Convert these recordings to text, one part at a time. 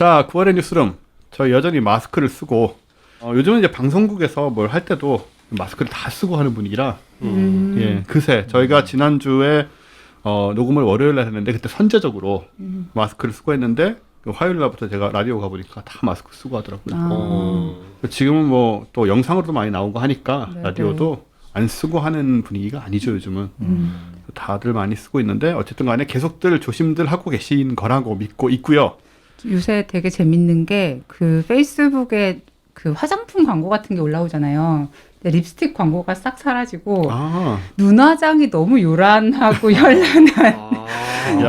자, 9월의 뉴스룸. 저 여전히 마스크를 쓰고 요즘은 이제 방송국에서 뭘 할 때도 마스크를 다 쓰고 하는 분위기라 예, 그새 저희가 지난주에 녹음을 월요일 날 했는데 그때 선제적으로 마스크를 쓰고 했는데 화요일 날부터 제가 라디오 가보니까 다 마스크 쓰고 하더라고요. 지금은 뭐 또 영상으로도 많이 나오고 하니까 네네. 라디오도 안 쓰고 하는 분위기가 아니죠 요즘은. 다들 많이 쓰고 있는데 어쨌든 간에 계속들 조심들 하고 계신 거라고 믿고 있고요. 요새 되게 재밌는 게 그 페이스북에 그 화장품 광고 같은 게 올라오잖아요. 근데 립스틱 광고가 싹 사라지고 눈화장이 너무 요란하고 현란한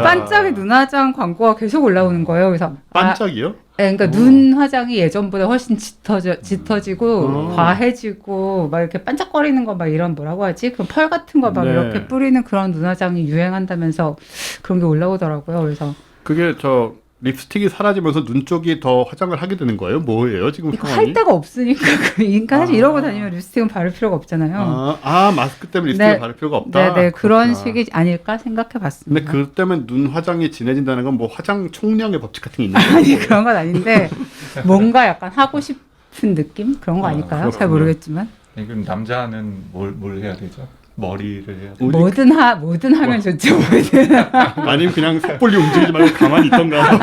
반짝이 눈화장 광고가 계속 올라오는 거예요. 그래서 반짝이요? 그러니까 눈 화장이 예전보다 훨씬 짙어지고 과해지고 막 이렇게 반짝거리는 거 막 이런 뭐라고 하지? 그 펄 같은 거 막 네. 이렇게 뿌리는 그런 눈 화장이 유행한다면서 그런 게 올라오더라고요. 그래서 그게 저 립스틱이 사라지면서 눈 쪽이 더 화장을 하게 되는 거예요? 뭐예요 지금 이거 상황이? 할 데가 없으니까 그러니까 사실 이러고 다니면 립스틱은 바를 필요가 없잖아요. 마스크 때문에 립스틱을 바를 필요가 없다? 네, 그런 그렇구나. 식이 아닐까 생각해봤습니다. 근데 그 때문에 눈 화장이 진해진다는 건 뭐 화장 총량의 법칙 같은 게 있는 거예요? 아니 그런 건 아닌데 뭔가 약간 하고 싶은 느낌 그런 거 아닐까요? 잘 그렇군요. 모르겠지만 그럼 남자는 뭘 해야 되죠? 머리를 해야 되죠? 뭐든 하면 좋죠. 뭐든. 아니면 그냥 섣불리 움직이지 말고 가만히 있던가.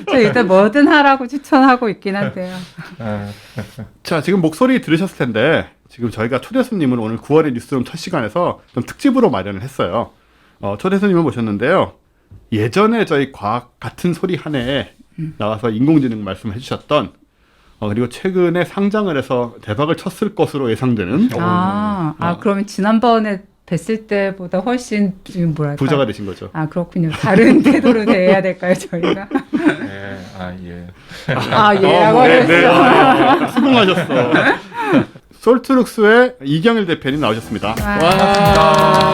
저 일단 뭐든 하라고 추천하고 있긴 한데요. 자, 지금 목소리 들으셨을 텐데 지금 저희가 초대 손님을 오늘 9월의 뉴스룸 첫 시간에서 좀 특집으로 마련을 했어요. 초대 손님을 모셨는데요. 예전에 저희 과학 같은 소리 한 해에 나와서 인공지능 말씀해 주셨던 그리고 최근에 상장을 해서 대박을 쳤을 것으로 예상되는 그러면 지난번에 뵀을 때보다 훨씬 지금 뭐랄까 부자가 되신 거죠. 그렇군요. 다른 태도로 대해야 될까요, 저희가? 예. 예라고 하셨어. 수긍하셨어. 솔트룩스의 이경일 대표님 나오셨습니다. 와.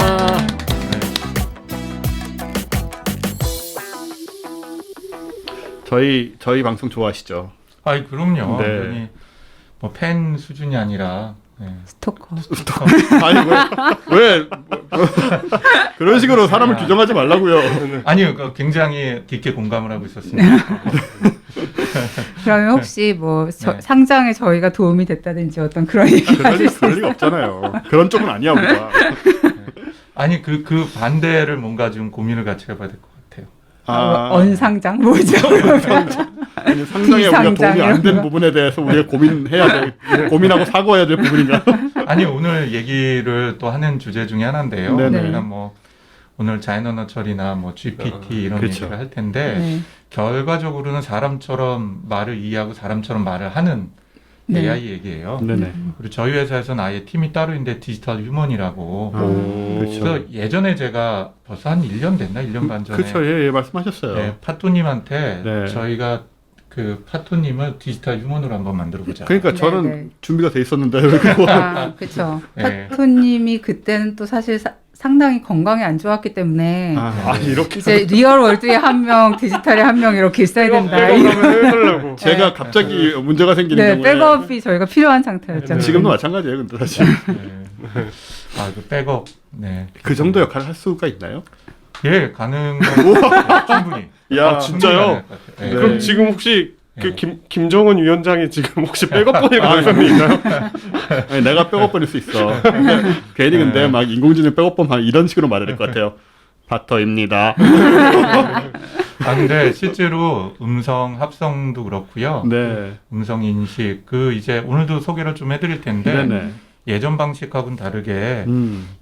저희 방송 좋아하시죠? 그럼요. 네. 아니, 뭐 팬 수준이 아니라 스토커. 아니 왜 그런 식으로 사람을 규정하지 말라고요. 아니요, 굉장히 깊게 공감을 하고 있었습니다. 그러면 혹시 뭐 네. 상장에 저희가 도움이 됐다든지 어떤 그런 얘기 하실 수 그럴 있어요? 리가 없잖아요. 그런 쪽은 아니야 우리가. 아니 그 반대를 뭔가 좀 고민을 같이 해봐야 될 것 같아요. 언상장 뭐죠? 아니, 상당히 우리가 도움이 안 된 부분에 대해서 우리가 고민하고 사과해야 될 부분인가? 아니 오늘 얘기를 또 하는 주제 중에 하나인데요. 네네. 우리가 뭐 오늘 자연 언어 처리나 뭐 GPT 이런 그렇죠. 얘기를 할 텐데 네. 결과적으로는 사람처럼 말을 이해하고 사람처럼 말을 하는 네. AI 얘기예요. 네네. 그리고 저희 회사에서는 아예 팀이 따로 있는데 디지털 휴먼이라고. 그렇죠. 그래서 예전에 제가 벌써 한 1년 됐나? 1년 반 전에 그렇죠. 예, 말씀하셨어요. 네, 파토님한테 네. 저희가 그 파토님을 디지털 휴먼으로 한번 만들어보자. 그러니까 저는 네. 준비가 돼 있었는데 왜 그거? 그렇죠. 네. 파토님이 그때는 또 사실 상당히 건강이 안 좋았기 때문에 이렇게 이제 리얼 월드에 한 명, 디지털에 한 명 이렇게 있어야 된다. 해보려고. 제가 갑자기 문제가 생기는 네, 경우에 백업이 저희가 필요한 상태였잖아요. 지금도 마찬가지예요. 근데 사실 네. 그 백업. 네. 그 정도 역할을 할 수가 있나요? 예, 가능한 충분히. 야, 진짜요? 가능할 것 같아요. 네. 그럼 지금 혹시 그 네. 김정은 위원장이 지금 혹시 백업번일 가능성이 있나요? 아니, 내가 백업번일 수 있어. 괜히 근데 막 인공지능 백업번 이런 식으로 말해야 될 것 같아요. 파터입니다. 근데 실제로 음성 합성도 그렇고요. 네. 음성 인식 이제 오늘도 소개를 좀 해드릴 텐데 네네. 예전 방식하고는 다르게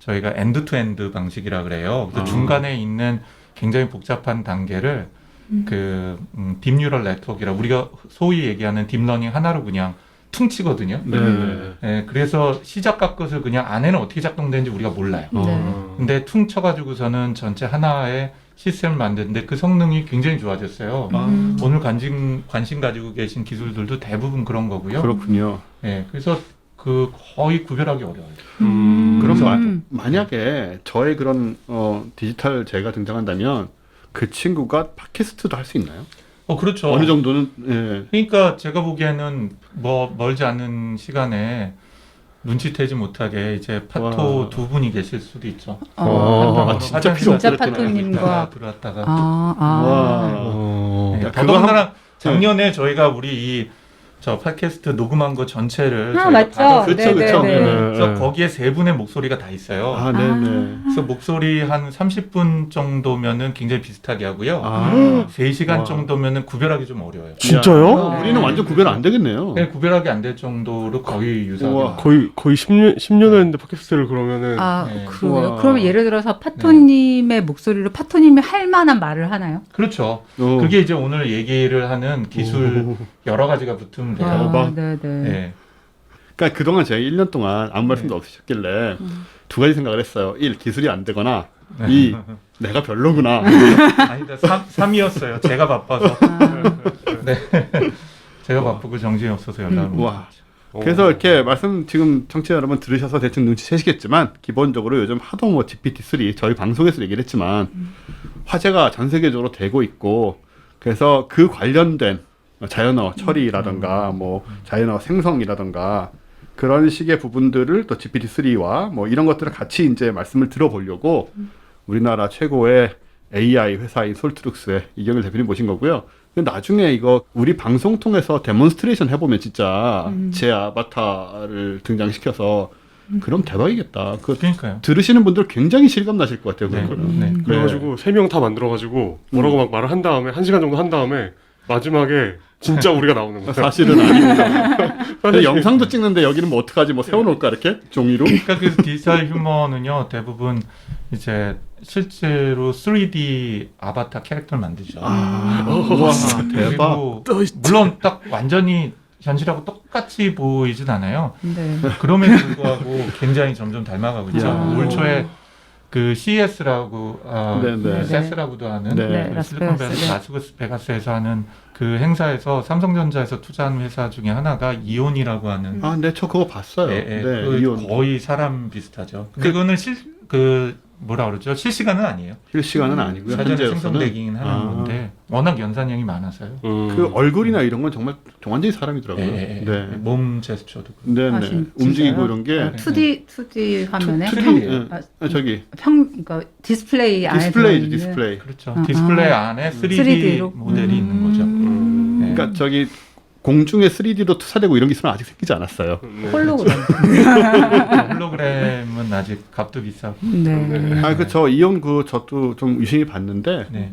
저희가 엔드 투 엔드 방식이라 그래요. 그래서 중간에 있는 굉장히 복잡한 단계를 딥뉴럴 네트워크라 우리가 소위 얘기하는 딥러닝 하나로 그냥 퉁치거든요. 네. 네, 그래서 시작과 끝을 그냥 안에는 어떻게 작동되는지 우리가 몰라요. 네. 근데 퉁쳐가지고서는 전체 하나의 시스템을 만드는데 그 성능이 굉장히 좋아졌어요. 오늘 관심 가지고 계신 기술들도 대부분 그런 거고요. 그렇군요. 네, 그래서 거의 구별하기 어려워요. 그럼 만약에 저의 그런 디지털 제가 등장한다면 그 친구가 팟캐스트도 할 수 있나요? 그렇죠. 어느 정도는 예. 그러니까 제가 보기에는 뭐 멀지 않은 시간에 눈치채지 못하게 이제 파토 두 분이 계실 수도 있죠. 진짜 화장실 필요 진짜 없겠구나. 파토님과 들어왔다가 와. 네, 야, 더더군다나 작년에 저희가 우리 저 팟캐스트 녹음한 거 전체를 아, 저희가 맞죠. 받았을 그쵸, 네, 그쵸. 네, 네. 그래서 거기에 세 분의 목소리가 다 있어요. 아, 네네. 그래서 목소리 한 30분 정도면은 굉장히 비슷하게 하고요. 아, 3시간 와. 정도면은 구별하기 좀 어려워요. 진짜요? 야, 우리는 완전 구별 안 되겠네요. 그냥 구별하기 안 될 정도로 거의 유사하게. 우와. 나와요. 거의 10년 했는데 팟캐스트를 그러면은 아, 네. 그래요? 우와. 그러면 예를 들어서 파토님의 목소리로 파토님이 할 만한 말을 하나요? 그렇죠. 오. 그게 이제 오늘 얘기를 하는 기술 여러 가지가 붙으면 돼요. 아, 네네. 네. 그러니까 그동안 제가 1년 동안 아무 말씀도 없으셨길래 두 가지 생각을 했어요. 1. 기술이 안 되거나 2. 내가 별로구나. 아니다. 3이었어요. 제가 바빠서. 네. 제가 바쁘고 정신이 없어서 연락을 못 와. 드렸죠. 그래서 이렇게 말씀 지금 청취자 여러분 들으셔서 대충 눈치채시겠지만 기본적으로 요즘 하도 뭐 GPT-3 저희 방송에서 얘기를 했지만 화제가 전 세계적으로 되고 있고 그래서 그 관련된 자연어 처리라던가 뭐 자연어 생성이라던가 그런 식의 부분들을 또 GPT-3와 뭐 이런 것들을 같이 이제 말씀을 들어보려고 우리나라 최고의 AI 회사인 솔트룩스의 이경일 대표님 모신 거고요. 근데 나중에 이거 우리 방송 통해서 데몬스트레이션 해보면 진짜 제 아바타를 등장시켜서 그럼 대박이겠다. 그 그러니까요. 들으시는 분들 굉장히 실감 나실 것 같아요. 네. 그거는. 네. 그래가지고 3명 다 만들어가지고 뭐라고 막 말을 한 다음에 1시간 정도 한 다음에 마지막에 진짜 우리가 나오는 거야. 사실은 아닙니다. 근데 영상도 찍는데 여기는 뭐 어떡하지? 뭐 세워놓을까 이렇게 종이로? 그러니까 그 디지털 휴머는요 대부분 이제 실제로 3D 아바타 캐릭터를 만들죠. 아, 와 대박. 그리고 물론 딱 완전히 현실하고 똑같이 보이진 않아요. 네. 그럼에도 불구하고 굉장히 점점 닮아가고 있죠. 야. 올 초에 그 CES라고 네네. CES라고도 하는 네. 그 실리콘 라스베가스, 라스베가스에서 하는 그 행사에서 삼성전자에서 투자한 회사 중에 하나가 이온이라고 하는 아, 네, 저 그거 봤어요. 예, 예. 네, 그 이온. 거의 사람 비슷하죠. 근데 그거는 뭐라 그러죠? 실시간은 아니에요. 실시간은 아니고요. 사전에 현재로서는. 생성되긴 하는 아. 건데 워낙 연산량이 많아서요. 그 얼굴이나 이런 건 정말 완전히 사람이더라고요. 예, 예. 네. 몸 제스처도 그렇고. 네, 아, 네. 진짜요? 움직이고 이런 게 2D 화면에 2D. 저기 그러니까 디스플레이 안에 디스플레이지, 들어있는- 디스플레이. 그렇죠. 디스플레이 안에 3D 로? 모델이 있는 거죠. 네. 그러니까 저기 공중에 3D로 투사되고 이런 기술은 아직 생기지 않았어요. 홀로그램. 홀로그램은 아직 값도 비싸고. 네. 아, 저 이온 저도 좀 유심히 봤는데 네.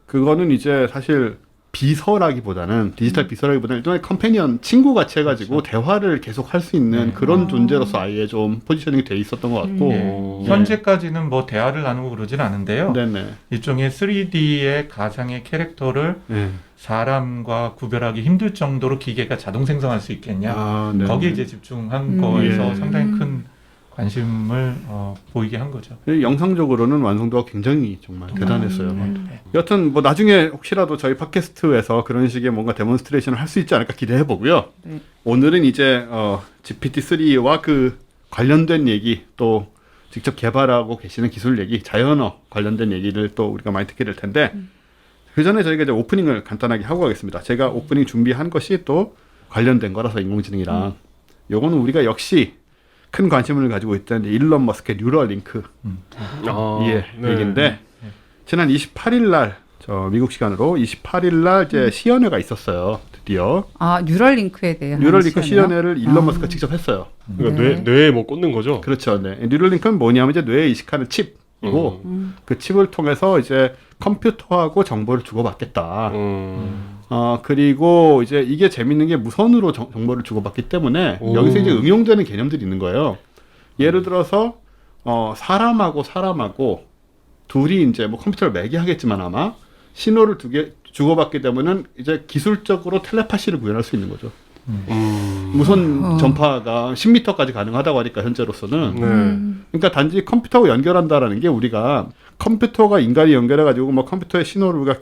그거는 이제 사실 비서라기보다는 디지털 비서라기보다는 일종의 컴패니언 친구 같이 해가지고 대화를 계속 할 수 있는 네. 그런 존재로서 아예 좀 포지셔닝이 돼 있었던 것 같고 네. 현재까지는 뭐 대화를 나누고 그러진 않은데요. 네네. 일종의 3D의 가상의 캐릭터를 네. 사람과 구별하기 힘들 정도로 기계가 자동 생성할 수 있겠냐. 아, 네. 거기에 이제 집중한 거에서 예. 상당히 큰 관심을 보이게 한 거죠. 영상적으로는 완성도가 굉장히 정말 대단했어요. 네. 여튼 뭐 나중에 혹시라도 저희 팟캐스트에서 그런 식의 뭔가 데몬스트레이션을 할 수 있지 않을까 기대해 보고요. 네. 오늘은 이제 GPT-3와 그 관련된 얘기 또 직접 개발하고 계시는 기술 얘기, 자연어 관련된 얘기를 또 우리가 많이 듣게 될 텐데 그 전에 저희가 이제 오프닝을 간단하게 하고 가겠습니다. 제가 오프닝 준비한 것이 또 관련된 거라서 인공지능이랑 요거는 우리가 역시 큰 관심을 가지고 있던 일론 머스크의 뉴럴링크 예, 얘기인데 지난 28일 날 저 미국 시간으로 28일 날 이제 시연회가 있었어요. 드디어 아 뉴럴링크에 대한 뉴럴링크 시연이요? 시연회를 일론 머스크가 직접 했어요. 그러니까 네. 뇌에 뭐 꽂는 거죠? 그렇죠. 네. 뉴럴링크는 뭐냐면 이제 뇌에 이식하는 칩이고 그 칩을 통해서 이제 컴퓨터하고 정보를 주고받겠다. 그리고 이제 이게 재밌는 게 무선으로 정보를 주고받기 때문에 오. 여기서 이제 응용되는 개념들이 있는 거예요. 예를 들어서 사람하고 둘이 이제 뭐 컴퓨터를 매개하겠지만 아마 신호를 두 개 주고받게 되면은 이제 기술적으로 텔레파시를 구현할 수 있는 거죠. 무선 전파가 10m까지 가능하다고 하니까 현재로서는. 네. 그러니까 단지 컴퓨터하고 연결한다라는 게 우리가 컴퓨터가 인간이 연결해가지고 뭐 컴퓨터의 신호를 우리가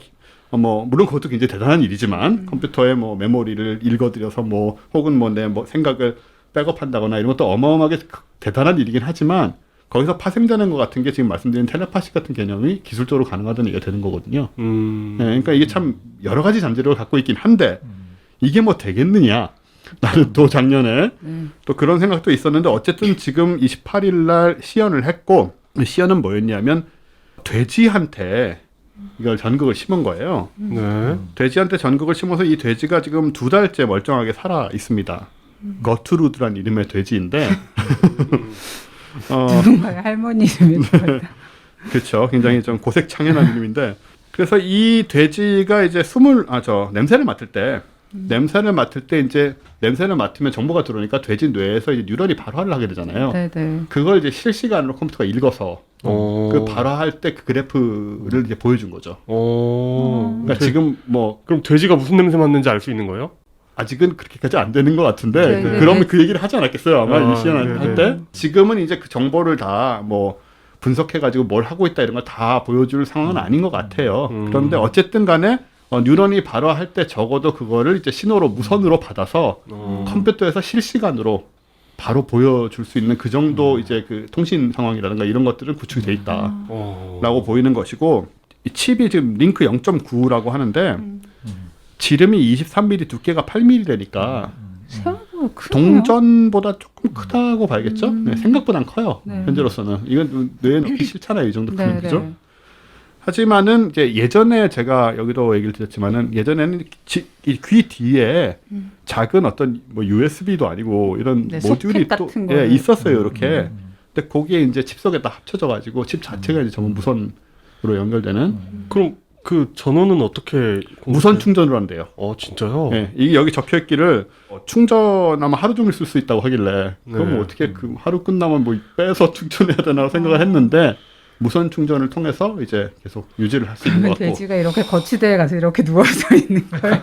뭐 물론 그것도 굉장히 대단한 일이지만 컴퓨터의 뭐 메모리를 읽어들여서 뭐 혹은 뭐 내 뭐 생각을 백업한다거나 이런 것도 어마어마하게 대단한 일이긴 하지만 거기서 파생되는 것 같은 게 지금 말씀드린 텔레파시 같은 개념이 기술적으로 가능하다는 얘기가 되는 거거든요. 네, 그러니까 이게 참 여러 가지 잠재력을 갖고 있긴 한데 이게 뭐 되겠느냐? 나는 또 작년에 또 그런 생각도 있었는데 어쨌든 지금 28일 날 시연을 했고 시연은 뭐였냐면 돼지한테 이걸 전극을 심은 거예요. 네. 돼지한테 전극을 심어서 이 돼지가 지금 2달째 멀쩡하게 살아 있습니다. 거트루드란 이름의 돼지인데 누군가의 할머니 이름인 것 같다. 그렇죠. 굉장히 좀 고색창연한 이름인데 그래서 이 돼지가 이제 냄새를 맡을 때 이제 냄새를 맡으면 정보가 들어오니까 돼지 뇌에서 이제 뉴런이 발화를 하게 되잖아요. 네네. 그걸 이제 실시간으로 컴퓨터가 읽어서 오. 그 발화할 때 그 그래프를 이제 보여준 거죠. 오. 그러니까 지금 뭐 그럼 돼지가 무슨 냄새 맡는지 알 수 있는 거예요? 아직은 그렇게까지 안 되는 것 같은데 네, 네, 그러면 네. 그 얘기를 하지 않았겠어요 아마 아, 이 시간 네, 할 때. 지금은 이제 그 정보를 다 뭐 분석해가지고 뭘 하고 있다 이런 걸 다 보여줄 상황은 아닌 것 같아요. 그런데 어쨌든 간에 뉴런이 발화할 때 적어도 그거를 이제 신호로 무선으로 받아서 컴퓨터에서 실시간으로 바로 보여줄 수 있는 그 정도 이제 그 통신 상황이라든가 이런 것들은 구축이 돼 있다라고 보이는 것이고 이 칩이 지금 링크 0.9라고 하는데 지름이 23mm, 두께가 8mm 되니까 생각보다 크네요. 동전보다 조금 크다고 봐야겠죠? 네, 생각보단 커요. 네. 현재로서는 이건 뇌에 넣기 싫잖아요, 이 정도 크면 네, 그죠? 네. 하지만은 이제 예전에 제가 여기도 얘기를 드렸지만은 예전에는 이 귀 뒤에 작은 어떤 뭐 USB도 아니고 이런 네, 모듈이 소켓 또 같은 거를. 있었어요, 이렇게. 근데 거기에 이제 칩속에다 합쳐져가지고 칩 자체가 이제 전부 무선으로 연결되는 그럼 그 전원은 어떻게 무선 충전을 한대요. 진짜요? 네, 이게 여기 적혀 있기를 충전하면 하루 종일 쓸 수 있다고 하길래 그럼 네. 어떻게 그 하루 끝나면 뭐 빼서 충전해야 되나 생각을 했는데 무선 충전을 통해서 이제 계속 유지를 할 수 있는 그러면 것 같고 돼지가 이렇게 거치대에 가서 이렇게 누워서 있는 거예요.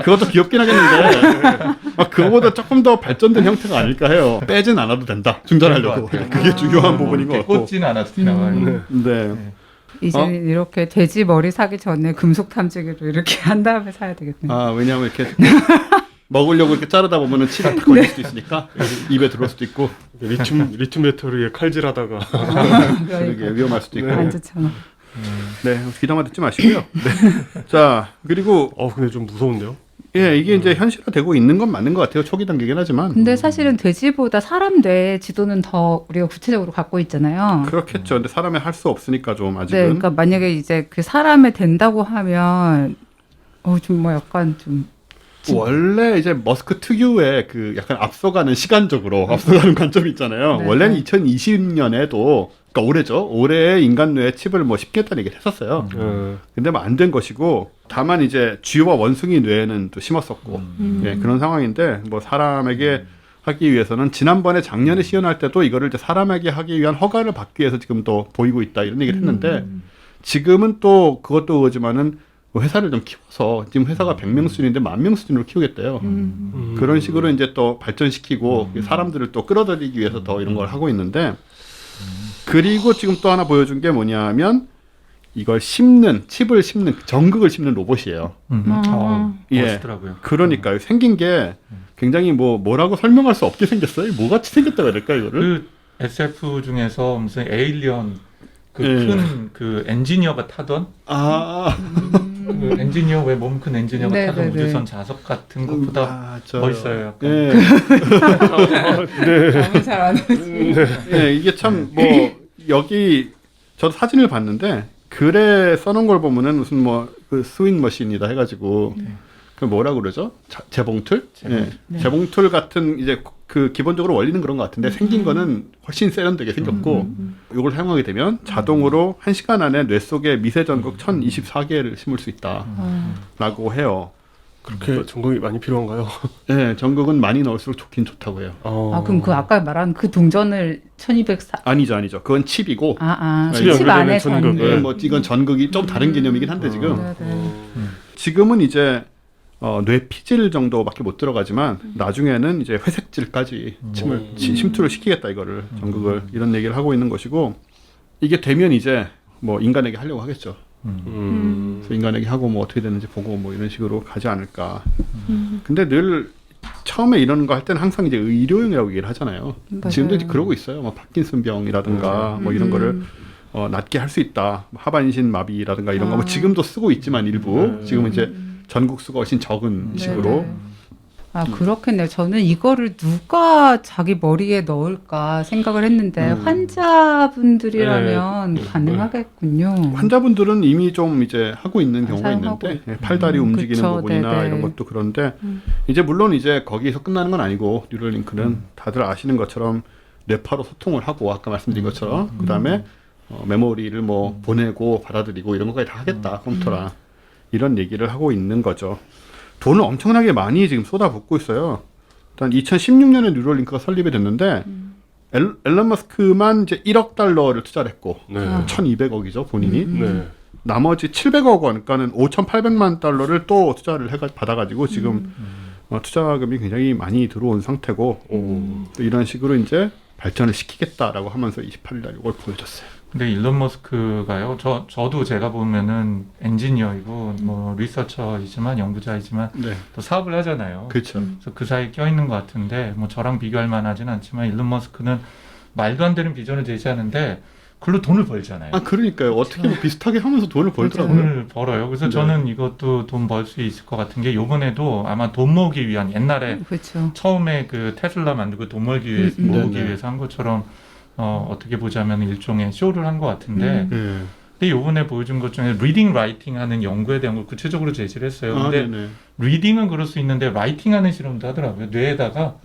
그것도 귀엽긴 하겠는데 그거보다 조금 더 발전된 형태가 아닐까 해요. 빼진 않아도 된다. 충전하려고. 그런 것 그게 중요한 부분인 것 같고. 꽂지는 않아도 되나봐요. 네. 이제 이렇게 돼지 머리 사기 전에 금속 탐지기로 이렇게 한 다음에 사야 되겠네요. 아 왜냐하면 이렇게 먹으려고 이렇게 자르다 보면은 치가 딱 걸릴 수도 있으니까 입에 들어올 수도 있고 리튬 배터리에 칼질하다가 그러게 위험할 수도 있고. 안 좋잖아. 네, 귀담아 듣지 마시고요. 네. 자, 그리고 근데 좀 무서운데요? 예, 이게 이제 현실화되고 있는 건 맞는 것 같아요. 초기 단계긴 하지만. 근데 사실은 돼지보다 사람 뇌 지도는 더 우리가 구체적으로 갖고 있잖아요. 그렇겠죠. 근데 사람이 할 수 없으니까 좀 네, 아직은. 그러니까 만약에 이제 그 사람에 된다고 하면 좀 뭐 약간 좀 원래 이제 머스크 특유의 그 약간 앞서가는 시간적으로 앞서가는 관점이 있잖아요. 네. 원래는 2020년에도 그러니까 올해죠. 올해에 인간 뇌에 칩을 뭐 심겠다는 얘기를 했었어요. 근데 뭐 안 된 것이고 다만 이제 쥐와 원숭이 뇌에는 또 심었었고 예, 그런 상황인데 뭐 사람에게 하기 위해서는 지난번에 작년에 시연할 때도 이거를 이제 사람에게 하기 위한 허가를 받기 위해서 지금 또 보이고 있다 이런 얘기를 했는데 지금은 또 그것도 그렇지만은 회사를 좀 키워서 지금 회사가 100명 수준인데 10,000명 수준으로 키우겠대요. 그런 식으로 이제 또 발전시키고 사람들을 또 끌어들이기 위해서 더 이런 걸 하고 있는데 그리고 지금 또 하나 보여준 게 뭐냐면 이걸 칩을 심는 전극을 심는 로봇이에요. 예. 멋있더라고요. 그러니까요. 생긴 게 굉장히 뭐라고 설명할 수 없게 생겼어요. 뭐같이 생겼다고 해야 될까 이거를? 그 SF 중에서 무슨 에일리언 그 예. 큰 그 엔지니어가 타던 그 엔지니어 왜 몸 큰 엔지니어가 네, 타던 네, 네. 우주선 자석 같은 것보다 멋있어요. 약간. 예. 너무 잘 안 오지. 예, 이게 참 여기 저도 사진을 봤는데 글에 써놓은 걸 보면은 무슨 그 스윙 머신이다 해가지고 그 뭐라 그러죠? 재봉틀? 예. 네. 재봉틀 같은 이제 그 기본적으로 원리는 그런 것 같은데 생긴 거는 훨씬 세련되게 생겼고 이걸 사용하게 되면 자동으로 1시간 안에 뇌 속에 미세 전극 1024개를 심을 수 있다라고 해요. 그렇게 전극이 많이 필요한가요? 네, 전극은 많이 넣을수록 좋긴 좋다고 해요. 그럼 그 아까 말한 그 동전을 1204 아니죠. 그건 칩이고. 칩이 칩 연결되는 안에 전극. 전극. 네, 뭐 이건 전극이 좀 다른 개념이긴 한데 지금 네. 지금은 이제 뇌 피질 정도밖에 못 들어가지만 나중에는 이제 회색질까지 침투를 시키겠다 이거를 전극을 이런 얘기를 하고 있는 것이고 이게 되면 이제 뭐 인간에게 하려고 하겠죠. 그래서 인간에게 하고 뭐 어떻게 되는지 보고 뭐 이런 식으로 가지 않을까. 근데 늘 처음에 이런 거 할 때는 항상 이제 의료용이라고 얘기를 하잖아요. 맞아요. 지금도 이제 그러고 있어요. 뭐 파킨슨 병이라든가 뭐 이런 거를 낫게 할 수 있다. 하반신 마비라든가 이런 거 뭐 지금도 쓰고 있지만 일부 지금은 이제 전국수가 훨씬 적은 식으로 아, 그렇겠네요. 저는 이거를 누가 자기 머리에 넣을까 생각을 했는데 환자분들이라면 가능하겠군요. 환자분들은 이미 좀 이제 하고 있는 경우가 사용하고 있는데 팔다리 움직이는 그쵸, 부분이나 네네. 이런 것도 그런데 이제 물론 이제 거기서 끝나는 건 아니고 뉴럴링크는 다들 아시는 것처럼 뇌파로 소통을 하고 아까 말씀드린 것처럼 그다음에 메모리를 뭐 보내고 받아들이고 이런 것까지 다 하겠다 컴퓨터랑 이런 얘기를 하고 있는 거죠. 돈을 엄청나게 많이 지금 쏟아붓고 있어요. 일단 2016년에 뉴럴링크가 설립이 됐는데 앨런 머스크만 이제 1억 달러를 투자를 했고 네. 1,200억이죠 본인이. 네. 나머지 700억 원, 그러니까는 5,800만 달러를 또 투자를 받아가지고 지금 투자금이 굉장히 많이 들어온 상태고 또 이런 식으로 이제 발전을 시키겠다라고 하면서 28일 날 이걸 보여줬어요. 근데 일론 머스크가요. 저도 제가 보면은 엔지니어이고 뭐 리서처이지만 연구자이지만 네, 또 사업을 하잖아요. 그렇죠. 그래서 그 사이에 껴있는 것 같은데 뭐 저랑 비교할 만하진 않지만 일론 머스크는 말도 안 되는 비전을 제시하는데 그걸로 돈을 벌잖아요. 아 그러니까요. 어떻게 뭐 비슷하게 하면서 돈을 벌더라고요. 돈을 벌어요. 그래서 네. 저는 이것도 돈 벌 수 있을 것 같은 게 요번에도 아마 돈 모으기 위한 옛날에 그렇죠. 처음에 그 테슬라 만들고 돈 모으기 모으기 네네. 위해서 한 것처럼 어떻게 보자면 일종의 쇼를 한 것 같은데 네. 근데 요번에 보여준 것 중에 리딩 라이팅 하는 연구에 대한 걸 구체적으로 제시를 했어요. 아, 근데 네네. 리딩은 그럴 수 있는데 라이팅 하는 실험도 하더라고요. 뇌에다가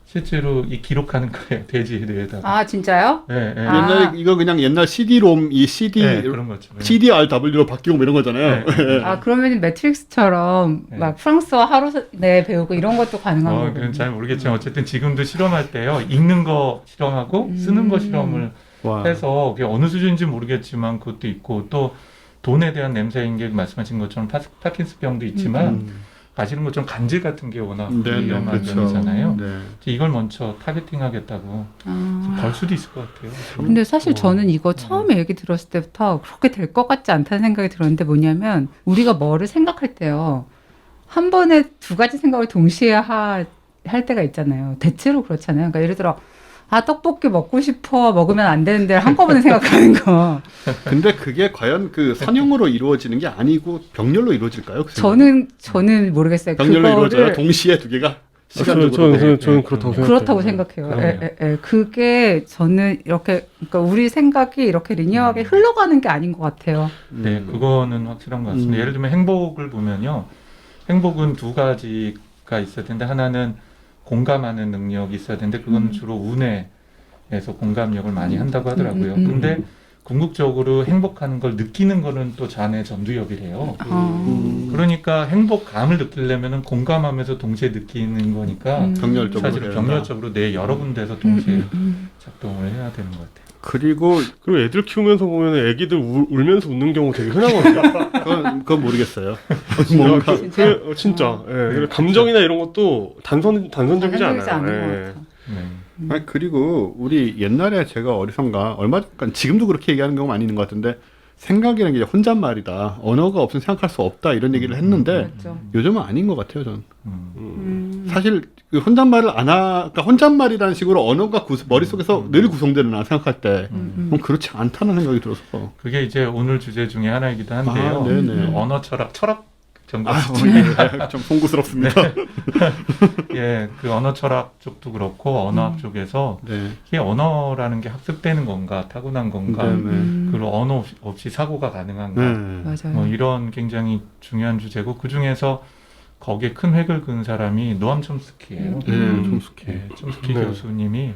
실제로 이 기록하는 거예요. 돼지 뇌에다가. 아, 진짜요? 네, 네. 아. 옛날에 이거 그냥 옛날 CD-롬 이 CD 네, 그런 거죠. 네. CDRW로 바뀌고 뭐 이런 거잖아요. 네. 아, 그러면 매트릭스처럼 네. 막 프랑스어 하루 내 배우고 이런 것도 가능한 거예요. 그건 잘 모르겠지만 어쨌든 지금도 실험할 때요. 읽는 거 실험하고 쓰는 거 실험을 와. 해서 그게 어느 수준인지 모르겠지만 그것도 있고 또 돈에 대한 냄새인 게 말씀하신 것처럼 파킨스병도 있지만 아시는 것처럼 간질 같은 게 워낙 네, 위험한 그렇죠. 병이잖아요. 네. 이걸 먼저 타겟팅하겠다고 아. 벌 수도 있을 것 같아요. 근데 사실 저는 이거 처음에 얘기 들었을 때부터 그렇게 될 것 같지 않다는 생각이 들었는데 뭐냐면 우리가 뭐를 생각할 때요. 한 번에 두 가지 생각을 동시에 할 때가 있잖아요. 대체로 그렇잖아요. 그러니까 예를 들어 아 떡볶이 먹고 싶어 먹으면 안 되는데 한꺼번에 생각하는 거. 근데 그게 과연 그 선형으로 이루어지는 게 아니고 병렬로 이루어질까요? 그 생각은? 저는 모르겠어요. 병렬로 이루어져요? 그거를 동시에 두 개가 시간적으로. 저는 그렇다고 생각해요. 그렇다고 생각해요. 그럼요. 그게 저는 이렇게 그러니까 우리 생각이 이렇게 리니어하게 흘러가는 게 아닌 것 같아요. 네, 그거는 확실한 것 같습니다. 예를 들면 행복을 보면요. 행복은 두 가지가 있을 텐데 하나는 공감하는 능력이 있어야 되는데 그건 주로 운에서 공감력을 많이 한다고 하더라고요. 근데 궁극적으로 행복하는 걸 느끼는 거는 또 자네 전두엽이래요. 그러니까 행복감을 느끼려면은 공감하면서 동시에 느끼는 거니까 병렬적으로. 사실은 해야 된다. 병렬적으로 내 여러 군데에서 동시에 작동을 해야 되는 것 같아요. 그리고 그리고 애들 키우면서 보면 애기들 울면서 웃는 경우 되게 흔하거든요. 그건 모르겠어요. 뭔가 진짜? 진짜. 예. 그리고 감정이나 이런 것도 단선적이지 단선적이지 않아요. 않은 것 예. 같아요. 네. 아니, 그리고 우리 옛날에 제가 어디선가 얼마 전 지금도 그렇게 얘기하는 경우가 많이 있는 것 같은데 생각이라는 게 혼잣말이다. 언어가 없으면 생각할 수 없다. 이런 얘기를 했는데 맞죠. 요즘은 아닌 것 같아요. 저는. 사실 음. 그 혼잣말을 그러니까 혼잣말이라는 식으로 언어가 머릿속에서 늘 구성되는 생각할 때 그럼 그렇지 않다는 생각이 들어서. 그게 이제 오늘 주제 중에 하나이기도 한데요. 아, 네네. 언어 철학 정보 좀 송구스럽습니다. 예, 그 언어 철학 쪽도 그렇고 언어학 쪽에서 네. 이게 언어라는 게 학습되는 건가 타고난 건가 네. 그리고 언어 없이 사고가 가능한가 네. 맞아요. 뭐 이런 굉장히 중요한 주제고 그 중에서 거기에 큰 획을 그은 사람이 노암 촘스키예요. 네, 촘스키. 예, 촘스키 네. 교수님이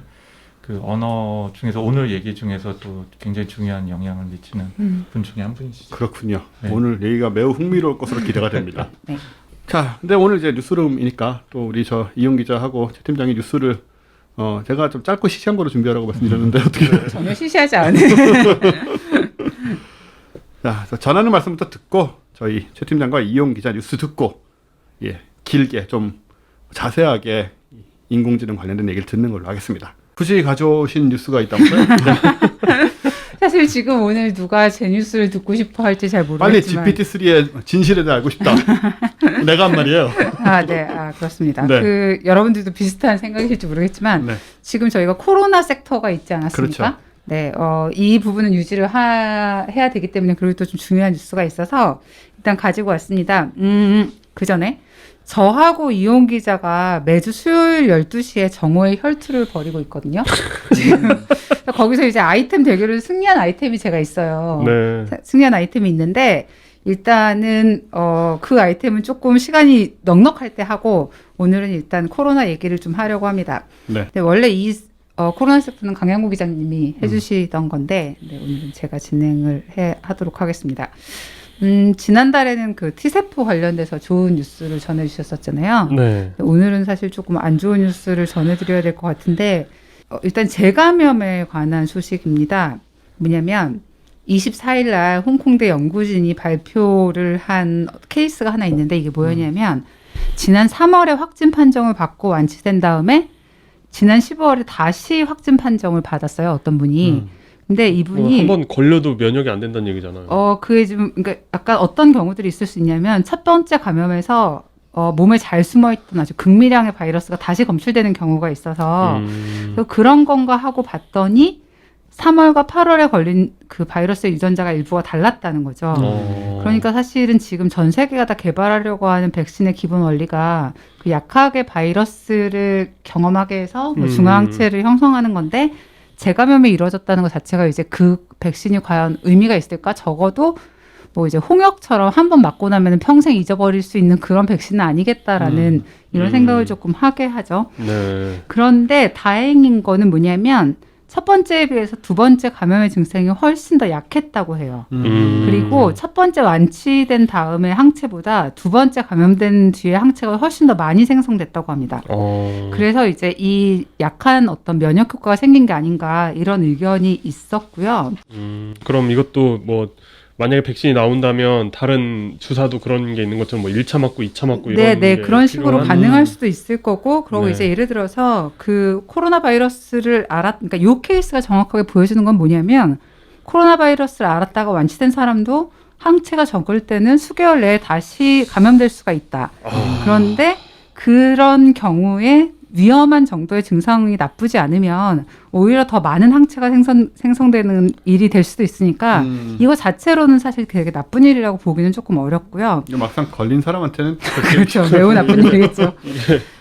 그 언어 중에서 오늘 얘기 중에서 또 굉장히 중요한 영향을 미치는 분 중에 한 분이시죠. 그렇군요. 네. 오늘 얘기가 매우 흥미로울 것으로 기대가 됩니다. 네. 자, 근데 오늘 이제 뉴스룸이니까 또 우리 저 이용 기자하고 최 팀장이 뉴스를 제가 좀 짧고 시시한 거로 준비하라고 말씀드렸는데 어떻게? 전혀 시시하지 않은. 자, 전하는 말씀부터 듣고 저희 최 팀장과 이용 기자 뉴스 듣고 길게 좀 자세하게 인공지능 관련된 얘기를 듣는 걸로 하겠습니다. 굳이 가져오신 뉴스가 있다면서요? 사실 지금 오늘 누가 제 뉴스를 듣고 싶어 할지 잘 빨리 모르겠지만 GPT-3의 진실에 대해 알고 싶다. 내가 한 말이에요. 그렇습니다. 네. 그 여러분들도 비슷한 생각이실지 모르겠지만 네. 지금 저희가 코로나 섹터가 있지 않았습니까? 그렇죠. 네, 이 부분은 유지를 해야 되기 때문에 그리고 또 좀 중요한 뉴스가 있어서 일단 가지고 왔습니다. 그 전에 저하고 이용 기자가 매주 수요일 12시에 정오의 혈투를 벌이고 있거든요. 지금 거기서 이제 아이템 대결을 승리한 아이템이 제가 있어요. 네. 승리한 아이템이 있는데 일단은 그 아이템은 조금 시간이 넉넉할 때 하고 오늘은 일단 코로나 얘기를 좀 하려고 합니다. 네. 근데 원래 이 코로나 세프는 강양구 기자님이 해주시던 건데 네, 오늘은 제가 진행을 하도록 하겠습니다. 지난달에는 그 T세포 관련돼서 좋은 뉴스를 전해주셨었잖아요. 네. 오늘은 사실 조금 안 좋은 뉴스를 전해드려야 될 것 같은데 일단 재감염에 관한 소식입니다. 뭐냐면 24일 날 홍콩대 연구진이 발표를 한 케이스가 하나 있는데 이게 뭐였냐면 지난 3월에 확진 판정을 받고 완치된 다음에 지난 15월에 다시 확진 판정을 받았어요. 어떤 분이. 근데 이분이 한번 걸려도 면역이 안 된다는 얘기잖아요. 그게 지금 그러니까 약간 어떤 경우들이 있을 수 있냐면 첫 번째 감염에서 몸에 잘 숨어있던 아주 극미량의 바이러스가 다시 검출되는 경우가 있어서 그래서 그런 건가 하고 봤더니 3월과 8월에 걸린 그 바이러스의 유전자가 일부가 달랐다는 거죠. 그러니까 사실은 지금 전 세계가 다 개발하려고 하는 백신의 기본 원리가 그 약하게 바이러스를 경험하게 해서 뭐 중화항체를 형성하는 건데 재감염이 이루어졌다는 것 자체가 이제 그 백신이 과연 의미가 있을까? 적어도 뭐 이제 홍역처럼 한 번 맞고 나면 평생 잊어버릴 수 있는 그런 백신은 아니겠다라는 이런 생각을 조금 하게 하죠. 네. 그런데 다행인 거는 뭐냐면 첫 번째에 비해서 두 번째 감염의 증상이 훨씬 더 약했다고 해요. 그리고 첫 번째 완치된 다음에 항체보다 두 번째 감염된 뒤에 항체가 훨씬 더 많이 생성됐다고 합니다. 그래서 이제 이 약한 어떤 면역 효과가 생긴 게 아닌가 이런 의견이 있었고요. 그럼 이것도 뭐 만약에 백신이 나온다면 다른 주사도 그런 게 있는 것처럼 뭐 1차 맞고 2차 맞고 이런 네, 게 그런 식으로 필요한- 가능할 수도 있을 거고, 그리고 네. 이제 예를 들어서 그 코로나 바이러스를 그러니까 요 케이스가 정확하게 보여주는 건 뭐냐면 코로나 바이러스를 알았다가 완치된 사람도 항체가 적을 때는 수개월 내에 다시 감염될 수가 있다. 그런데 그런 경우에 위험한 정도의 증상이 나쁘지 않으면 오히려 더 많은 항체가 생성되는 일이 될 수도 있으니까 이거 자체로는 사실 되게 나쁜 일이라고 보기는 조금 어렵고요. 막상 걸린 사람한테는 그렇죠. 매우 나쁜 일이겠죠.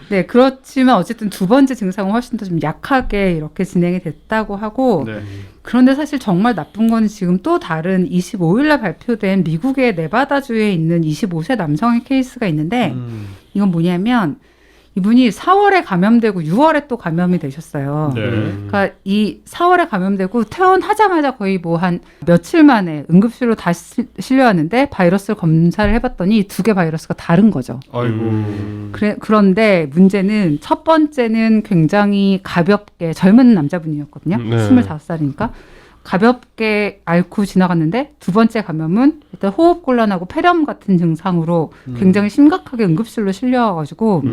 네, 그렇지만 어쨌든 두 번째 증상은 훨씬 더 좀 약하게 이렇게 진행이 됐다고 하고 네. 그런데 사실 정말 나쁜 거는 지금 또 다른 25일 날 발표된 미국의 네바다주에 있는 25세 남성의 케이스가 있는데 이건 뭐냐면 이분이 4월에 감염되고 6월에 또 감염이 되셨어요. 네. 그러니까 이 4월에 감염되고 퇴원하자마자 거의 뭐 한 며칠 만에 응급실로 다시 실려왔는데 바이러스를 검사를 해봤더니 두 개 바이러스가 다른 거죠. 아이고. 그런데 문제는 첫 번째는 굉장히 가볍게 젊은 남자분이었거든요. 네. 25살이니까. 가볍게 앓고 지나갔는데 두 번째 감염은 일단 호흡곤란하고 폐렴 같은 증상으로 굉장히 심각하게 응급실로 실려와가지고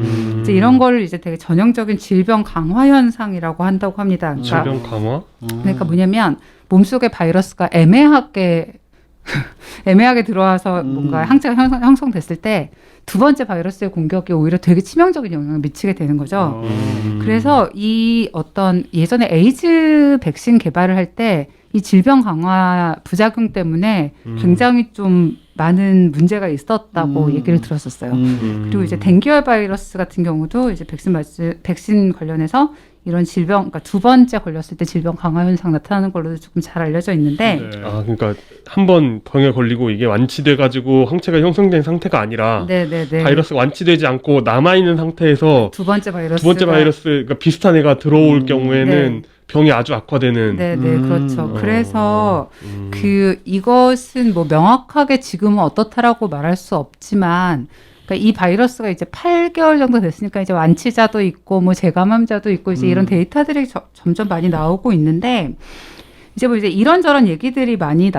이제 이런 거를 이제 되게 전형적인 질병 강화 현상이라고 한다고 합니다. 그러니까, 질병 강화? 그러니까 뭐냐면 몸속에 바이러스가 애매하게 들어와서 뭔가 항체가 형성됐을 때 두 번째 바이러스의 공격이 오히려 되게 치명적인 영향을 미치게 되는 거죠. 그래서 이 어떤 예전에 에이즈 백신 개발을 할 때 이 질병 강화 부작용 때문에 굉장히 좀 많은 문제가 있었다고 얘기를 들었었어요. 그리고 이제 댕기열 바이러스 같은 경우도 이제 백신 관련해서 이런 질병, 그러니까 두 번째 걸렸을 때 질병 강화 현상 나타나는 걸로도 조금 잘 알려져 있는데, 네. 아, 그러니까 한 번 병에 걸리고 이게 완치돼가지고 항체가 형성된 상태가 아니라 네네네. 바이러스가 완치되지 않고 남아있는 상태에서 두 번째 바이러스. 두 번째 바이러스, 그러니까 비슷한 애가 들어올 경우에는 네. 병이 아주 악화되는. 네네, 그렇죠. 그래서 음. 이것은 뭐 명확하게 지금은 어떻다라고 말할 수 없지만, 그러니까 이 바이러스가 이제 8개월 정도 됐으니까 이제 완치자도 있고 뭐 재감염자도 있고 이제 이런 데이터들이 점점 많이 나오고 있는데 이제 뭐 이제 이런저런 얘기들이 많이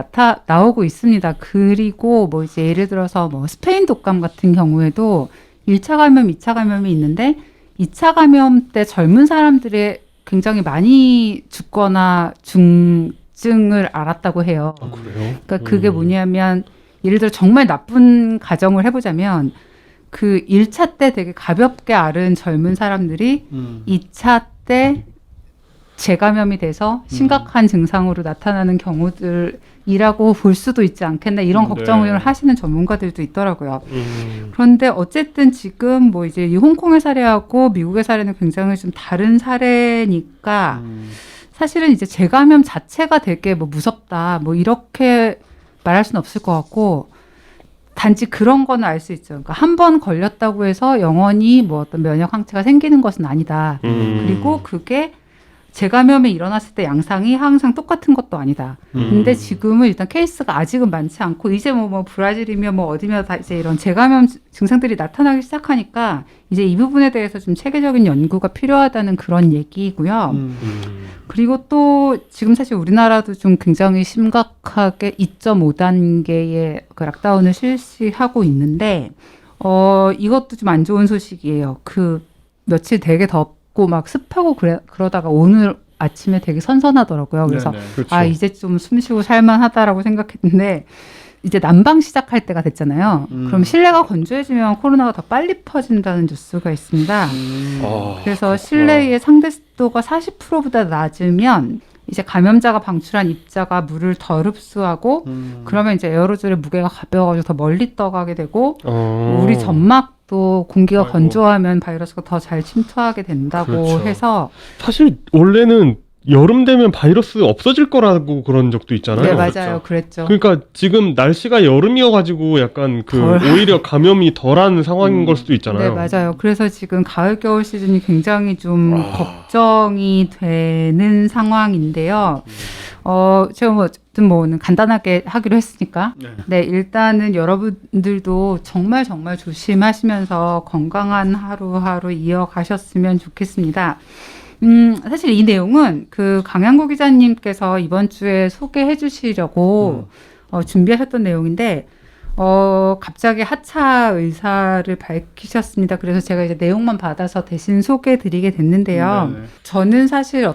나오고 있습니다. 그리고 뭐 이제 예를 들어서 뭐 스페인 독감 같은 경우에도 1차 감염, 2차 감염이 있는데 2차 감염 때 젊은 사람들의 굉장히 많이 죽거나 중증을 알았다고 해요. 아, 그래요? 그러니까 그게 뭐냐면 예를 들어 정말 나쁜 가정을 해보자면 그 1차 때 되게 가볍게 앓은 젊은 사람들이 2차 때 재감염이 돼서 심각한 증상으로 나타나는 경우들이라고 볼 수도 있지 않겠나 이런 걱정을 하시는 전문가들도 있더라고요. 그런데 어쨌든 지금 뭐 이제 이 홍콩의 사례하고 미국의 사례는 굉장히 좀 다른 사례니까 사실은 이제 재감염 자체가 되게 뭐 무섭다 뭐 이렇게 말할 수는 없을 것 같고 단지 그런 거는 알 수 있죠. 그러니까 한 번 걸렸다고 해서 영원히 뭐 어떤 면역 항체가 생기는 것은 아니다. 그리고 그게 재감염이 일어났을 때 양상이 항상 똑같은 것도 아니다. 근데 지금은 일단 케이스가 아직은 많지 않고 이제 뭐 브라질이며 뭐 어디며 다 이제 이런 재감염 증상들이 나타나기 시작하니까 이제 이 부분에 대해서 좀 체계적인 연구가 필요하다는 그런 얘기고요. 그리고 또 지금 사실 우리나라도 좀 굉장히 심각하게 2.5단계의 그 락다운을 실시하고 있는데 이것도 좀 안 좋은 소식이에요. 그 며칠 되게 덥고 막 습하고 그러다가 오늘 아침에 되게 선선하더라고요. 그래서 그렇죠. 아 이제 좀 숨쉬고 살만하다라고 생각했는데 이제 난방 시작할 때가 됐잖아요. 그럼 실내가 건조해지면 코로나가 더 빨리 퍼진다는 뉴스가 있습니다. 그래서 실내의 상대 습도가 40%보다 낮으면 이제 감염자가 방출한 입자가 물을 덜 흡수하고 그러면 이제 에어로졸의 무게가 가벼워가지고 더 멀리 떠가게 되고 우리 점막도 공기가 아이고. 건조하면 바이러스가 더 잘 침투하게 된다고 그렇죠. 해서 사실 원래는 여름 되면 바이러스 없어질 거라고 그런 적도 있잖아요. 네 맞아요. 그랬죠. 그러니까 지금 날씨가 여름이어가지고 약간 오히려 감염이 덜한 상황인 걸 수도 있잖아요. 네, 맞아요. 그래서 지금 가을 겨울 시즌이 굉장히 좀 걱정이 되는 상황인데요. 제가 뭐 어쨌든 뭐 오늘 간단하게 하기로 했으니까. 네, 일단은 여러분들도 정말 조심하시면서 건강한 하루하루 이어가셨으면 좋겠습니다. 사실 이 내용은 그 강양구 기자님께서 이번 주에 소개해 주시려고 준비하셨던 내용인데, 갑자기 하차 의사를 밝히셨습니다. 그래서 제가 이제 내용만 받아서 대신 소개해 드리게 됐는데요. 저는 사실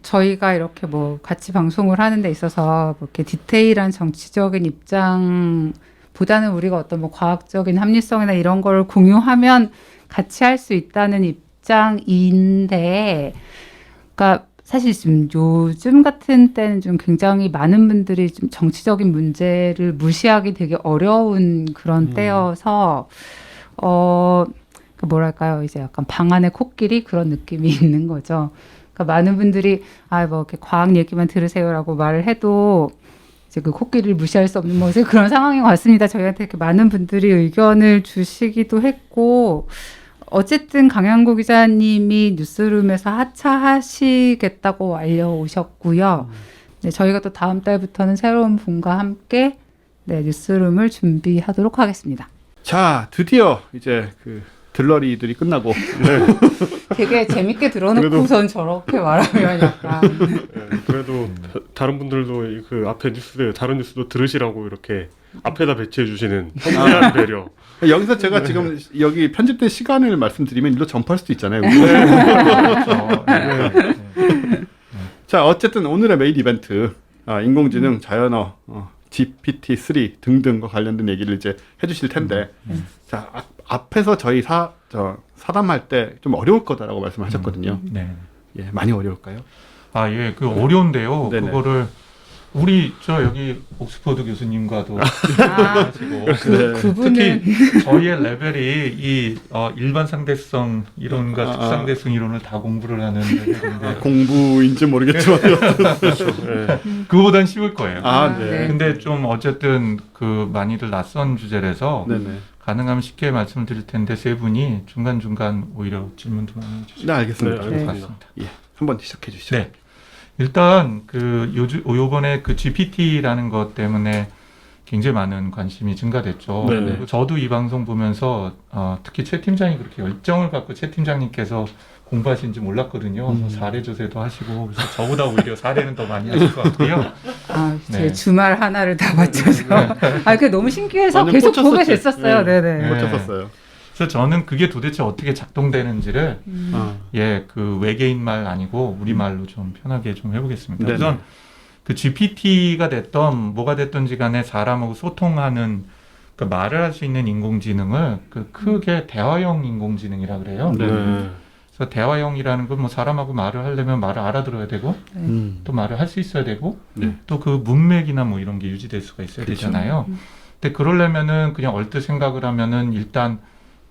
저희가 이렇게 뭐 같이 방송을 하는 데 있어서 뭐 이렇게 디테일한 정치적인 입장보다는 우리가 어떤 뭐 과학적인 합리성이나 이런 걸 공유하면 같이 할 수 있다는 입장인데, 그러니까 사실 지금 요즘 같은 때는 좀 굉장히 많은 분들이 좀 정치적인 문제를 무시하기 되게 어려운 그런 때여서, 뭐랄까요, 이제 약간 방 안의 코끼리 그런 느낌이 있는 거죠. 그러니까 많은 분들이 뭐 이렇게 과학 얘기만 들으세요라고 말을 해도 이제 그 코끼리를 무시할 수 없는 뭐 그런 상황인 것 같습니다. 저희한테 이렇게 많은 분들이 의견을 주시기도 했고. 어쨌든 강양구 기자님이 뉴스룸에서 하차하시겠다고 알려오셨고요. 네, 저희가 또 다음 달부터는 새로운 분과 함께 뉴스룸을 준비하도록 하겠습니다. 자, 드디어 이제 그 들러리들이 끝나고 되게 재밌게 들어놓고선 저렇게 말하면 약간 그래도 다른 분들도 그 앞에 다른 뉴스도 들으시라고 이렇게 앞에다 배치해 주시는 현대한 배려. 여기서 제가 지금 여기 편집된 시간을 말씀드리면 일로 점프할 수도 있잖아요. 자, 어쨌든 오늘의 메인 이벤트 인공지능, 자연어, GPT-3 등등과 관련된 얘기를 이제 해주실 텐데, 자 앞에서 저희 사담할 때 좀 어려울 거다라고 말씀하셨거든요. 네. 예, 많이 어려울까요? 예, 그 어려운데요. 네네. 그거를 우리 여기 옥스퍼드 교수님과도 하시고 그분은 특히 저희의 레벨이 이 일반 상대성 이론과 특상대성 이론을 다 공부를 하는 레벨인데 공부인지 모르겠지만 그거보단 쉬울 거예요. 네. 근데 좀 어쨌든 그 많이들 낯선 주제라서 네네. 가능하면 쉽게 말씀을 드릴 텐데 세 분이 중간중간 오히려 질문도 많이 해주시면 네, 알겠습니다. 좋을 것 같습니다. 예, 한번 시작해 주시죠. 네. 일단 요번에 그 GPT라는 것 때문에 굉장히 많은 관심이 증가됐죠. 네네. 그리고 저도 이 방송 보면서 특히 최 팀장이 그렇게 열정을 갖고 최 팀장님께서 공부하시는지 몰랐거든요. 사례 조사도 하시고 그래서 저보다 오히려 사례는 더 많이 하실 것 같고요. 제 네. 주말 하나를 다 맞춰서 그게 너무 신기해서 완전 계속 보게 꽂혔었지. 됐었어요. 네네. 꽂혔었어요. 그래서 저는 그게 도대체 어떻게 작동되는지를 그 외계인 말 아니고 우리 말로 좀 편하게 좀 해보겠습니다. 네네. 우선 그 GPT가 됐던 뭐가 됐든지 간에 사람하고 소통하는 그 말을 할 수 있는 인공지능을 그 크게 대화형 인공지능이라 그래요. 네. 그래서 대화형이라는 건 뭐 사람하고 말을 하려면 말을 알아들어야 되고 또 말을 할 수 있어야 되고 네. 또 그 문맥이나 뭐 이런 게 유지될 수가 있어야 그렇죠. 되잖아요. 근데 그러려면은 그냥 얼뜻 생각을 하면은 일단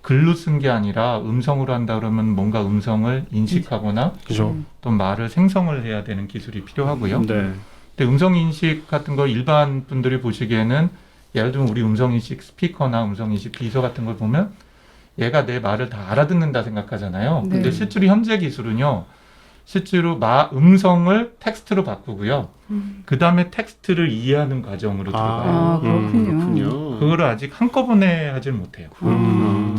글로 쓴 게 아니라 음성으로 한다 그러면 뭔가 음성을 인식하거나 그죠. 또 말을 생성을 해야 되는 기술이 필요하고요. 네. 근데 음성 인식 같은 거 일반 분들이 보시기에는 예를 들면 우리 음성 인식 스피커나 음성 인식 비서 같은 걸 보면 얘가 내 말을 다 알아듣는다 생각하잖아요. 네. 근데 실제로 현재 기술은요. 실제로 음성을 텍스트로 바꾸고요. 그 다음에 텍스트를 이해하는 과정으로 들어가요. 그렇군요. 그거를 아직 한꺼번에 하질 못해요.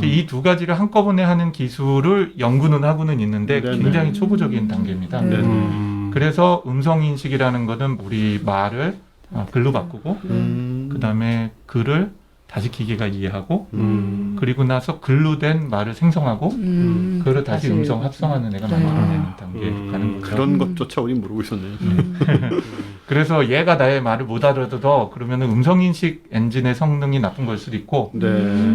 이 두 가지를 한꺼번에 하는 기술을 연구는 하고는 있는데 네네. 굉장히 초보적인 단계입니다. 네. 그래서 음성 인식이라는 것은 우리 말을 글로 바꾸고 그 다음에 글을 다시 기계가 이해하고 그리고 나서 글로 된 말을 생성하고 그걸 다시 음성 합성하는 애가 만들어내는 단계에 가는 거죠. 그런 것조차 우린 모르고 있었네요. 그래서 얘가 나의 말을 못 알아들어 그러면 음성인식 엔진의 성능이 나쁜 걸 수도 있고 네.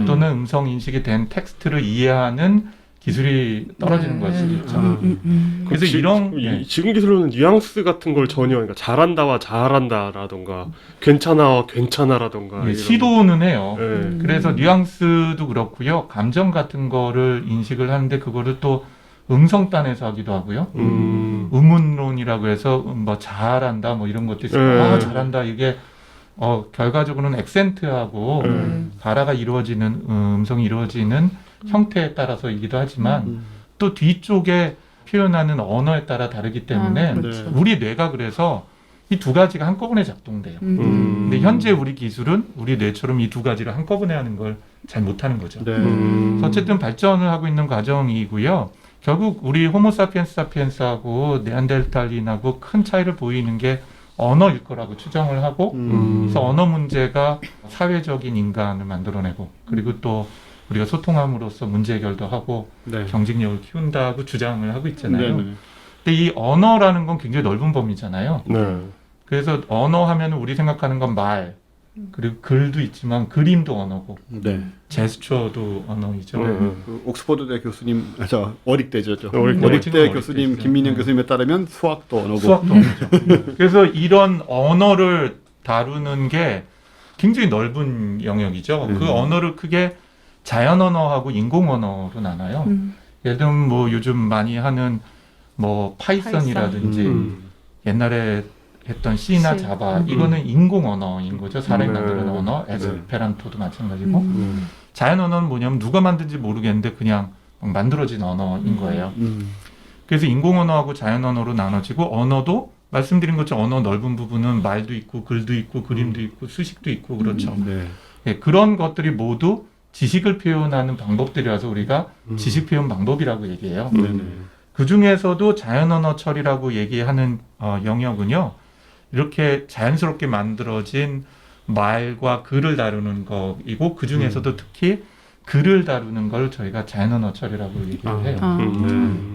또는 음성인식이 된 텍스트를 이해하는 기술이 떨어지는 걸 수도 있죠. 그래서 지금 기술로는 뉘앙스 같은 걸 전혀 그러니까 잘한다와 잘한다라던가 괜찮아와 괜찮아라던가 이런. 시도는 해요. 네. 그래서 뉘앙스도 그렇고요. 감정 같은 거를 인식을 하는데 그거를 또 음성단에서 하기도 하고요. 의문론이라고 해서 뭐 잘한다 뭐 이런 것도 있어요. 아 잘한다 이게 결과적으로는 액센트하고 발화가 이루어지는 음성이 이루어지는 형태에 따라서이기도 하지만 또 뒤쪽에 표현하는 언어에 따라 다르기 때문에 그렇죠. 우리 뇌가 그래서 이 두 가지가 한꺼번에 작동돼요. 근데 현재 우리 기술은 우리 뇌처럼 이 두 가지를 한꺼번에 하는 걸 잘 못하는 거죠. 네. 그래서 어쨌든 발전을 하고 있는 과정이고요. 결국 우리 호모사피엔스 사피엔스하고 네안데르탈린하고 큰 차이를 보이는 게 언어일 거라고 추정을 하고 그래서 언어 문제가 사회적인 인간을 만들어내고 그리고 또 우리가 소통함으로써 문제 해결도 하고 네. 경쟁력을 키운다고 주장을 하고 있잖아요. 네. 근데 이 언어라는 건 굉장히 넓은 범위잖아요. 네. 그래서 언어 하면 우리 생각하는 건 말, 그리고 글도 있지만 그림도 언어고 네. 제스처도 언어이죠. 그 옥스퍼드대 교수님, 어릭대죠. 어릭대. 어릭대 교수님, 어릭대죠. 김민영 교수님에 따르면 수학도 언어고. 수학도 언어죠. 그래서 이런 언어를 다루는 게 굉장히 넓은 영역이죠. 그 언어를 크게 자연 언어하고 인공 언어로 나눠요. 예를 들면 뭐 요즘 많이 하는 뭐 파이썬이라든지 옛날에 했던 C나 C. 자바 이거는 인공 언어인 거죠. 사람이 만드는 언어. 에스페란토도 마찬가지고. 자연 언어는 뭐냐면 누가 만든지 모르겠는데 그냥 만들어진 언어인 거예요. 그래서 인공 언어하고 자연 언어로 나눠지고 언어도 말씀드린 것처럼 언어 넓은 부분은 말도 있고 글도 있고 그림도 있고 수식도 있고 그렇죠. 네. 예, 그런 것들이 모두 지식을 표현하는 방법들이라서 우리가 지식 표현 방법이라고 얘기해요. 그 중에서도 자연 언어 처리라고 얘기하는 영역은요. 이렇게 자연스럽게 만들어진 말과 글을 다루는 거이고 그 중에서도 특히 글을 다루는 걸 저희가 자연 언어 처리라고 얘기를 해요.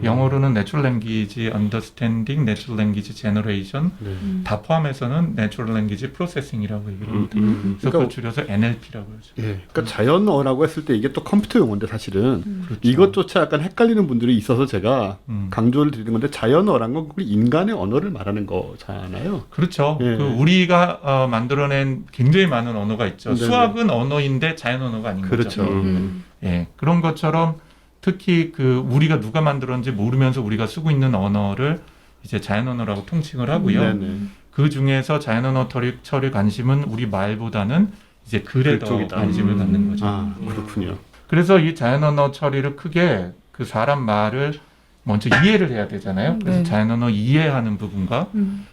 영어로는 Natural Language Understanding, Natural Language Generation 다 포함해서는 Natural Language Processing이라고 얘기를 합니다. 그래서 그걸 줄여서 NLP라고 하죠. 예. 그러니까 자연어라고 했을 때 이게 또 컴퓨터 용어인데 사실은 그렇죠. 이것조차 약간 헷갈리는 분들이 있어서 제가 강조를 드리는 건데 자연어란 건 우리 인간의 언어를 말하는 거잖아요. 그렇죠. 예. 그 우리가 만들어낸 굉장히 많은 언어가 있죠. 네네. 수학은 언어인데 자연 언어가 아닌 그렇죠. 거죠. 예, 그런 것처럼 특히 그 우리가 누가 만들었는지 모르면서 우리가 쓰고 있는 언어를 이제 자연 언어라고 통칭을 하고요. 네네. 그 중에서 자연 언어 처리 관심은 우리 말보다는 이제 글에 더 그쪽이다. 관심을 갖는 거죠. 아, 그렇군요. 그래서 이 자연 언어 처리를 크게 그 사람 말을 먼저 이해를 해야 되잖아요. 그래서 네. 자연 언어 이해하는 부분과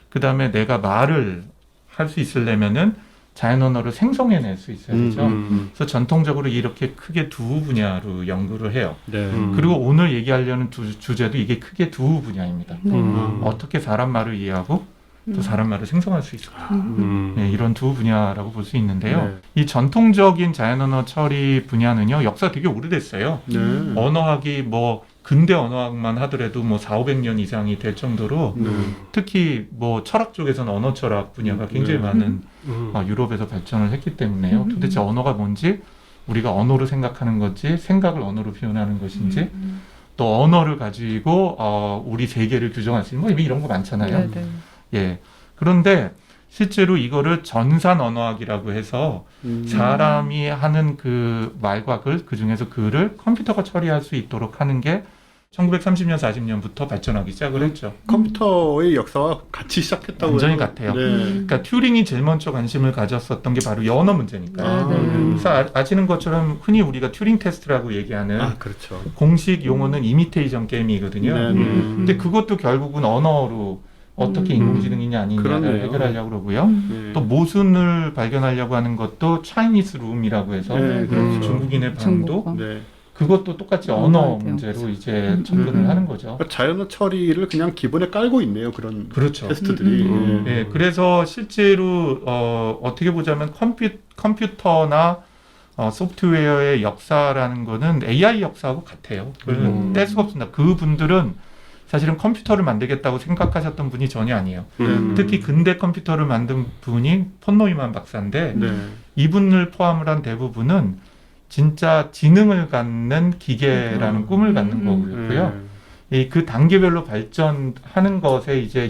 그 다음에 내가 말을 할 수 있으려면은 자연 언어를 생성해낼 수 있어야 되죠. 그래서 전통적으로 이렇게 크게 두 분야로 연구를 해요. 네. 그리고 오늘 얘기하려는 주제도 이게 크게 두 분야입니다. 네. 어떻게 사람 말을 이해하고 또 사람 말을 생성할 수 있을까. 네, 이런 두 분야라고 볼 수 있는데요. 이 전통적인 자연 언어 처리 분야는요. 역사 되게 오래됐어요. 네. 언어학이 뭐 근대 언어학만 하더라도 뭐 400~500년 이상이 될 정도로 특히 뭐 철학 쪽에서는 언어 철학 분야가 굉장히 많은 유럽에서 발전을 했기 때문에요. 도대체 언어가 뭔지 우리가 언어로 생각하는 건지 생각을 언어로 표현하는 것인지 또 언어를 가지고 우리 세계를 규정할 수 있는 뭐 이런 거 많잖아요. 네네. 예. 그런데 실제로 이거를 전산 언어학이라고 해서 사람이 하는 그 말과 글, 그 중에서 글을 컴퓨터가 처리할 수 있도록 하는 게 1930년, 40년부터 발전하기 시작을 했죠. 컴퓨터의 역사와 같이 시작했다고 완전히 해서. 같아요. 네. 그러니까 튜링이 제일 먼저 관심을 가졌었던 게 바로 이 언어 문제니까요. 네, 네. 그래서 아시는 것처럼 흔히 우리가 튜링 테스트라고 얘기하는 아, 그렇죠. 공식 용어는 이미테이션 게임이거든요. 네, 네. 근데 그것도 결국은 언어로 어떻게 인공지능이냐 아니냐를 그러네요. 해결하려고 그러고요. 네. 또 모순을 발견하려고 하는 것도 차이니스 룸이라고 해서 네, 그렇죠. 중국인의 방도 중국어. 네. 그것도 똑같이 언어 언어에 대한 문제로 이제 접근을 하는 거죠. 그러니까 자연어 처리를 그냥 기본에 깔고 있네요. 그런 그렇죠. 테스트들이. 예, 그래서 실제로 어떻게 보자면 컴퓨터나 소프트웨어의 역사라는 거는 AI 역사하고 같아요. 그걸 뗄 수가 없습니다. 그분들은 사실은 컴퓨터를 만들겠다고 생각하셨던 분이 전혀 아니에요. 특히 근대 컴퓨터를 만든 분이 폰 노이만 박사인데 네. 이분을 포함을 한 대부분은 진짜 지능을 갖는 기계라는 꿈을 갖는 거고요. 그 단계별로 발전하는 것에 이제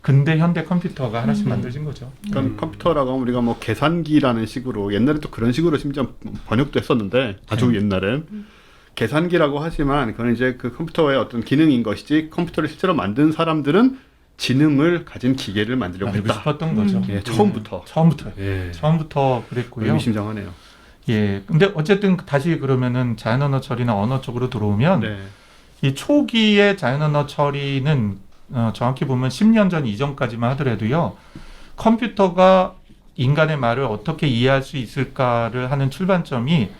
근대 현대 컴퓨터가 하나씩 만들어진 거죠. 그러니까 컴퓨터라고 하면 우리가 뭐 계산기라는 식으로 옛날에 또 그런 식으로 심지어 번역도 했었는데 아주 옛날엔 계산기라고 하지만 그건 이제 그 컴퓨터의 어떤 기능인 것이지 컴퓨터를 실제로 만든 사람들은 지능을 가진 기계를 만들려고 만들고 했다. 싶었던 거죠. 예, 처음부터. 처음부터 그랬고요. 의미심장하네요. 예. 근데 어쨌든 다시 그러면은 자연 언어 처리나 언어 쪽으로 들어오면 네. 이 초기의 자연 언어 처리는 정확히 보면 10년 전 이전까지만 하더라도요. 컴퓨터가 인간의 말을 어떻게 이해할 수 있을까를 하는 출발점이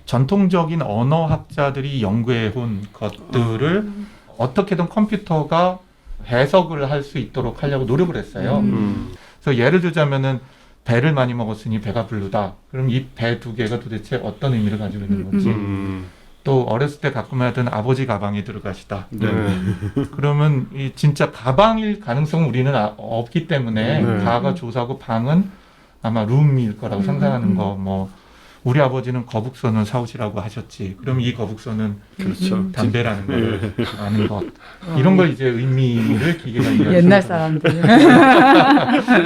전통적인 언어학자들이 연구해 온 것들을 어떻게든 컴퓨터가 해석을 할 수 있도록 하려고 노력을 했어요. 그래서 예를 들자면은 배를 많이 먹었으니 배가 부르다. 그럼 이 배 두 개가 도대체 어떤 의미를 가지고 있는 건지. 또 어렸을 때 가끔 하던 아버지 가방에 들어가시다. 네. 그러면 이 진짜 가방일 가능성은 우리는 없기 때문에 네. 가가 조사고 방은 아마 룸일 거라고 상상하는 거. 뭐 우리 아버지는 거북선을 사오시라고 하셨지. 그럼 이 거북선은 그렇죠. 담배라는 걸 아는 것. 이런 걸 이제 의미를 기계가 이해할 옛날 수 사람들.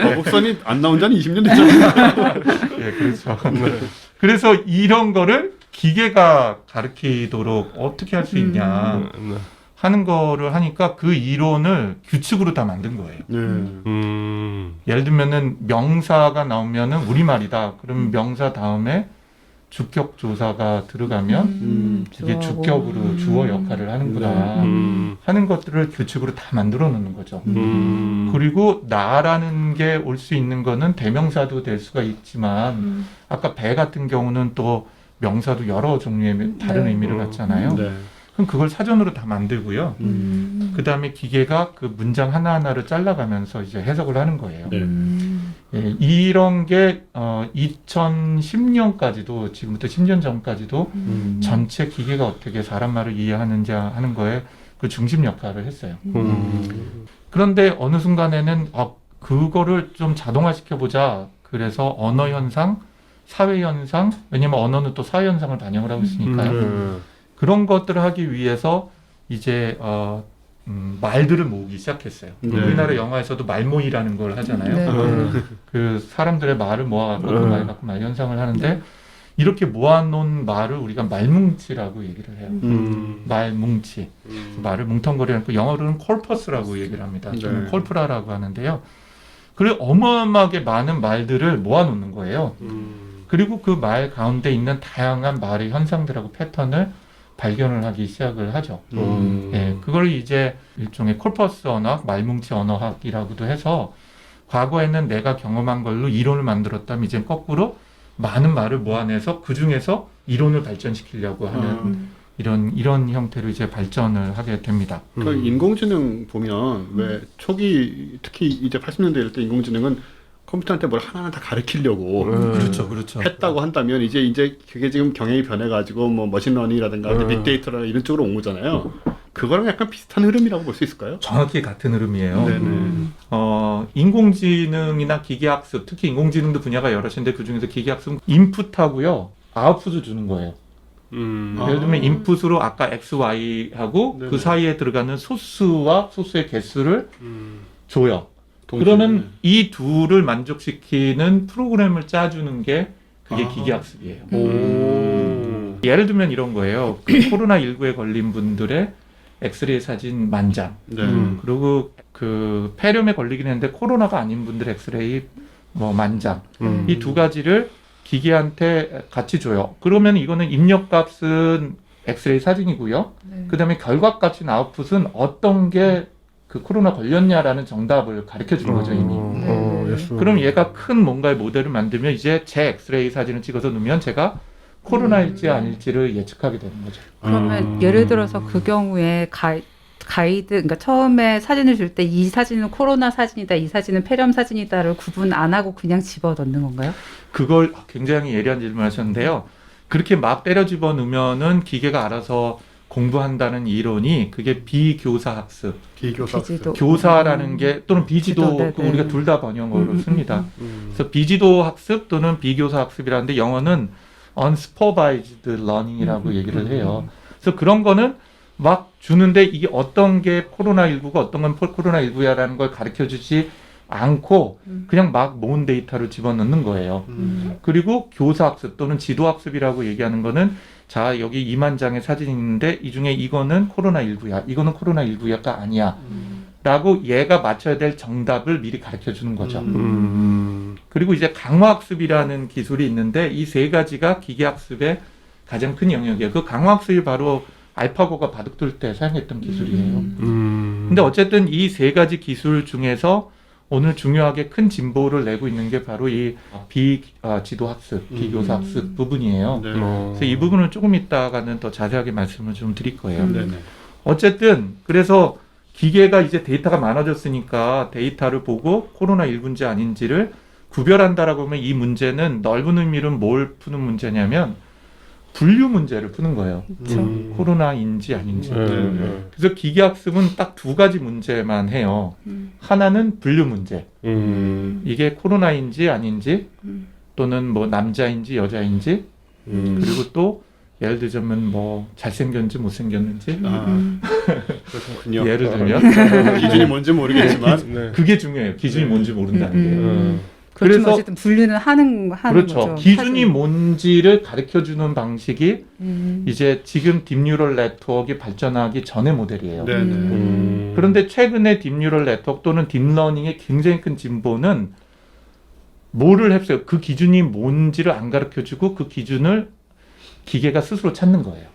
거북선이 안 나온 지 한 20년 됐잖아요. 예, 그렇죠. 그래서 이런 거를 기계가 가르치도록 어떻게 할 수 있냐 하는 거를 하니까 그 이론을 규칙으로 다 만든 거예요. 예를 들면은 명사가 나오면은 우리말이다. 그럼 명사 다음에 주격 조사가 들어가면 이게 주격으로 주어 역할을 하는구나 하는 것들을 규칙으로 다 만들어 놓는 거죠. 그리고 나라는 게 올 수 있는 거는 대명사도 될 수가 있지만 아까 배 같은 경우는 또 명사도 여러 종류의 다른 의미를 갖잖아요. 네. 그럼 그걸 사전으로 다 만들고요. 그 다음에 기계가 그 문장 하나하나를 잘라가면서 이제 해석을 하는 거예요. 네. 예, 이런 게 2010년까지도 지금부터 10년 전까지도 전체 기계가 어떻게 사람 말을 이해하는지 하는 거에 그 중심 역할을 했어요. 그런데 어느 순간에는 그거를 좀 자동화시켜보자. 그래서 언어 현상, 사회 현상, 왜냐면 언어는 또 사회 현상을 반영을 하고 있으니까요. 그런 것들을 하기 위해서 이제 말들을 모으기 시작했어요. 네. 우리나라 영화에서도 말모이라는 걸 하잖아요. 네. 그 사람들의 말을 모아갖고 그 말 갖고 말 현상을 하는데 이렇게 모아놓은 말을 우리가 말뭉치라고 얘기를 해요. 말뭉치. 말을 뭉텅거리는 그 영어로는 콜퍼스라고 얘기를 합니다. 저는 네. 콜프라라고 하는데요. 그리고 어마어마하게 많은 말들을 모아놓는 거예요. 그리고 그 말 가운데 있는 다양한 말의 현상들하고 패턴을 발견을 하기 시작을 하죠. 예, 그걸 이제 일종의 콜퍼스 언어학, 말뭉치 언어학이라고도 해서 과거에는 내가 경험한 걸로 이론을 만들었다면 이제 거꾸로 많은 말을 모아내서 그 중에서 이론을 발전시키려고 하는 이런 형태로 이제 발전을 하게 됩니다. 그 인공지능 보면 왜 초기 특히 이제 80년대 이럴 때 인공지능은 컴퓨터한테 뭘 하나하나 다 가르치려고 그렇죠. 했다고 한다면 이제 그게 지금 경향이 변해가지고 뭐 머신러닝이라든가 빅데이터나 이런 쪽으로 온 거잖아요. 그거랑 약간 비슷한 흐름이라고 볼 수 있을까요? 정확히 같은 흐름이에요. 네네. 인공지능이나 기계학습, 특히 인공지능도 분야가 여럿인데 그 중에서 기계학습은 인풋하고요, 아웃풋을 주는 거예요. 예를 들면 인풋으로 아까 X, Y하고 네네. 그 사이에 들어가는 소스와 소스의 개수를 줘요. 동시에. 그러면 이 둘을 만족시키는 프로그램을 짜주는 게 그게 기계학습이에요. 예를 들면 이런 거예요. 그 코로나19에 걸린 분들의 엑스레이 사진 만장. 네. 그리고 그 폐렴에 걸리긴 했는데 코로나가 아닌 분들 엑스레이 뭐 만장. 이 두 가지를 기계한테 같이 줘요. 그러면 이거는 입력값은 엑스레이 사진이고요. 네. 그 다음에 결과값인 아웃풋은 어떤 게 그 코로나 걸렸냐라는 정답을 가르쳐 주는 거죠, 이미. 그럼 얘가 큰 뭔가의 모델을 만들면 이제 제 엑스레이 사진을 찍어서 넣으면 제가 코로나일지 아닐지를 예측하게 되는 거죠. 그러면 예를 들어서 그 경우에 가이드, 그러니까 처음에 사진을 줄 때 이 사진은 코로나 사진이다, 이 사진은 폐렴 사진이다를 구분 안 하고 그냥 집어 넣는 건가요? 그걸 굉장히 예리한 질문을 하셨는데요. 그렇게 막 때려 집어 넣으면은 기계가 알아서 공부한다는 이론이 그게 비교사 학습. 비교사. 비지도. 교사라는 게 또는 비지도 지도, 네, 그 네. 우리가 둘 다 번역어로 씁니다. 그래서 비지도 학습 또는 비교사 학습이라는데 영어는 unsupervised learning이라고 얘기를 해요. 그래서 그런 거는 막 주는데 이게 어떤 게 코로나19가 어떤 건 코로나19야라는 걸 가르쳐 주지 않고 그냥 막 모은 데이터를 집어넣는 거예요. 그리고 교사학습 또는 지도학습이라고 얘기하는 거는 자 여기 2만 장의 사진이 있는데 이 중에 이거는 코로나19야, 이거는 코로나19야가 아니야 라고 얘가 맞춰야 될 정답을 미리 가르쳐 주는 거죠. 그리고 이제 강화학습이라는 기술이 있는데 이 세 가지가 기계학습의 가장 큰 영역이에요. 그 강화학습이 바로 알파고가 바둑둘 때 사용했던 기술이에요. 근데 어쨌든 이 세 가지 기술 중에서 오늘 중요하게 큰 진보를 내고 있는 게 바로 이 비지도학습, 비교사학습 부분이에요. 네. 그래서 이 부분은 조금 이따가는 더 자세하게 말씀을 좀 드릴 거예요. 네네. 어쨌든 그래서 기계가 이제 데이터가 많아졌으니까 데이터를 보고 코로나19인지 아닌지를 구별한다라고 하면 이 문제는 넓은 의미로 뭘 푸는 문제냐면 분류 문제를 푸는 거예요. 코로나인지 아닌지. 그래서 기계학습은 딱 두 가지 문제만 해요. 하나는 분류 문제. 이게 코로나인지 아닌지 또는 뭐 남자인지 여자인지 그리고 또 예를 들자면 뭐 잘생겼는지 못생겼는지 그렇군요. 예를 들면 기준이 뭔지 모르겠지만 그게 중요해요. 기준이 뭔지 모른다는 게. 그렇지만 그래서 어쨌든 분류는 하는 그렇죠. 거죠. 기준이 사진. 뭔지를 가르쳐주는 방식이 이제 지금 딥뉴럴 네트워크가 발전하기 전의 모델이에요. 네네. 그런데 최근에 딥뉴럴 네트워크 또는 딥러닝의 굉장히 큰 진보는 뭐를 했어요? 그 기준이 뭔지를 안 가르쳐주고 그 기준을 기계가 스스로 찾는 거예요.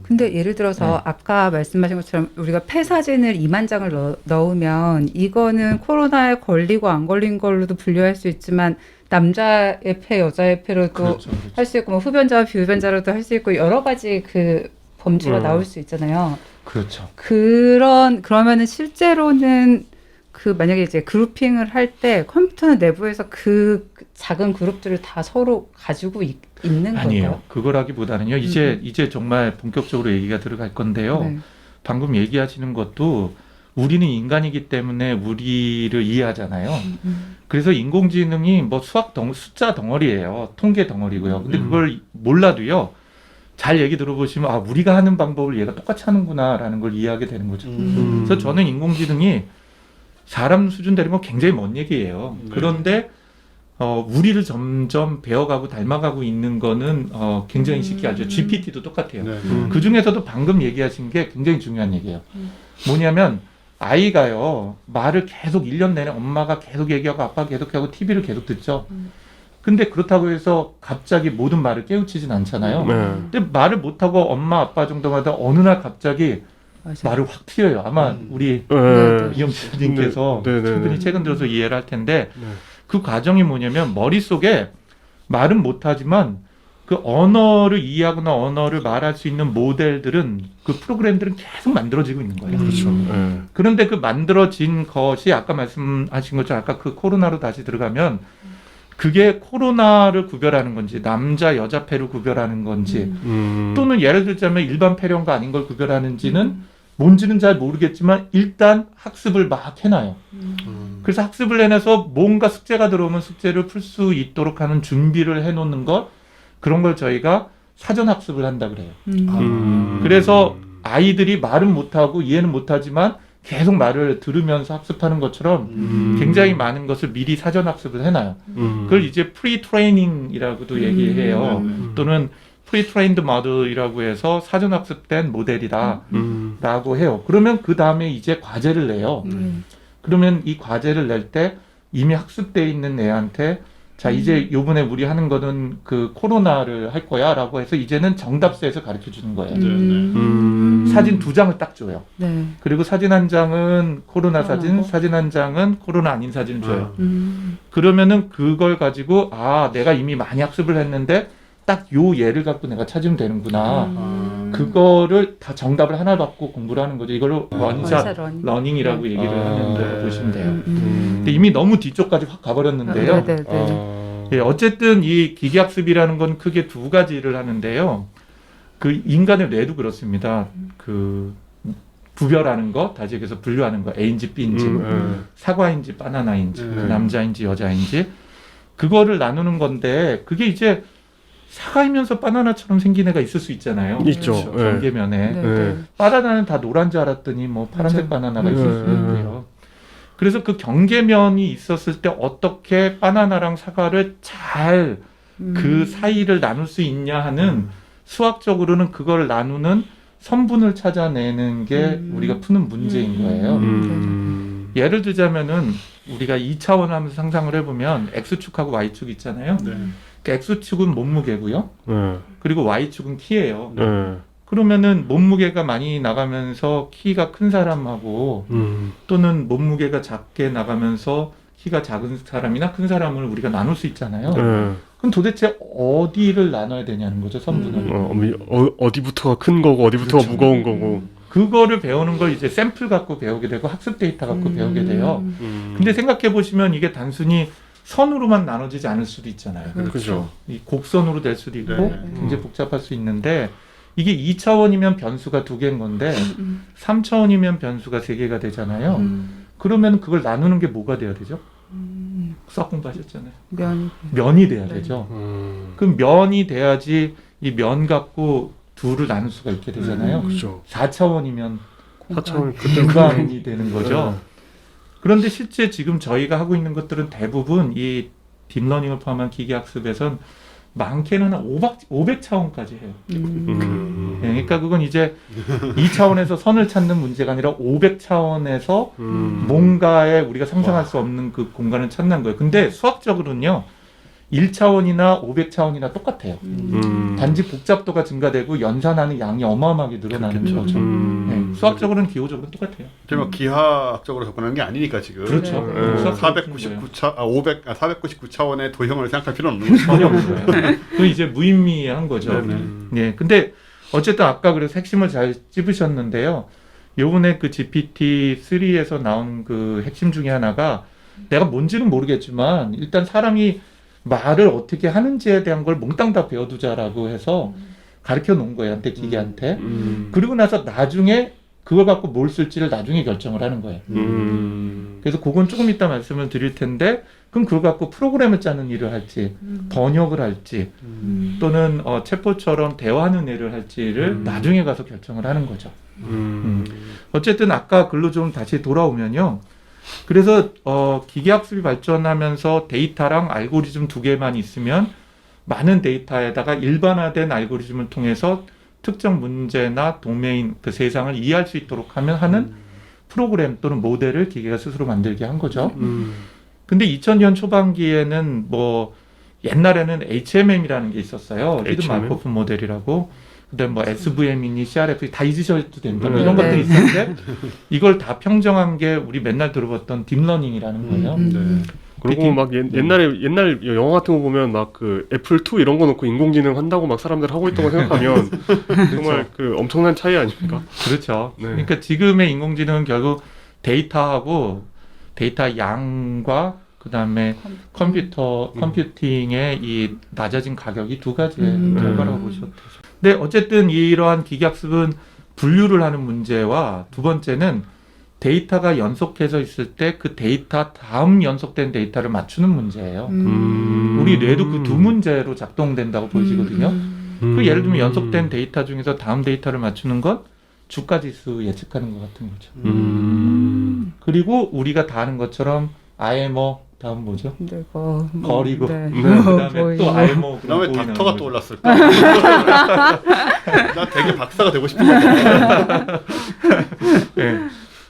근데 예를 들어서 네. 아까 말씀하신 것처럼 우리가 폐 사진을 2만 장을 넣으면 이거는 코로나에 걸리고 안 걸린 걸로도 분류할 수 있지만 남자의 폐, 여자의 폐로도 그렇죠. 할 수 있고 뭐 흡연자와 비흡연자로도 할 수 있고 여러 가지 그 범주가 나올 수 있잖아요. 그렇죠. 그러면은 실제로는 그 만약에 이제 그룹핑을 할 때 컴퓨터 내부에서 그 작은 그룹들을 다 서로 가지고 있는 아니에요. 건가요? 그거라기보다는요. 이제 정말 본격적으로 얘기가 들어갈 건데요. 네. 방금 얘기하시는 것도 우리는 인간이기 때문에 우리를 이해하잖아요. 그래서 인공지능이 뭐 숫자 덩어리예요. 통계 덩어리고요. 근데 그걸 몰라도요. 잘 얘기 들어보시면 아 우리가 하는 방법을 얘가 똑같이 하는구나라는 걸 이해하게 되는 거죠. 그래서 저는 인공지능이 사람 수준 되는 건 굉장히 먼 얘기예요. 그런데 우리를 점점 배워가고 닮아가고 있는 거는 굉장히 쉽게 알죠. GPT도 똑같아요. 네. 그 중에서도 방금 얘기하신 게 굉장히 중요한 얘기예요. 뭐냐면 아이가요 말을 계속 1년 내내 엄마가 계속 얘기하고 아빠가 계속 하고 TV를 계속 듣죠. 근데 그렇다고 해서 갑자기 모든 말을 깨우치진 않잖아요. 근데 말을 못하고 엄마 아빠 정도마다 어느 날 갑자기 맞아요. 말을 확 튀어요. 아마 우리 이영철님께서 충분히 최근 들어서 이해를 할 텐데 그 과정이 뭐냐면 머릿속에 말은 못하지만 그 언어를 이해하거나 언어를 말할 수 있는 모델들은 그 프로그램들은 계속 만들어지고 있는 거예요. 그렇죠. 그런데 그 만들어진 것이 아까 말씀하신 것처럼 아까 그 코로나로 다시 들어가면 그게 코로나를 구별하는 건지 남자 여자 폐를 구별하는 건지 또는 예를 들자면 일반 폐렴과 아닌 걸 구별하는지는 뭔지는 잘 모르겠지만 일단 학습을 막 해놔요. 그래서 학습을 해내서 뭔가 숙제가 들어오면 숙제를 풀 수 있도록 하는 준비를 해놓는 것 그런 걸 저희가 사전 학습을 한다 그래요. 음. 그래서 아이들이 말은 못하고 이해는 못하지만 계속 말을 들으면서 학습하는 것처럼 굉장히 많은 것을 미리 사전 학습을 해놔요. 그걸 이제 프리-트레이닝이라고도 얘기해요. 또는 프리-트레인드 모델이라고 해서 사전 학습된 모델이다라고 해요. 그러면 그 다음에 이제 과제를 내요. 그러면 이 과제를 낼 때 이미 학습돼 있는 애한테 자 이제 요번에 우리 하는 거는 그 코로나를 할 거야 라고 해서 이제는 정답서에서 가르쳐 주는 거예요. 사진 2장을 딱 줘요. 네. 그리고 사진 한 장은 코로나 사진, 코로나고? 사진 한 장은 코로나 아닌 사진을 줘요. 그러면은 그걸 가지고 아 내가 이미 많이 학습을 했는데 딱 요 예를 갖고 내가 찾으면 되는구나. 그거를 다 정답을 하나 받고 공부를 하는 거죠. 이걸로 원샷 러닝이라고 얘기를 하는 거로 보시면 돼요. 근데 이미 너무 뒤쪽까지 확 가버렸는데요. 네, 네, 네. 예, 어쨌든 이 기계학습이라는 건 크게 2가지를 하는데요. 그 인간의 뇌도 그렇습니다. 그 구별하는 거, 다시 얘기해서 분류하는 거, A인지 B인지, 사과인지 바나나인지, 남자인지 여자인지, 그거를 나누는 건데, 그게 이제 사과이면서 바나나처럼 생긴 애가 있을 수 있잖아요. 있죠. 그렇죠. 경계면에. 네, 네. 바나나는 다 노란 줄 알았더니 뭐 파란색 바나나가 있을 수도 있고요. 그래서 그 경계면이 있었을 때 어떻게 바나나랑 사과를 잘 그 사이를 나눌 수 있냐 하는 수학적으로는 그걸 나누는 선분을 찾아내는 게 우리가 푸는 문제인 거예요. 예를 들자면은 우리가 2차원 하면서 상상을 해보면 X축하고 Y축 있잖아요. 그러니까 X축은 몸무게고요. 그리고 Y축은 키예요. 그러면은 몸무게가 많이 나가면서 키가 큰 사람하고 또는 몸무게가 작게 나가면서 키가 작은 사람이나 큰 사람을 우리가 나눌 수 있잖아요. 그럼 도대체 어디를 나눠야 되냐는 거죠, 선분을. 어디부터가 큰 거고 어디부터가 그렇죠. 무거운 거고. 그거를 배우는 걸 이제 샘플 갖고 배우게 되고 학습 데이터 갖고 배우게 돼요. 근데 생각해 보시면 이게 단순히 선으로만 나눠지지 않을 수도 있잖아요. 그렇죠. 이 곡선으로 될 수도 있고 네. 굉장히 복잡할 수 있는데 이게 2차원이면 변수가 2개인 건데 3차원이면 변수가 3개가 되잖아요. 그러면 그걸 나누는 게 뭐가 돼야 되죠? 수학 공부하셨잖아요. 면이 돼야 되죠. 그럼 면이 돼야지 이 면 갖고 둘을 나눌 수가 있게 되잖아요. 그렇죠. 4차원이면 4차원 공간이 되는 거죠. 그런데 실제 지금 저희가 하고 있는 것들은 대부분 이 딥러닝을 포함한 기계학습에선 많게는 한 500차원까지 해요. 네, 그러니까 그건 이제 2차원에서 선을 찾는 문제가 아니라 500차원에서 뭔가에 우리가 상상할 수 없는 그 공간을 찾는 거예요. 근데 수학적으로는요. 1차원이나 500차원이나 똑같아요. 단지 복잡도가 증가되고 연산하는 양이 어마어마하게 늘어나는 거죠. 네, 수학적으로는 기호적으로는 똑같아요. 뭐 기하학적으로 접근하는 게 아니니까 지금. 그렇죠. 네. 499차원의 도형을 생각할 필요는 없는 거죠. 전혀 없는 거예요. 그 이제 무의미한 거죠. 네네. 네, 근데 어쨌든 아까 그래서 핵심을 잘 찝으셨는데요. 요번에 그 GPT-3에서 나온 그 핵심 중에 하나가 내가 뭔지는 모르겠지만 일단 사람이 말을 어떻게 하는지에 대한 걸 몽땅 다 배워두자라고 해서 가르쳐 놓은 거예요, 한테 기계한테. 그리고 나서 나중에 그걸 갖고 뭘 쓸지를 나중에 결정을 하는 거예요. 그래서 그건 조금 이따 말씀을 드릴 텐데, 그럼 그걸 갖고 프로그램을 짜는 일을 할지, 번역을 할지, 또는 챗봇처럼 대화하는 일을 할지를 나중에 가서 결정을 하는 거죠. 어쨌든 아까 글로 좀 다시 돌아오면요. 그래서 기계학습이 발전하면서 데이터랑 알고리즘 2개만 있으면 많은 데이터에다가 일반화된 알고리즘을 통해서 특정 문제나 도메인, 그 세상을 이해할 수 있도록 하는 프로그램 또는 모델을 기계가 스스로 만들게 한 거죠. 근데 2000년 초반기에는 뭐 옛날에는 HMM이라는 게 있었어요. 히든 마르코프 모델이라고. 그다음 뭐 SVM이니 CRF 다 잊으셔도 된다. 뭐 이런 것들이 있었는데 이걸 다 평정한 게 우리 맨날 들어봤던 딥러닝이라는 거예요. 그리고 막 옛날 영화 같은 거 보면 막 그 애플 2 이런 거 놓고 인공지능 한다고 막 사람들 하고 있던 거 생각하면 정말 그 엄청난 차이 아닙니까? 그렇죠. 네. 그러니까 지금의 인공지능은 결국 데이터하고 데이터 양과 그다음에 컴퓨팅의 이 낮아진 가격이 2가지의 결과라고 보셔도 되죠. 근데 어쨌든 이러한 기계학습은 분류를 하는 문제와 두 번째는 데이터가 연속해서 있을 때 그 데이터 다음 연속된 데이터를 맞추는 문제예요. 우리 뇌도 그 2 문제로 작동된다고 보여지거든요. 그 예를 들면 연속된 데이터 중에서 다음 데이터를 맞추는 건 주가지수 예측하는 것 같은 거죠. 그리고 우리가 다 아는 것처럼 IMO 다음 뭐죠? 내가 거리고 네. 그다음에 또 IMO 그다음에 닥터가 떠올랐을까? 나 되게 박사가 되고 싶은 거야. 네.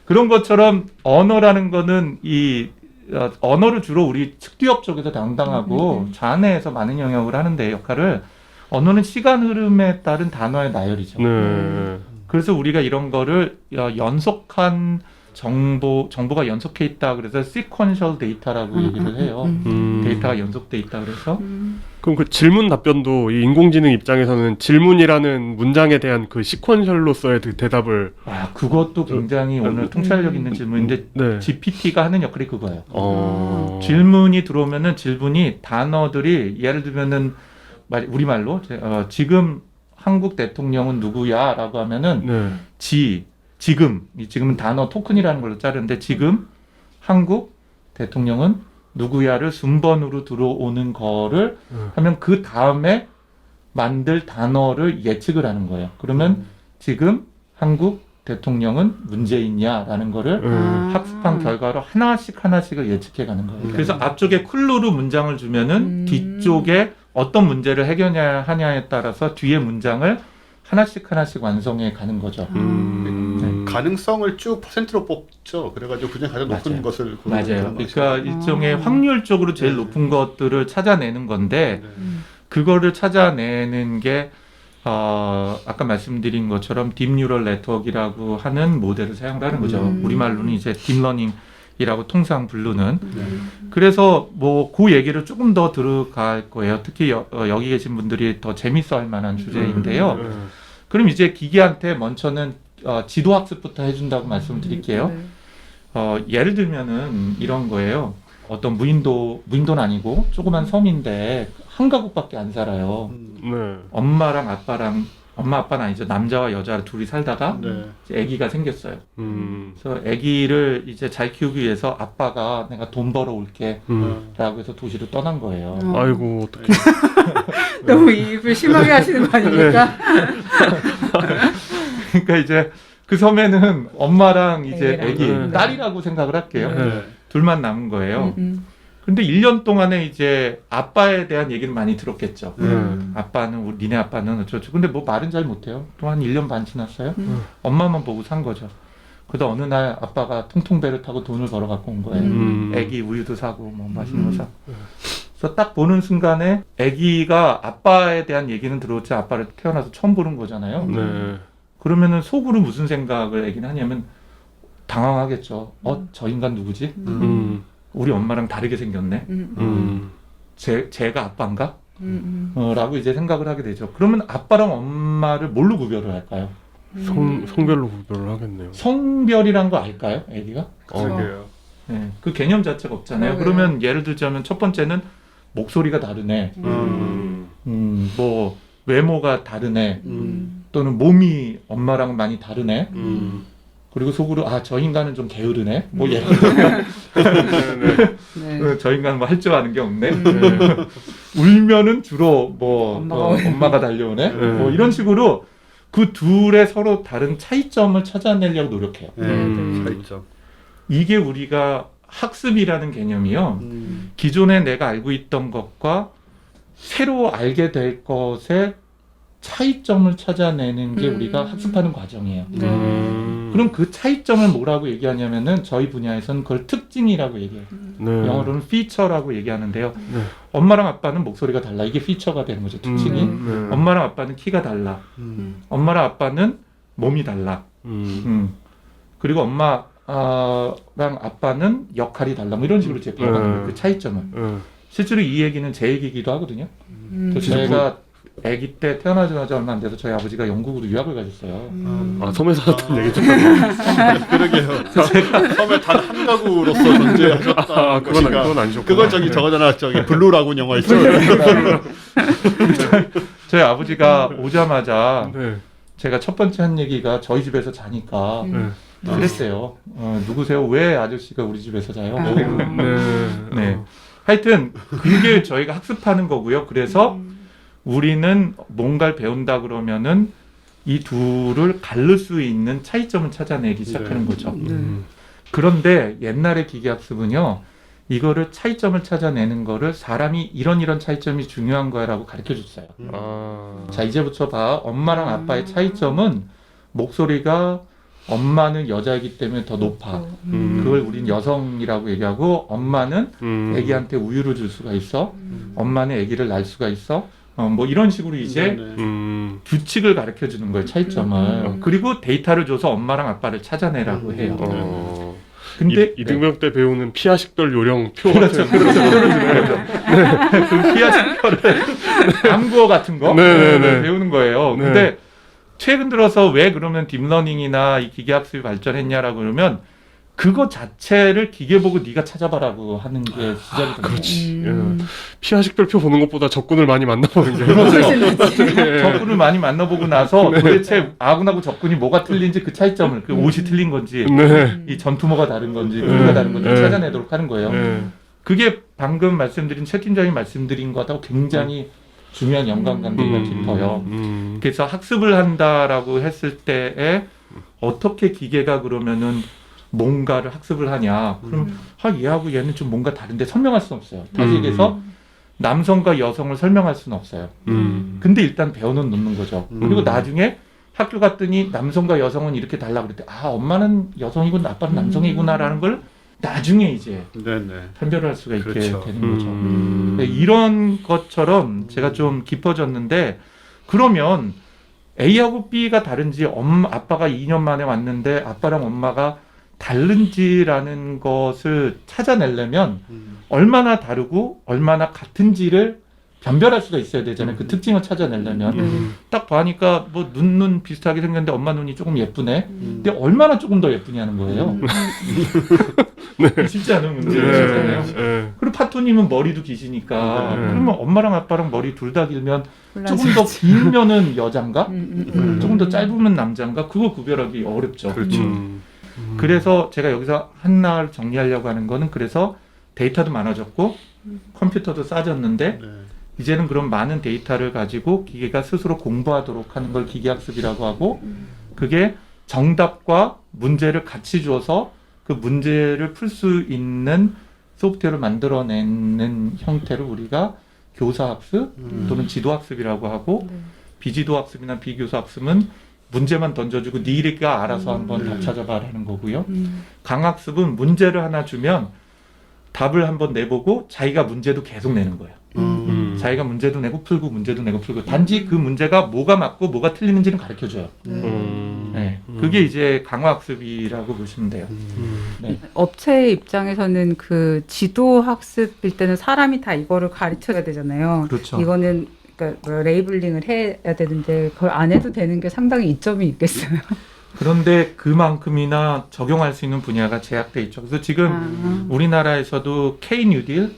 그런 것처럼 언어라는 거는 이 언어를 주로 우리 측두엽 쪽에서 담당하고 좌뇌에서 많은 영역을 하는데 역할을 언어는 시간 흐름에 따른 단어의 나열이죠. 네. 그래서 우리가 이런 거를 연속한 정보가 연속해 있다 그래서 sequential data라고 얘기를 해요. 데이터가 연속돼 있다 그래서 그럼 그 질문 답변도 이 인공지능 입장에서는 질문이라는 문장에 대한 그 시퀀셜로서의 그 대답을 그것도 굉장히 오늘 통찰력 있는 질문인데 네. GPT가 하는 역할이 그거예요. 질문이 들어오면은 질문이 단어들이 예를 들면은 우리말로 지금 한국 대통령은 누구야라고 하면은 네. 지금은 단어 토큰이라는 걸로 자르는데 지금 한국 대통령은 누구야를 순번으로 들어오는 거를 하면 그 다음에 만들 단어를 예측을 하는 거예요. 그러면 지금 한국 대통령은 문재인이야라는 거를 학습한 결과로 하나씩을 예측해 가는 거예요. 그래서 앞쪽에 클루로 문장을 주면은 뒤쪽에 어떤 문제를 해결하냐에 따라서 뒤에 문장을 하나씩 완성해 가는 거죠. 가능성을 쭉 퍼센트로 뽑죠. 그래가지고 그중에 가장 높은 것을 맞아요. 그러니까 일종의 확률적으로 제일 높은 것들을 찾아내는 건데 그거를 찾아내는 게 아까 말씀드린 것처럼 딥뉴럴 네트워크라고 하는 모델을 사용하는 거죠. 우리말로는 이제 딥러닝이라고 통상 부르는. 그래서 뭐 그 얘기를 조금 더 들어갈 거예요. 특히 여기 계신 분들이 더 재밌어 할 만한 주제인데요. 그럼 이제 기계한테 먼저는 지도 학습부터 해준다고 말씀을 드릴게요. 예를 들면은 이런 거예요. 어떤 무인도는 아니고 조그만 섬인데 한 가족밖에 안 살아요. 네. 엄마 아빠는 아니죠. 남자와 여자 둘이 살다가 이제 아기가 생겼어요. 그래서 아기를 이제 잘 키우기 위해서 아빠가 내가 돈 벌어 올게 라고 해서 도시로 떠난 거예요. 아이고 어떡해. 너무 이입을 심하게 하시는 거 아닙니까? 그러니까 이제 그 섬에는 엄마랑 이제 아기, 네. 딸이라고 생각을 할게요. 네. 둘만 남은 거예요. 근데 1년 동안에 이제 아빠에 대한 얘기를 많이 들었겠죠. 니네 아빠는 어쩌고. 근데 뭐 말은 잘 못해요. 또 한 1년 반 지났어요. 엄마만 보고 산 거죠. 그러다 어느 날 아빠가 통통배를 타고 돈을 벌어 갖고 온 거예요. 애기 우유도 사고 뭐 맛있는 거 사고. 그래서 딱 보는 순간에 애기가 아빠에 대한 얘기는 들었지 아빠를 태어나서 처음 보는 거잖아요. 네. 그러면은 속으로 무슨 생각을 애기는 하냐면 당황하겠죠. 저 인간 누구지? 우리 엄마랑 다르게 생겼네. 제가 아빠인가? 라고 이제 생각을 하게 되죠. 그러면 아빠랑 엄마를 뭘로 구별을 할까요? 성별로 구별을 하겠네요. 성별이란 거 알까요? 애기가? 그러게요. 네, 그 개념 자체가 없잖아요. 그러면 예를 들자면 첫 번째는 목소리가 다르네. 뭐 외모가 다르네. 또는 몸이 엄마랑 많이 다르네. 그리고 속으로 저 인간은 좀 게으르네. 뭐 예를 들면 저 인간은 뭐 할 줄 아는 게 없네. 울면은 주로 뭐 엄마가 달려오네. 뭐 이런 식으로 그 둘의 서로 다른 차이점을 찾아내려고 노력해요. 차이점. 이게 우리가 학습이라는 개념이요. 기존에 내가 알고 있던 것과 새로 알게 될 것의 차이점을 찾아내는 게 우리가 학습하는 과정이에요. 그럼 그 차이점을 뭐라고 얘기하냐면은 저희 분야에서는 그걸 특징이라고 얘기해요. 영어로는 feature라고 얘기하는데요. 엄마랑 아빠는 목소리가 달라. 이게 feature가 되는 거죠. 특징이. 엄마랑 아빠는 키가 달라. 엄마랑 아빠는 몸이 달라. 그리고 엄마랑 아빠는 역할이 달라. 뭐 이런 식으로 제가 배워가는 거예요. 그 차이점을. 실제로 이 얘기는 제 얘기이기도 하거든요. 제가 아기 때 태어나자마자 얼마 안 돼서 저희 아버지가 영국으로 유학을 가셨어요. 섬에 살았던 얘기죠. 그러게요. 섬에 단 한 가구로서 존재하셨다. 그건 아니셨고. 그건 저거잖아. 블루라군 영화 있죠. 저희 아버지가 오자마자 네. 제가 첫 번째 한 얘기가 저희 집에서 자니까 그랬어요. 누구세요? 왜 아저씨가 우리 집에서 자요? 네. 하여튼 그게 저희가 학습하는 거고요. 그래서 우리는 뭔가를 배운다 그러면은 이 둘을 가를 수 있는 차이점을 찾아내기 시작하는 거죠. 그런데 옛날의 기계학습은요, 이거를 차이점을 찾아내는 거를 사람이 이런 차이점이 중요한 거야라고 가르쳐 줬어요. 자, 이제부터 봐. 엄마랑 아빠의 차이점은 목소리가 엄마는 여자이기 때문에 더 높아. 그걸 우린 여성이라고 얘기하고, 엄마는 애기한테 우유를 줄 수가 있어. 엄마는 애기를 낳을 수가 있어. 뭐 이런 식으로 이제 규칙을 가르쳐 주는 거예요, 차이점을. 그리고 데이터를 줘서 엄마랑 아빠를 찾아내라고 해요. 근데 이등병 때 배우는 피하 식별 요령 표 그렇죠, 같은 그 피하식별을 암구어 같은 거 배우는 거예요. 네. 근데 최근 들어서 왜 그러면 딥러닝이나 이 기계학습이 발전했냐라고 그러면 그거 자체를 기계 보고 네가 찾아봐라고 하는 게 시작이 됩니다. 그렇지. 피하 식별 표 보는 것보다 적군을 많이 만나보는 게 적군을 많이 만나보고 나서 도대체 아군하고 적군이 뭐가 틀린지 그 차이점을, 그 옷이 틀린 건지, 이 전투모가 다른 건지, 무기가 다른 건지 찾아내도록 하는 거예요. 그게 방금 말씀드린 최 팀장이 말씀드린 것하고 굉장히 중요한 연관관계가 깊어요. 그래서 학습을 한다라고 했을 때에 어떻게 기계가 그러면은 뭔가를 학습을 하냐. 그럼 얘하고 얘는 좀 뭔가 다른데 설명할 수는 없어요. 다시 얘기해서 남성과 여성을 설명할 수는 없어요. 근데 일단 배워는 놓는 거죠. 그리고 나중에 학교 갔더니 남성과 여성은 이렇게 달라 그랬대. 아, 엄마는 여성이고 아빠는 남성이구나라는 걸 나중에 이제 판별을 할 수가 있게 되는 거죠. 네, 이런 것처럼 제가 좀 깊어졌는데, 그러면 A하고 B가 다른지, 아빠가 2년 만에 왔는데 아빠랑 엄마가 다른지라는 것을 찾아내려면 얼마나 다르고 얼마나 같은지를 변별할 수가 있어야 되잖아요. 그 특징을 찾아내려면. 딱 봐니까 뭐 눈 비슷하게 생겼는데 엄마 눈이 조금 예쁘네. 근데 얼마나 조금 더 예쁘냐는 거예요. 쉽지 않은 문제잖아요. 그리고 파토님은 머리도 기시니까 그러면 엄마랑 아빠랑 머리 둘 다 길면 조금 더 길면은 여잔가? 조금 더 짧으면 남잔가? 그거 구별하기 어렵죠. 그래서 제가 여기서 하나 정리하려고 하는 거는, 그래서 데이터도 많아졌고 컴퓨터도 싸졌는데 이제는 그런 많은 데이터를 가지고 기계가 스스로 공부하도록 하는 걸 기계학습이라고 하고, 그게 정답과 문제를 같이 줘서 그 문제를 풀 수 있는 소프트웨어를 만들어내는 형태를 우리가 교사학습 또는 지도학습이라고 하고, 비지도학습이나 비교사학습은 문제만 던져주고 네가 알아서 한번 답 찾아봐라는 거고요. 강학습은 문제를 하나 주면 답을 한번 내보고 자기가 문제도 계속 내는 거예요. 자기가 문제도 내고 풀고 문제도 내고 풀고, 단지 그 문제가 뭐가 맞고 뭐가 틀리는지는 가르쳐줘요. 네, 그게 이제 강화학습이라고 보시면 돼요. 네. 업체 입장에서는 그 지도 학습일 때는 사람이 다 이거를 가르쳐야 되잖아요. 그렇죠. 이거는 그러니까 뭐 레이블링을 해야 되는데 그걸 안 해도 되는 게 상당히 이점이 있겠어요. 그런데 그만큼이나 적용할 수 있는 분야가 제약돼 있죠. 그래서 지금 우리나라에서도 K 뉴딜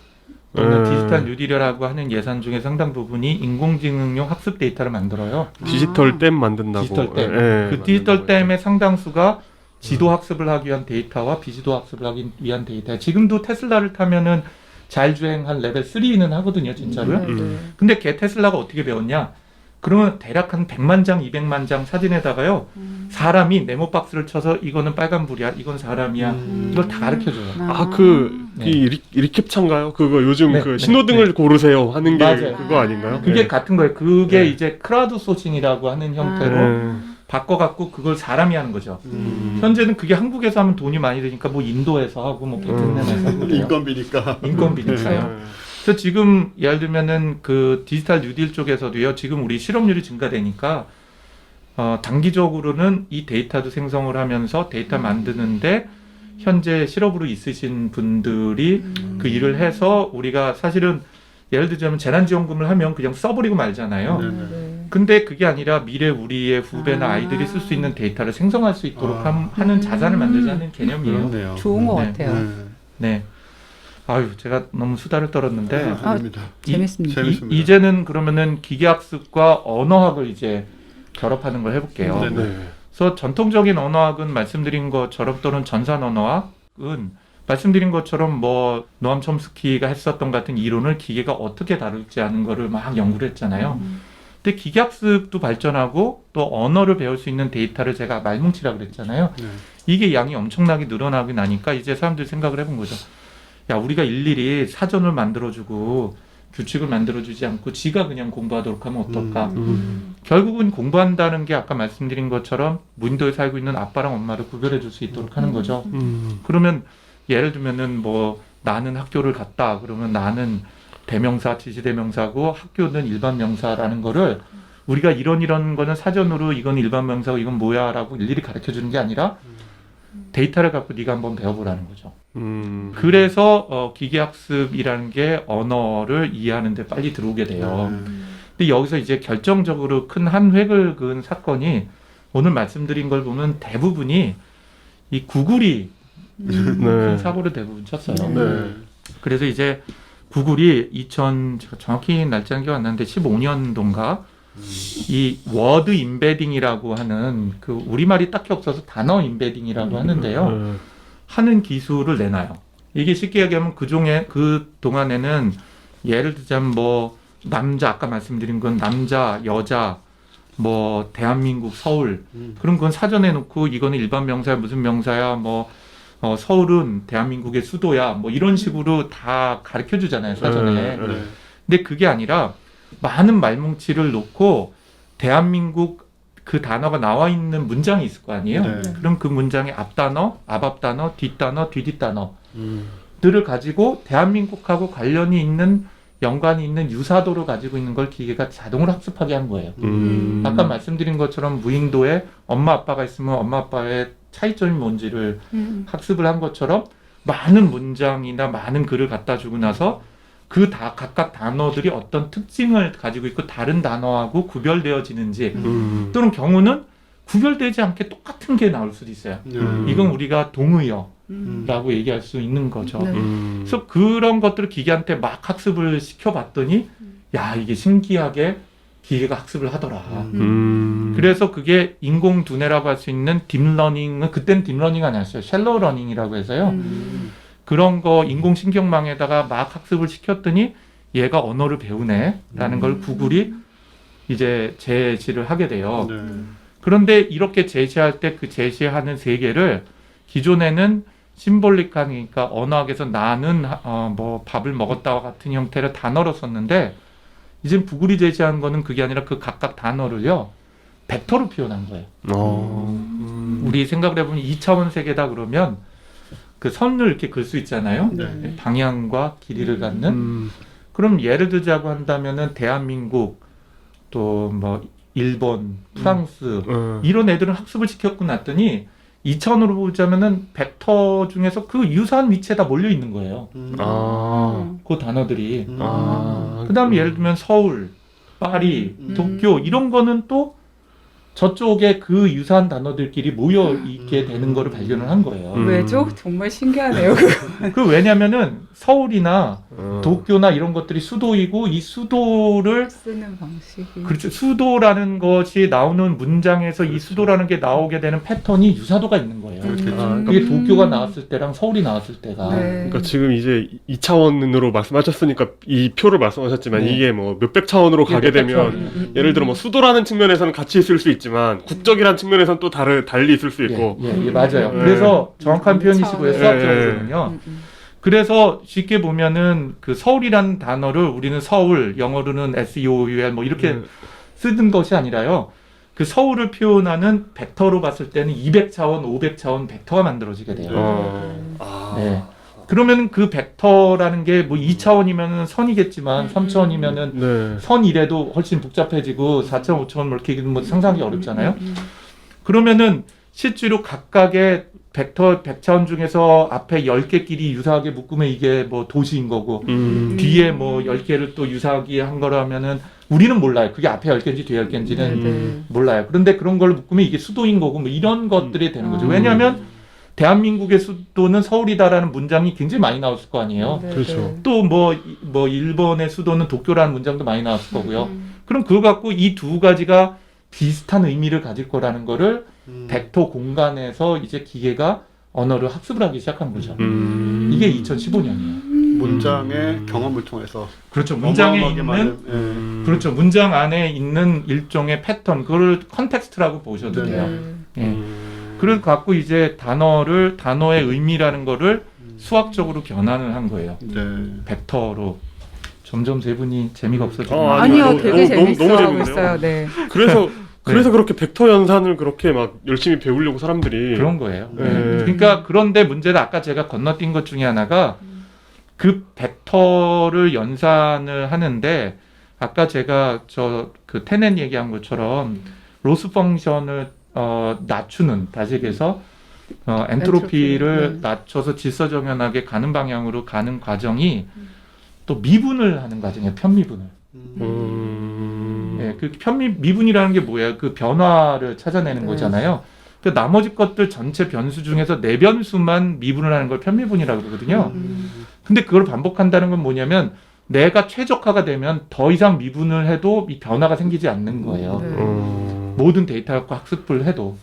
또는 디지털 뉴딜이라고 하는 예산 중에 상당 부분이 인공지능용 학습 데이터를 만들어요. 디지털 댐 만든다고. 디지털 댐. 그 디지털 댐의 상당수가 지도 학습을 하기 위한 데이터와 비지도 학습을 하기 위한 데이터. 지금도 테슬라를 타면은 자율주행한 레벨 3는 하거든요, 진짜로요. 근데 걔 테슬라가 어떻게 배웠냐? 그러면 대략 한 100만 장, 200만 장 사진에다가요, 사람이 네모박스를 쳐서 이거는 빨간불이야, 이건 사람이야, 이걸 다 가르쳐줘요. 이 리캡차인가요? 그거 요즘 네, 그 신호등을 고르세요 하는 게 맞아요. 그거 아닌가요? 그게 같은 거예요. 그게 이제 크라우드 소싱이라고 하는 형태로 바꿔갖고 그걸 사람이 하는 거죠. 현재는 그게 한국에서 하면 돈이 많이 드니까 뭐 인도에서 하고 뭐 베트남에서 하고 그래요. 인건비니까요. 그래서 지금 예를 들면은 그 디지털 뉴딜 쪽에서도요, 지금 우리 실업률이 증가되니까 단기적으로는 이 데이터도 생성을 하면서 데이터 만드는데 현재 실업으로 있으신 분들이 그 일을 해서, 우리가 사실은 예를 들자면 재난지원금을 하면 그냥 써버리고 말잖아요. 근데 그게 아니라 미래 우리의 후배나 아이들이 쓸 수 있는 데이터를 생성할 수 있도록 하는 자산을 만들자는 개념이에요. 좋은 것 같아요. 네. 아유, 제가 너무 수다를 떨었는데. 재밌습니다. 이제는 그러면은 기계학습과 언어학을 이제 결합하는 걸 해볼게요. 그래서 전통적인 언어학은 말씀드린 것처럼, 또는 전산 언어학은 말씀드린 것처럼 뭐 노암 촘스키가 했었던 같은 이론을 기계가 어떻게 다룰지 하는 거를 막 연구를 했잖아요. 근데 기계학습도 발전하고 또 언어를 배울 수 있는 데이터를 제가 말뭉치라 그랬잖아요. 네. 이게 양이 엄청나게 늘어나고 나니까 이제 사람들이 생각을 해본 거죠. 야, 우리가 일일이 사전을 만들어주고 규칙을 만들어주지 않고 지가 그냥 공부하도록 하면 어떨까? 결국은 공부한다는 게 아까 말씀드린 것처럼 무인도에 살고 있는 아빠랑 엄마를 구별해 줄 수 있도록 하는 거죠. 그러면 예를 들면은 뭐 나는 학교를 갔다 그러면 나는 대명사, 지시대명사고 학교는 일반 명사라는 거를 우리가 이런 거는 사전으로 이건 일반 명사고 이건 뭐야 라고 일일이 가르쳐 주는 게 아니라 데이터를 갖고 네가 한번 배워보라는 거죠. 그래서 기계학습이라는 게 언어를 이해하는 데 빨리 들어오게 돼요. 근데 여기서 이제 결정적으로 큰 한 획을 그은 사건이 오늘 말씀드린 걸 보면 대부분이 이 구글이 큰 사고를 대부분 쳤어요. 네. 그래서 이제 구글이 제가 정확히 날짜는 기억 안 나는데 15년도인가 이 워드 임베딩이라고 하는 그 우리말이 딱히 없어서 단어 임베딩이라고 하는데요. 하는 기술을 내놔요. 이게 쉽게 얘기하면 그 동안에는 예를 들자면 뭐 남자 아까 말씀드린 건 남자, 여자, 뭐 대한민국, 서울 그런 건 사전에 놓고 이거는 일반 명사야 무슨 명사야 뭐 서울은 대한민국의 수도야 뭐 이런 식으로 다 가르쳐 주잖아요 사전에. 근데 그게 아니라 많은 말뭉치를 놓고 대한민국 그 단어가 나와 있는 문장이 있을 거 아니에요. 그럼 그 문장의 앞단어, 앞단어, 뒷단어, 뒤뒷단어들을 가지고 대한민국하고 관련이 있는 연관이 있는 유사도를 가지고 있는 걸 기계가 자동으로 학습하게 한 거예요. 아까 말씀드린 것처럼 무인도에 엄마 아빠가 있으면 엄마 아빠의 차이점이 뭔지를 학습을 한 것처럼 많은 문장이나 많은 글을 갖다 주고 나서 각각 단어들이 어떤 특징을 가지고 있고 다른 단어하고 구별되어지는지 또는 경우는 구별되지 않게 똑같은 게 나올 수도 있어요. 이건 우리가 동의어라고 얘기할 수 있는 거죠. 그래서 그런 것들을 기계한테 막 학습을 시켜봤더니 야 이게 신기하게 기계가 학습을 하더라. 그래서 그게 인공 두뇌라고 할 수 있는 딥러닝은 그때는 딥러닝 아니었어요. 샬로우 러닝이라고 해서요. 그런 거 인공신경망에다가 막 학습을 시켰더니 얘가 언어를 배우네라는 걸 구글이 이제 제시를 하게 돼요. 그런데 이렇게 제시할 때 그 제시하는 세계를 기존에는 심볼릭하니까 언어학에서 나는 뭐 밥을 먹었다와 같은 형태를 단어로 썼는데 이제 구글이 제시한 거는 그게 아니라 그 각각 단어를요 벡터로 표현한 거예요. 우리 생각을 해보면 2차원 세계다 그러면 그 선을 이렇게 글 수 있잖아요. 방향과 길이를 갖는. 그럼 예를 들자고 한다면은 대한민국 또 뭐 일본, 프랑스 이런 애들은 학습을 시켰고 났더니 2차원으로 보자면은 벡터 중에서 그 유사한 위치에 다 몰려 있는 거예요. 그 단어들이. 그다음에 예를 들면 서울, 파리, 도쿄 이런 거는 또 저쪽에 그 유사한 단어들끼리 모여 있게 되는 거를 발견을 한 거예요. 왜죠? 정말 신기하네요. 그 왜냐면은 서울이나 도쿄나 이런 것들이 수도이고 이 수도를 쓰는 방식이 그렇죠. 수도라는 것이 나오는 문장에서 이 수도라는 게 나오게 되는 패턴이 유사도가 있는 거예요. 그게 도쿄가 나왔을 때랑 서울이 나왔을 때가. 그러니까 지금 이제 2차원으로 말씀하셨으니까 이 표를 말씀하셨지만 이게 뭐 몇백 차원으로 가게 되면 예를 들어 뭐 수도라는 측면에서는 같이 있을 수 있지만 국적이라는 측면에서는 또 달리 있을 수 있고. 맞아요. 그래서 정확한 표현이시고요. 수학적으로는요. 그래서 쉽게 보면은 그 서울이라는 단어를 우리는 서울, 영어로는 SEOUL 뭐 이렇게 쓰는 것이 아니라요. 그 서울을 표현하는 벡터로 봤을 때는 200차원, 500차원 벡터가 만들어지게 돼요. 네. 그러면 그 벡터라는 게 뭐 2차원이면은 선이겠지만 3차원이면은 선이래도 훨씬 복잡해지고 4차원, 5차원 뭐 이렇게 뭐 상상하기 어렵잖아요. 그러면은 실제로 각각의 벡터 100차원 중에서 앞에 10개 끼리 유사하게 묶으면 이게 뭐 도시인 거고 뒤에 뭐 10개를 또 유사하게 한 거라면은 우리는 몰라요. 그게 앞에 10개인지 뒤에 10개인지는 몰라요. 그런데 그런 걸 묶으면 이게 수도인 거고 뭐 이런 것들이 되는 거죠. 왜냐하면 대한민국의 수도는 서울이다라는 문장이 굉장히 많이 나왔을 거 아니에요. 그렇죠. 또 뭐 일본의 수도는 도쿄라는 문장도 많이 나왔을 거고요. 그럼 그거 갖고 이 두 가지가 비슷한 의미를 가질 거라는 거를 벡터 공간에서 이제 기계가 언어를 학습을 하기 시작한 거죠. 이게 2015년이에요. 문장의 경험을 통해서 그렇죠. 문장에 어마어마하게 있는 많은, 그렇죠. 문장 안에 있는 일종의 패턴, 그걸 컨텍스트라고 보셔도 네. 돼요. 예. 그걸 갖고 이제 단어의 의미라는 거를 수학적으로 변환을 한 거예요. 네. 벡터로. 점점 세 분이 재미가 없어지고. 아니요, 너무- 되게 너무 재밌어하고 재밌네요. 있어요. 네. 그래서 그렇게 벡터 연산을 그렇게 막 열심히 배우려고 사람들이 그런 거예요. 네. 그러니까 그런데 문제는 아까 제가 건너뛴 것 중에 하나가 그 벡터를 연산을 하는데 아까 제가 그 테넷 얘기한 것처럼 로스 펑션을 낮추는, 다시 얘기해서 엔트로피를 네. 낮춰서 질서정연하게 가는 방향으로 가는 과정이 또 미분을 하는 과정이에요. 편미분을. 예, 그 미분이라는 게 뭐예요? 그 변화를 찾아내는 네. 거잖아요. 그 나머지 것들 전체 변수 중에서 네 변수만 미분을 하는 걸 편미분이라고 그러거든요. 근데 그걸 반복한다는 건 뭐냐면 내가 최적화가 되면 더 이상 미분을 해도 이 변화가 생기지 않는 거예요. 네. 모든 데이터 갖고 학습을 해도.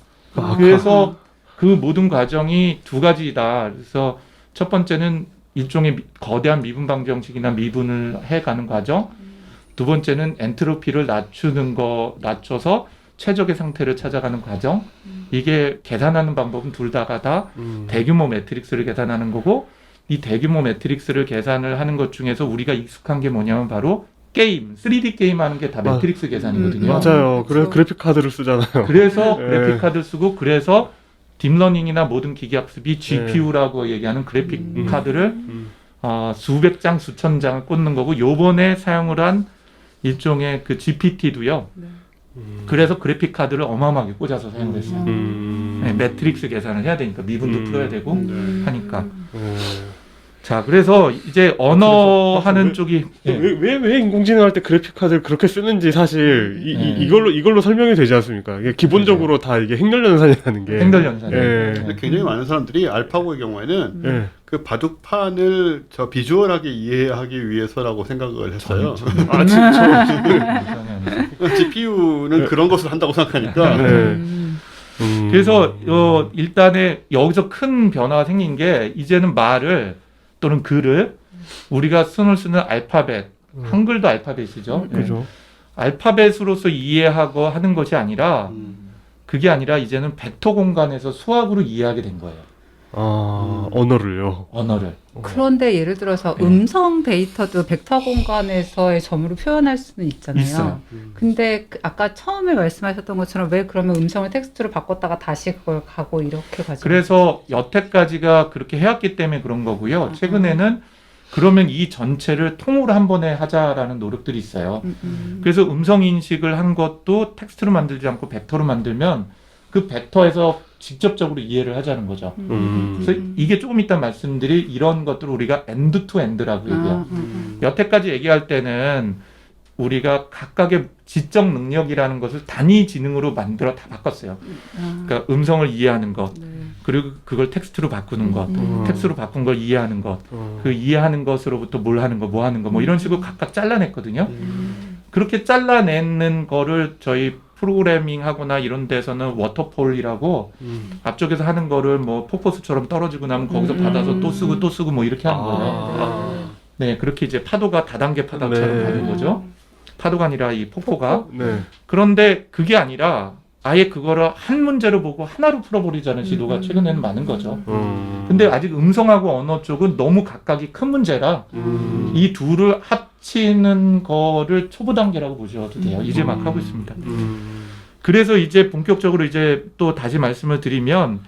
그래서 그 모든 과정이 두 가지다. 그래서 첫 번째는 일종의 거대한 미분 방정식이나 미분을 해가는 과정. 두 번째는 엔트로피를 낮춰서 최적의 상태를 찾아가는 과정. 이게 계산하는 방법은 둘 다가 다 대규모 매트릭스를 계산하는 거고, 이 대규모 매트릭스를 계산을 하는 것 중에서 우리가 익숙한 게 뭐냐면 바로 게임, 3D 게임 하는 게 다 매트릭스 계산이거든요. 맞아요. 그래서 그렇죠. 그래픽 카드를 쓰잖아요. 그래서 네. 그래픽 카드 쓰고, 그래서 딥러닝이나 모든 기계학습이 GPU라고 얘기하는 그래픽 카드를 수백 장, 수천 장을 꽂는 거고, 요번에 사용을 한 일종의 그 GPT도요. 그래서 그래픽 카드를 어마어마하게 꽂아서 사용을 했어요. 네, 매트릭스 계산을 해야 되니까 미분도 풀어야 되고 하니까. 자, 그래서 이제 언어 하는 쪽이 왜 인공지능 할 때 그래픽 카드를 그렇게 쓰는지 사실 이걸로 설명이 되지 않습니까? 이게 기본적으로 다 이게 행렬 연산이라는 게 행렬 연산. 예. 근데 굉장히 많은 사람들이 알파고의 경우에는 예. 그 바둑판을 비주얼하게 이해하기 위해서라고 생각을 했어요. 아 진짜. GPU는 그런 것을 한다고 생각하니까. 네. 그래서 일단에 여기서 큰 변화가 생긴 게 이제는 말을 또는 글을 우리가 손을 쓰는 알파벳, 한글도 알파벳이죠. 그죠. 알파벳으로서 이해하고 하는 것이 아니라 그게 아니라 이제는 벡터 공간에서 수학으로 이해하게 된 거예요. 언어를요. 언어를. 그런데 예를 들어서 네. 음성 데이터도 벡터 공간에서의 점으로 표현할 수는 있잖아요. 있어요. 근데 아까 처음에 말씀하셨던 것처럼 왜 그러면 음성을 텍스트로 바꿨다가 다시 그걸 가고 이렇게 가죠? 그래서 여태까지가 그렇게 해왔기 때문에 그런 거고요. 최근에는 그러면 이 전체를 통으로 한 번에 하자라는 노력들이 있어요. 그래서 음성 인식을 한 것도 텍스트로 만들지 않고 벡터로 만들면 그 벡터에서 직접적으로 이해를 하자는 거죠. 그래서 이게 조금 이따 말씀드릴 이런 것들을 우리가 엔드 투 엔드라고 얘기해요. 여태까지 얘기할 때는 우리가 각각의 지적 능력이라는 것을 단위 지능으로 만들어 다 바꿨어요. 그러니까 음성을 이해하는 것, 네. 그리고 그걸 텍스트로 바꾸는 것, 텍스트로 바꾼 걸 이해하는 것, 그 이해하는 것으로부터 뭘 하는 거, 뭐 하는 거, 뭐 이런 식으로 각각 잘라냈거든요. 그렇게 잘라내는 거를 저희 프로그래밍 하거나 이런 데서는 워터폴이라고 앞쪽에서 하는 거를 뭐 폭포수처럼 떨어지고 나면 거기서 받아서 또 쓰고 뭐 이렇게 하는 거예요. 네, 그렇게 이제 파도가 다단계 파도처럼 네. 가는 거죠. 파도가 아니라 이 폭포가. 네. 그런데 그게 아니라 아예 그거를 한 문제로 보고 하나로 풀어버리자는 시도가 최근에는 많은 거죠. 근데 아직 음성하고 언어 쪽은 너무 각각이 큰 문제라 이 둘을 합치는 거를 초보 단계라고 보셔도 돼요. 이제 막 하고 있습니다. 그래서 이제 본격적으로 이제 또 다시 말씀을 드리면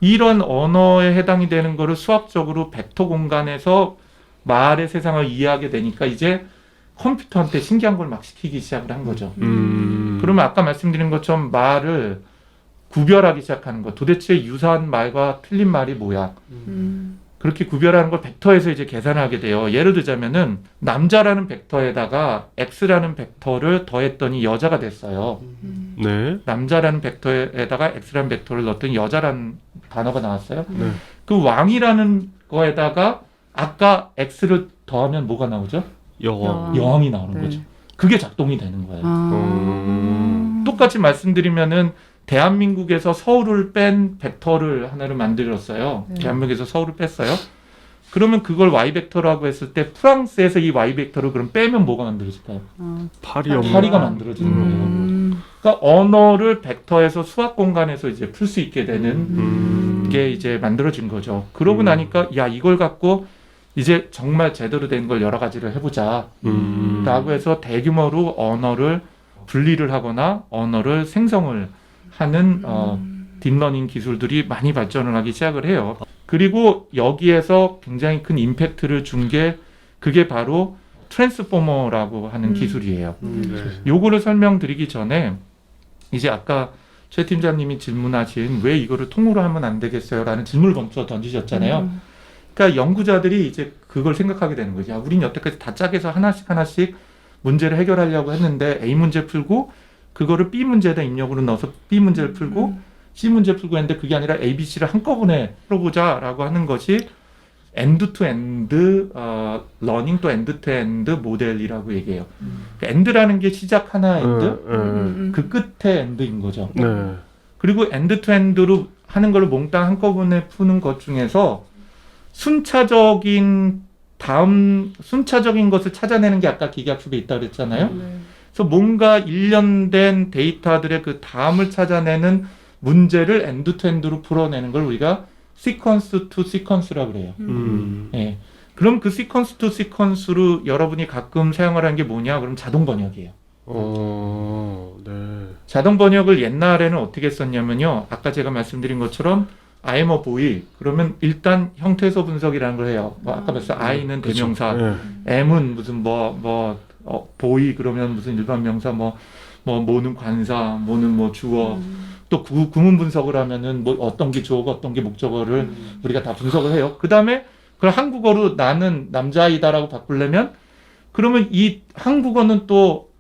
이런 언어에 해당이 되는 거를 수학적으로 벡터 공간에서 말의 세상을 이해하게 되니까 이제 컴퓨터한테 신기한 걸 막 시키기 시작을 한 거죠. 그러면 아까 말씀드린 것처럼 말을 구별하기 시작하는 거. 도대체 유사한 말과 틀린 말이 뭐야? 그렇게 구별하는 걸 벡터에서 이제 계산하게 돼요. 예를 들자면은 남자라는 벡터에다가 X라는 벡터를 더했더니 여자가 됐어요. 네. 남자라는 벡터에다가 X라는 벡터를 넣었더니 여자라는 단어가 나왔어요. 네. 그 왕이라는 거에다가 아까 X를 더하면 뭐가 나오죠? 여왕이 나오는 네. 거죠. 그게 작동이 되는 거예요. 아. 똑같이 말씀드리면은 대한민국에서 서울을 뺀 벡터를 하나를 만들었어요. 네. 대한민국에서 서울을 뺐어요. 그러면 그걸 y 벡터라고 했을 때 프랑스에서 이 y 벡터를 그럼 빼면 뭐가 만들어질까요? 파리가 만들어지는 거예요. 그러니까 언어를 벡터에서 수학 공간에서 이제 풀 수 있게 되는 게 이제 만들어진 거죠. 그러고 나니까 야 이걸 갖고 이제 정말 제대로 된 걸 여러 가지를 해보자 라고 해서 대규모로 언어를 분리를 하거나 언어를 생성을 하는 딥러닝 기술들이 많이 발전을 하기 시작을 해요. 그리고 여기에서 굉장히 큰 임팩트를 준 게 그게 바로 트랜스포머라고 하는 기술이에요. 요거를 설명드리기 전에 이제 아까 최 팀장님이 질문하신 왜 이거를 통으로 하면 안 되겠어요? 라는 질문을 먼저 던지셨잖아요. 그러니까 연구자들이 이제 그걸 생각하게 되는 거죠. 야, 우린 여태까지 다 짝에서 하나씩 문제를 해결하려고 했는데 A 문제 풀고 그거를 B 문제에다 입력으로 넣어서 B 문제를 풀고 C 문제 풀고 했는데 그게 아니라 A, B, C를 한꺼번에 풀어보자라고 하는 것이 엔드-투-엔드 러닝 또 엔드-투-엔드 모델이라고 얘기해요. 그러니까 엔드라는 게 시작 하나 엔드, 그 끝에 엔드인 거죠. 네. 그리고 엔드-투-엔드로 하는 걸 몽땅 한꺼번에 푸는 것 중에서 순차적인 것을 찾아내는 게 아까 기계학습에 있다고 그랬잖아요. 그래서 뭔가 일련된 데이터들의 그 다음을 찾아내는 문제를 엔드-투-엔드로 풀어내는 걸 우리가 시퀀스 투 시퀀스라고 그래요. 예. 그럼 그 시퀀스 투 시퀀스로 여러분이 가끔 사용하라는 게 뭐냐? 그럼 자동 번역이에요. 네. 자동 번역을 옛날에는 어떻게 했었냐면요. 아까 제가 말씀드린 것처럼 I am a boy. 그러면 일단 형태소 분석이라는 걸 해요. 뭐 아까 봤어요. I는 대명사, 네. M은 무슨 boy 그러면 무슨 일반 명사 뭐는 관사, 뭐는 뭐 주어. 또 구문 분석을 하면은 뭐 어떤 게 주어고 어떤 게 목적어를 우리가 다 분석을 해요. 그 다음에 그걸 한국어로 나는 남자이다라고 바꾸려면 그러면 이 한국어는 또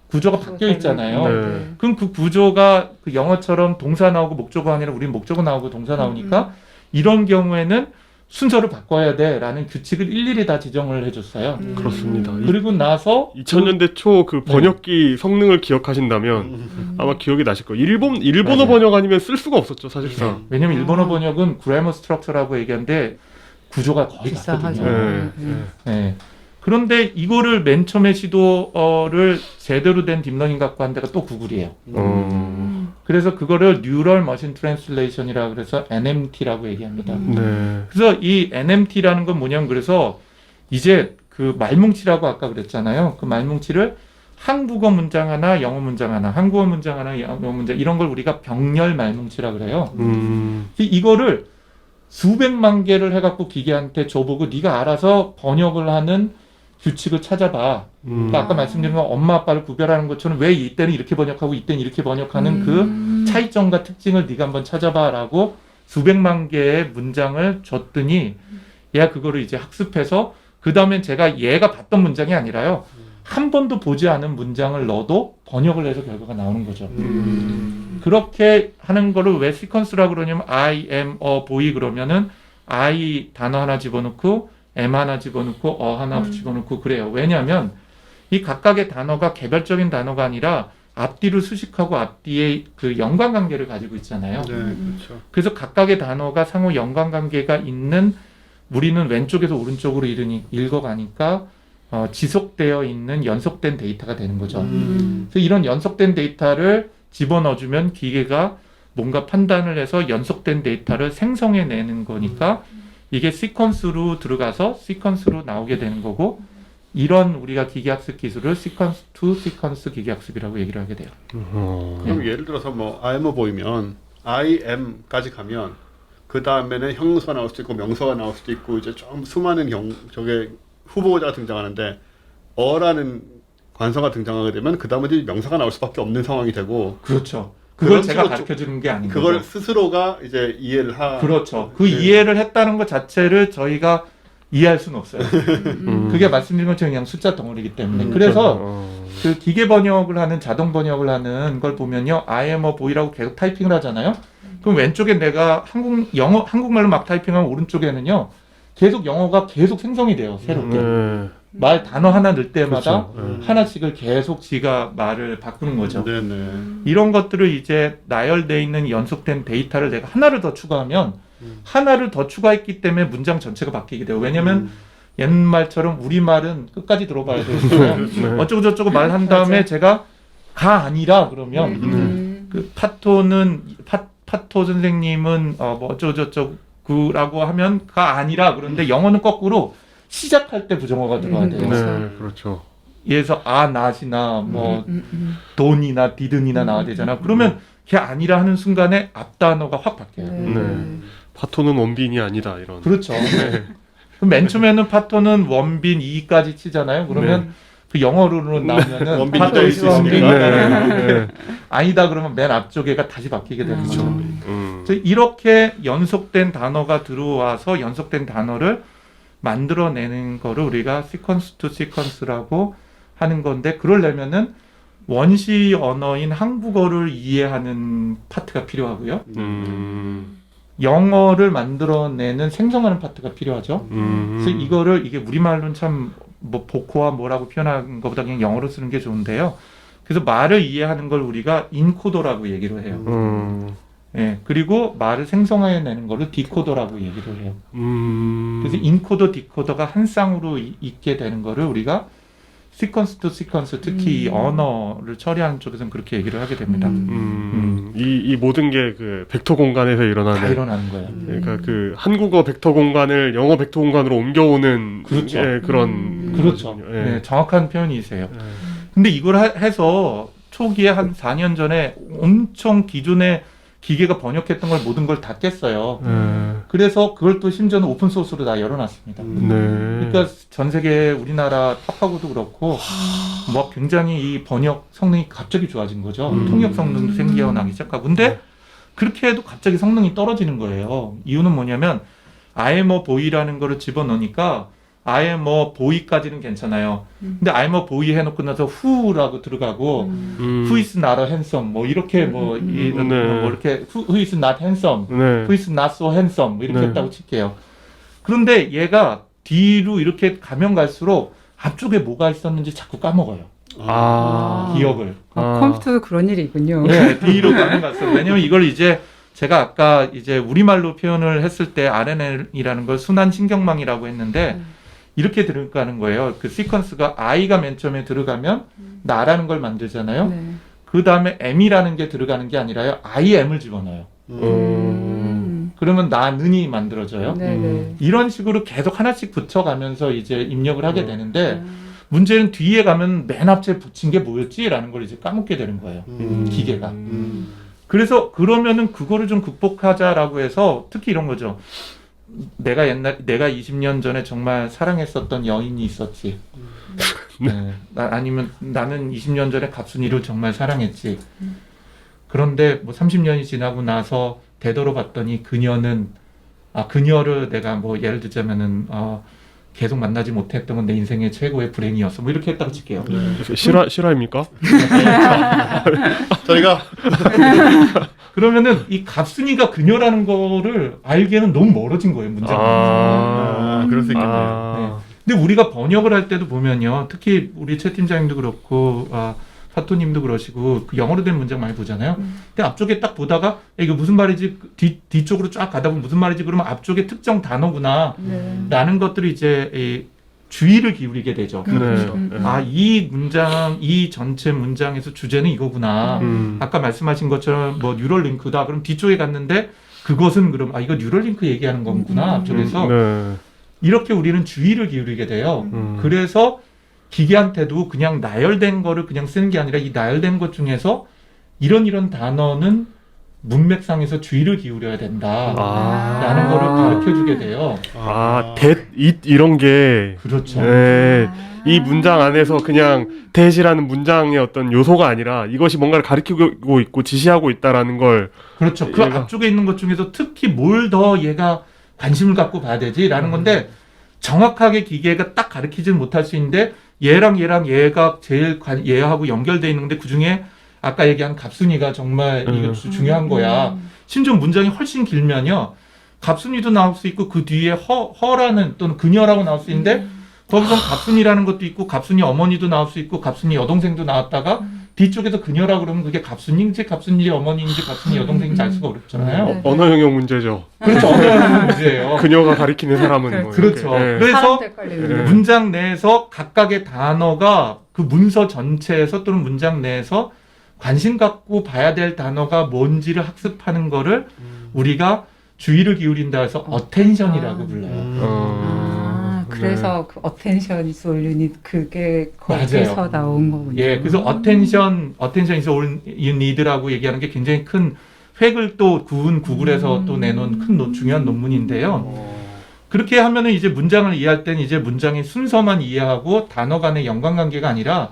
구조가 바뀌어 있잖아요. 네. 그럼 그 구조가 그 영어처럼 동사 나오고 목적어 아니라 우리는 목적어 나오고 동사 나오니까 이런 경우에는 순서를 바꿔야 돼라는 규칙을 일일이 다 지정을 해줬어요. 그렇습니다. 그리고 나서 2000년대 초 그 번역기 성능을 기억하신다면 아마 기억이 나실 거예요. 일본어 맞아요. 번역 아니면 쓸 수가 없었죠, 사실상. 왜냐면 일본어 번역은 그래머 스트럭처라고 얘기하는데 구조가 거의 비싸하죠. 같거든요. 네. 네. 그런데 이거를 맨 처음에 시도를 제대로 된 딥러닝 갖고 한 데가 또 구글이에요. 그래서 그거를 뉴럴 머신 트랜슬레이션이라고 그래서 NMT라고 얘기합니다. 네. 그래서 이 NMT라는 건 뭐냐면 그래서 이제 그 말뭉치라고 아까 그랬잖아요. 그 말뭉치를 한국어 문장 하나, 영어 문장 하나, 한국어 문장 하나, 영어 문장 이런 걸 우리가 병렬 말뭉치라고 그래요. 이거를 수백만 개를 해갖고 기계한테 줘보고 네가 알아서 번역을 하는 규칙을 찾아봐. 그러니까 아까 말씀드린 건 엄마 아빠를 구별하는 것처럼 왜 이때는 이렇게 번역하고 이때는 이렇게 번역하는 그 차이점과 특징을 네가 한번 찾아봐라고 수백만 개의 문장을 줬더니 얘가 그거를 이제 학습해서 그 다음엔 제가 얘가 봤던 문장이 아니라요. 한 번도 보지 않은 문장을 넣어도 번역을 해서 결과가 나오는 거죠. 그렇게 하는 거를 왜 시퀀스라고 그러냐면 I am a boy 그러면은 I 단어 하나 집어넣고 M 하나 집어넣고 하나 집어넣고 그래요. 왜냐하면 이 각각의 단어가 개별적인 단어가 아니라 앞뒤를 수식하고 앞뒤에 그 연관관계를 가지고 있잖아요. 네, 그렇죠. 그래서 각각의 단어가 상호 연관관계가 있는 우리는 왼쪽에서 오른쪽으로 읽어가니까 지속되어 있는 연속된 데이터가 되는 거죠. 그래서 이런 연속된 데이터를 집어넣어주면 기계가 뭔가 판단을 해서 연속된 데이터를 생성해내는 거니까 이게 시퀀스로 들어가서 시퀀스로 나오게 되는 거고 이런 우리가 기계학습 기술을 시퀀스 투 시퀀스 기계학습이라고 얘기를 하게 돼요. 그럼 예를 들어서 뭐 I am a boy면 I am까지 가면 그 다음에는 형용사가 나올 수도 있고 명사가 나올 수도 있고 이제 좀 수많은 저게 후보자가 등장하는데 어라는 관사가 등장하게 되면 그 다음에 명사가 나올 수밖에 없는 상황이 되고 그렇죠. 그걸 그런 제가 식으로 가르쳐 주는 게 아닌 그걸 거죠. 스스로가 이제 이해를 그렇죠. 그 네. 이해를 했다는 것 자체를 저희가 이해할 수는 없어요. 그게 말씀드린 것처럼 그냥 숫자 덩어리이기 때문에. 그래서 그 기계 번역을 하는 자동 번역을 하는 걸 보면요. I am a boy라고 계속 타이핑을 하잖아요. 그럼 왼쪽에 내가 한국말로 막 타이핑하면 오른쪽에는요. 계속 영어가 계속 생성이 돼요. 새롭게. 말 단어 하나 넣을 때마다 그렇죠. 하나씩을 계속 지가 말을 바꾸는 거죠. 네네. 이런 것들을 이제 나열되어 있는 연속된 데이터를 내가 하나를 더 추가하면 하나를 더 추가했기 때문에 문장 전체가 바뀌게 돼요. 왜냐면 옛말처럼 우리말은 끝까지 들어봐야 되잖아요. 네. 어쩌고 저쩌고 말한 다음에 맞아요. 제가 가 아니라 그러면 그 파토 선생님은 뭐 어쩌고 저쩌고라고 하면 가 아니라 그런데 영어는 거꾸로 시작할 때 부정어가 들어가야 돼요. 네, 그렇죠. 예에서 not이나 뭐 don이나 didn't이나 나와야 되잖아. 그러면 걔 아니라 하는 순간에 앞 단어가 확 바뀌어요. 네. 파토는 원빈이 아니다 이런. 그렇죠. 그럼 맨 처음에는 파토는 원빈 2까지 치잖아요. 그러면 그 영어로는 나오면은 원빈이 파토 될 is 수 있으니까. 원빈. 네. 아니다 그러면 맨 앞쪽에가 다시 바뀌게 되는 그렇죠. 거죠. 그래서 이렇게 연속된 단어가 들어와서 연속된 단어를 만들어내는 거를 우리가 시퀀스 투 시퀀스라고 하는 건데, 그러려면은 원시 언어인 한국어를 이해하는 파트가 필요하고요. 영어를 만들어내는 생성하는 파트가 필요하죠. 그래서 이게 우리말로는 참 뭐 보코와 뭐라고 표현하는 것보다 그냥 영어로 쓰는 게 좋은데요. 그래서 말을 이해하는 걸 우리가 인코더라고 얘기를 해요. 예, 그리고 말을 생성해내는 거를 디코더라고 얘기를 해요. 그래서 인코더, 디코더가 한 쌍으로 있게 되는 거를 우리가 시퀀스 투 시퀀스, 특히 이 언어를 처리하는 쪽에서는 그렇게 얘기를 하게 됩니다. 이 모든 게 그 벡터 공간에서 다 일어나는. 일어나는 거예요. 그러니까 그 한국어 벡터 공간을 영어 벡터 공간으로 옮겨오는 그렇죠. 예, 그런. 그렇죠. 예. 네, 정확한 표현이세요. 예. 근데 이걸 해서 초기에 한 4년 전에 엄청 기존의 기계가 번역했던 걸 모든 걸 다 깼어요. 그래서 그걸 또 심지어는 오픈 소스로 다 열어놨습니다. 네. 그러니까 전 세계 우리나라 탑하고도 그렇고 뭐 굉장히 이 번역 성능이 갑자기 좋아진 거죠. 통역 성능도 생겨나기 시작하고. 근데 그렇게 해도 갑자기 성능이 떨어지는 거예요. 이유는 뭐냐면 I am a boy라는 거를 집어넣으니까 I am a boy까지는 괜찮아요. 근데 I am a boy 해놓고 나서 who라고 들어가고 who is not a handsome 뭐 이렇게 뭐 이렇게 who is not handsome, 네. who is not so handsome 뭐 이렇게 네. 했다고 칠게요. 그런데 얘가 뒤로 이렇게 가면 갈수록 앞쪽에 뭐가 있었는지 자꾸 까먹어요. 기억을. 컴퓨터도 그런 일이 있군요. 네, 뒤로 가면 갈수록. 왜냐면 이걸 이제 제가 아까 이제 우리말로 표현을 했을 때 RNN이라는 걸 순환 신경망이라고 했는데 이렇게 들어가는 거예요. 그 시퀀스가 I가 맨 처음에 들어가면 나라는 걸 만들잖아요. 네. 그 다음에 M이라는 게 들어가는 게 아니라요. IM을 집어넣어요. 그러면 나는이 만들어져요. 네네. 이런 식으로 계속 하나씩 붙여가면서 이제 입력을 하게 되는데 문제는 뒤에 가면 맨 앞에 붙인 게 뭐였지라는 걸 이제 까먹게 되는 거예요. 기계가. 그래서 그러면은 그거를 좀 극복하자라고 해서 특히 이런 거죠. 내가 20년 전에 정말 사랑했었던 여인이 있었지. 네. 아니면 나는 20년 전에 갑순이를 정말 사랑했지. 그런데 뭐 30년이 지나고 나서 되돌아봤더니 그녀를 내가 뭐 예를 들자면은 계속 만나지 못했던 건 내 인생의 최고의 불행이었어. 뭐 이렇게 했다고 칠게요. 실화입니까? 저희가 그러면은 이 갑순이가 그녀라는 거를 알기에는 너무 멀어진 거예요, 문제가. 그럴 수 있겠네요. 근데 우리가 번역을 할 때도 보면요, 특히 우리 최 팀장님도 그렇고 파토님도 그러시고 그 영어로 된 문장 많이 보잖아요. 근데 앞쪽에 딱 보다가 이거 무슨 말이지, 뒤쪽으로 쫙 가다 보면 무슨 말이지, 그러면 앞쪽에 특정 단어구나 라는 것들을 이제 주의를 기울이게 되죠. 이 문장, 이 전체 문장에서 주제는 이거구나. 아까 말씀하신 것처럼 뭐 뉴럴링크다. 그럼 뒤쪽에 갔는데 그것은 그럼 이거 뉴럴링크 얘기하는 거구나. 앞쪽에서. 이렇게 우리는 주의를 기울이게 돼요. 그래서 기계한테도 그냥 나열된 거를 그냥 쓰는 게 아니라 이 나열된 것 중에서 이런 단어는 문맥상에서 주의를 기울여야 된다라는 거를 가르쳐주게 돼요. that, it 이런 게 그렇죠. 네, 이 문장 안에서 그냥 that이라는 문장의 어떤 요소가 아니라 이것이 뭔가를 가리키고 있고 지시하고 있다라는 걸. 그렇죠. 그 앞쪽에 있는 것 중에서 특히 뭘 더 얘가 관심을 갖고 봐야 되지라는 건데 정확하게 기계가 딱 가르치지는 못할 수 있는데 얘랑 얘가 제일 얘하고 연결되어 있는데 그중에 아까 얘기한 갑순이가 정말 이거 중요한 거야. 심지어 문장이 훨씬 길면요. 갑순이도 나올 수 있고 그 뒤에 허라는 또는 그녀라고 나올 수 있는데 거기서 갑순이라는 것도 있고 갑순이 어머니도 나올 수 있고 갑순이 여동생도 나왔다가 뒤쪽에서 그녀라 그러면 그게 갑순인지 갑순이 어머니인지 갑순이 여동생인지 알 수가 어렵잖아요. 언어 영역 문제죠. 그렇죠. 어려운 문제예요. 그녀가 가리키는 사람은 뭐 그렇죠. 이렇게. 예. 그래서 사람도 헷갈리는 문장 내에서 각각의 단어가 그 문서 전체에서 또는 문장 내에서 관심 갖고 봐야 될 단어가 뭔지를 학습하는 거를 우리가 주의를 기울인다 해서 어텐션이라고 불러요. 그래서 그 attention is all you need 그게 거기서 맞아요. 나온 거군요. 예, 그래서 attention is all you need라고 얘기하는 게 굉장히 큰 획을 또 구운 구글에서 또 내놓은 큰 중요한 논문인데요. 그렇게 하면은 이제 문장을 이해할 때는 이제 문장의 순서만 이해하고 단어 간의 연관관계가 아니라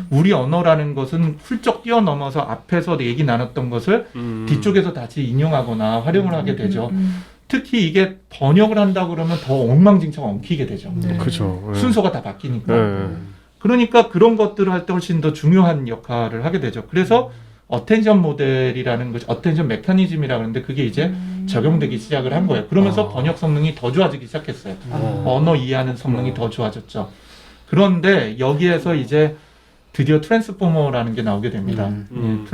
우리 언어라는 것은 훌쩍 뛰어넘어서 앞에서 얘기 나눴던 것을 뒤쪽에서 다시 인용하거나 활용을 하게 되죠. 특히 이게 번역을 한다 그러면 더 엉망진창 엉키게 되죠. 네. 그렇죠. 예. 순서가 다 바뀌니까. 예. 그러니까 그런 것들을 할 때 훨씬 더 중요한 역할을 하게 되죠. 그래서 어텐션 모델이라는 것이 어텐션 메커니즘이라고 하는데 그게 이제 적용되기 시작을 한 거예요. 그러면서 번역 성능이 더 좋아지기 시작했어요. 언어 이해하는 성능이 더 좋아졌죠. 그런데 여기에서 이제 드디어 트랜스포머라는 게 나오게 됩니다.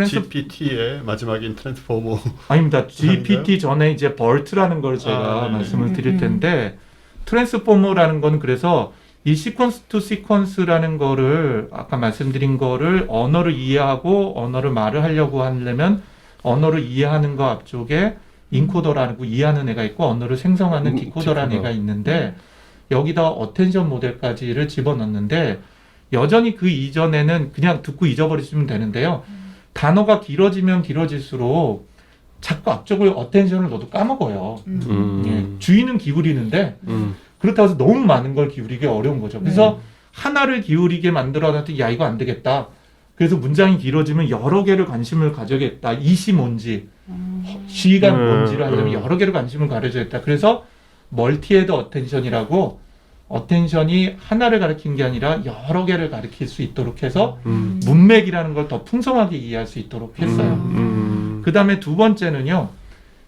GPT의 마지막인 트랜스포머. 아닙니다. GPT 전에 이제 BERT라는 걸 제가 말씀을 드릴 텐데 트랜스포머라는 건 그래서 이 시퀀스 투 시퀀스라는 거를 아까 말씀드린 거를 언어를 이해하고 언어를 말을 하려고 하려면 언어를 이해하는 거 앞쪽에 인코더라고 이해하는 애가 있고 언어를 생성하는 디코더라는 애가 있는데 여기다 어텐션 모델까지를 집어넣는데 여전히 그 이전에는 그냥 듣고 잊어버리시면 되는데요. 단어가 길어지면 길어질수록 자꾸 앞쪽을 어텐션을 넣어도 까먹어요. 예, 주의는 기울이는데 그렇다고 해서 너무 많은 걸 기울이기 어려운 거죠. 그래서 하나를 기울이게 만들어놨더니 야 이거 안 되겠다. 그래서 문장이 길어지면 여러 개를 관심을 가져야겠다. 이시 뭔지, 시가 뭔지를 하려면 여러 개를 관심을 가져야겠다. 그래서 멀티헤드 어텐션이라고 어텐션이 하나를 가리키는 게 아니라 여러 개를 가리킬 수 있도록 해서 문맥이라는 걸 더 풍성하게 이해할 수 있도록 했어요. 그 다음에 두 번째는요.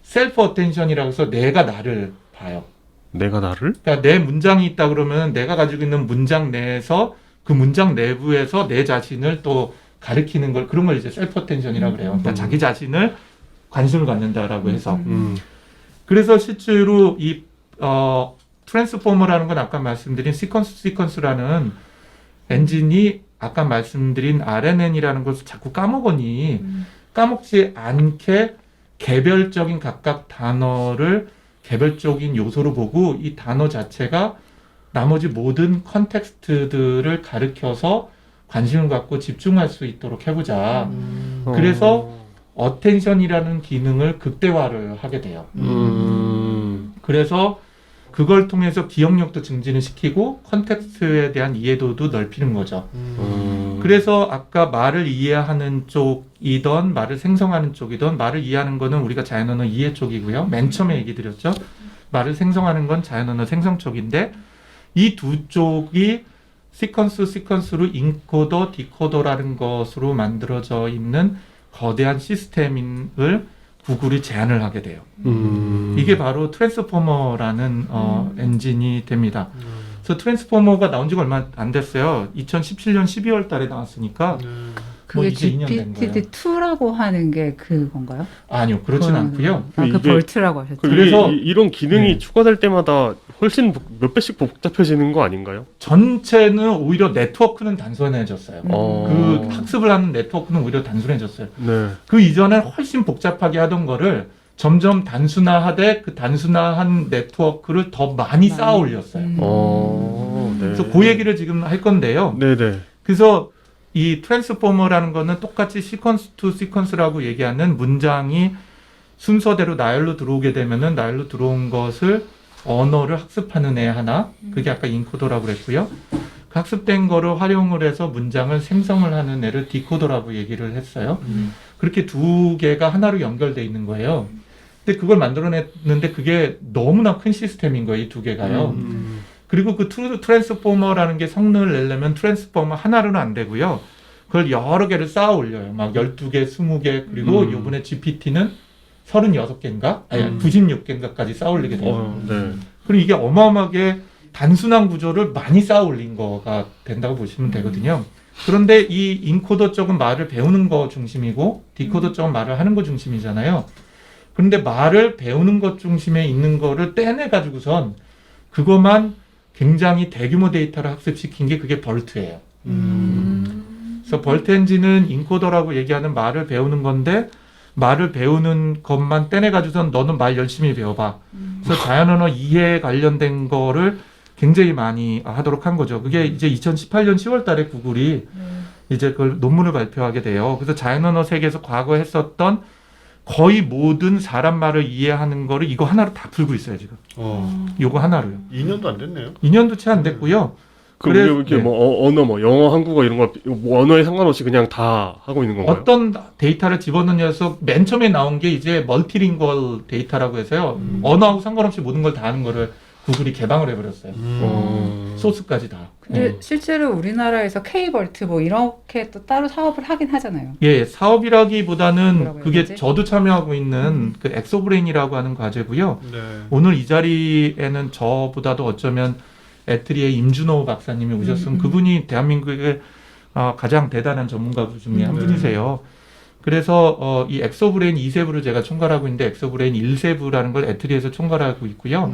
셀프 어텐션이라고 해서 내가 나를 봐요. 내가 나를? 그러니까 내 문장이 있다 그러면 내가 가지고 있는 문장 내에서 그 문장 내부에서 내 자신을 또 가리키는 걸 그런 걸 이제 셀프 어텐션이라고 그래요. 그러니까 자기 자신을 관심을 갖는다라고 해서 그래서 실제로 이 트랜스포머라는 건 아까 말씀드린 시퀀스라는 엔진이 아까 말씀드린 RNN이라는 것을 자꾸 까먹지 않게 개별적인 각각 단어를 개별적인 요소로 보고 이 단어 자체가 나머지 모든 컨텍스트들을 가르켜서 관심을 갖고 집중할 수 있도록 해보자. 그래서 어텐션이라는 기능을 극대화를 하게 돼요. 그래서 그걸 통해서 기억력도 증진을 시키고 컨텍스트에 대한 이해도도 넓히는 거죠. 그래서 아까 말을 이해하는 쪽이던 말을 생성하는 쪽이던 말을 이해하는 거는 우리가 자연언어 이해 쪽이고요. 맨 처음에 얘기 드렸죠. 말을 생성하는 건 자연언어 생성 쪽인데 이 두 쪽이 시퀀스로 인코더, 디코더라는 것으로 만들어져 있는 거대한 시스템을 구글이 제안을 하게 돼요. 이게 바로 트랜스포머라는 엔진이 됩니다. 그래서 트랜스포머가 나온 지가 얼마 안 됐어요. 2017년 12월 달에 나왔으니까 그게 이제 2년 된 거예요. GPT-2라고 하는 게 그건가요? 아니요. 그렇진 않고요. 그 이게- 벌트라고 하셨죠. 그래서- 이런 기능이 네. 추가될 때마다 훨씬 몇 배씩 복잡해지는 거 아닌가요? 전체는 오히려 네트워크는 단순해졌어요. 어. 그 학습을 하는 네트워크는 오히려 단순해졌어요. 네. 그 이전엔 훨씬 복잡하게 하던 거를 점점 단순화하되 그 단순화한 네트워크를 더 많이 쌓아 올렸어요. 네. 그래서 그 얘기를 지금 할 건데요. 네네. 그래서 이 트랜스포머라는 거는 똑같이 시퀀스 투 시퀀스라고 얘기하는 문장이 순서대로 나열로 들어오게 되면은 나열로 들어온 것을 언어를 학습하는 애 하나, 그게 아까 인코더라고 그랬고요. 그 학습된 거를 활용을 해서 문장을 생성을 하는 애를 디코더라고 얘기를 했어요. 그렇게 두 개가 하나로 연결돼 있는 거예요. 근데 그걸 만들어냈는데 그게 너무나 큰 시스템인 거예요, 이 두 개가요. 그리고 그 트랜스포머라는 게 성능을 내려면 트랜스포머 하나로는 안 되고요. 그걸 여러 개를 쌓아 올려요. 막 12개, 20개, 그리고 이번에 GPT는 36개인가? 아니, 96개인가까지 쌓아 올리게 돼요. 네. 그리고 이게 어마어마하게 단순한 구조를 많이 쌓아 올린 거가 된다고 보시면 되거든요. 그런데 이 인코더 쪽은 말을 배우는 거 중심이고 디코더 쪽은 말을 하는 거 중심이잖아요. 그런데 말을 배우는 것 중심에 있는 거를 떼내가지고선 그것만 굉장히 대규모 데이터를 학습시킨 게 그게 벌트예요. 그래서 벌트 엔진은 인코더라고 얘기하는 말을 배우는 건데 말을 배우는 것만 떼내가지고선 너는 말 열심히 배워봐. 그래서 자연언어 이해에 관련된 거를 굉장히 많이 하도록 한 거죠. 그게 이제 2018년 10월 달에 구글이 이제 그걸 논문을 발표하게 돼요. 그래서 자연언어 세계에서 과거에 했었던 거의 모든 사람 말을 이해하는 거를 이거 하나로 다 풀고 있어요, 지금. 요거 하나로요. 2년도 안 됐네요. 2년도 채 안 됐고요. 그럼 이게 뭐 언어 뭐 영어, 한국어 이런 거 뭐 언어에 상관없이 그냥 다 하고 있는 건가요? 어떤 데이터를 집어넣어서 맨 처음에 나온 게 이제 멀티링걸 데이터라고 해서요. 언어하고 상관없이 모든 걸 다 하는 거를 구글이 개방을 해버렸어요. 소스까지 다. 근데 실제로 우리나라에서 K벌트 뭐 이렇게 또 따로 사업을 하긴 하잖아요. 예, 사업이라기보다는 뭐라고 해야 그게 되지? 저도 참여하고 있는 그 엑소브레인이라고 하는 과제고요. 네. 오늘 이 자리에는 저보다도 어쩌면 애트리의 임준호 박사님이 오셨으면 그분이 대한민국의 가장 대단한 전문가 중에 한 분이세요. 그래서 이 엑소브레인 2세부를 제가 총괄하고 있는데 엑소브레인 1세부라는 걸 애트리에서 총괄하고 있고요.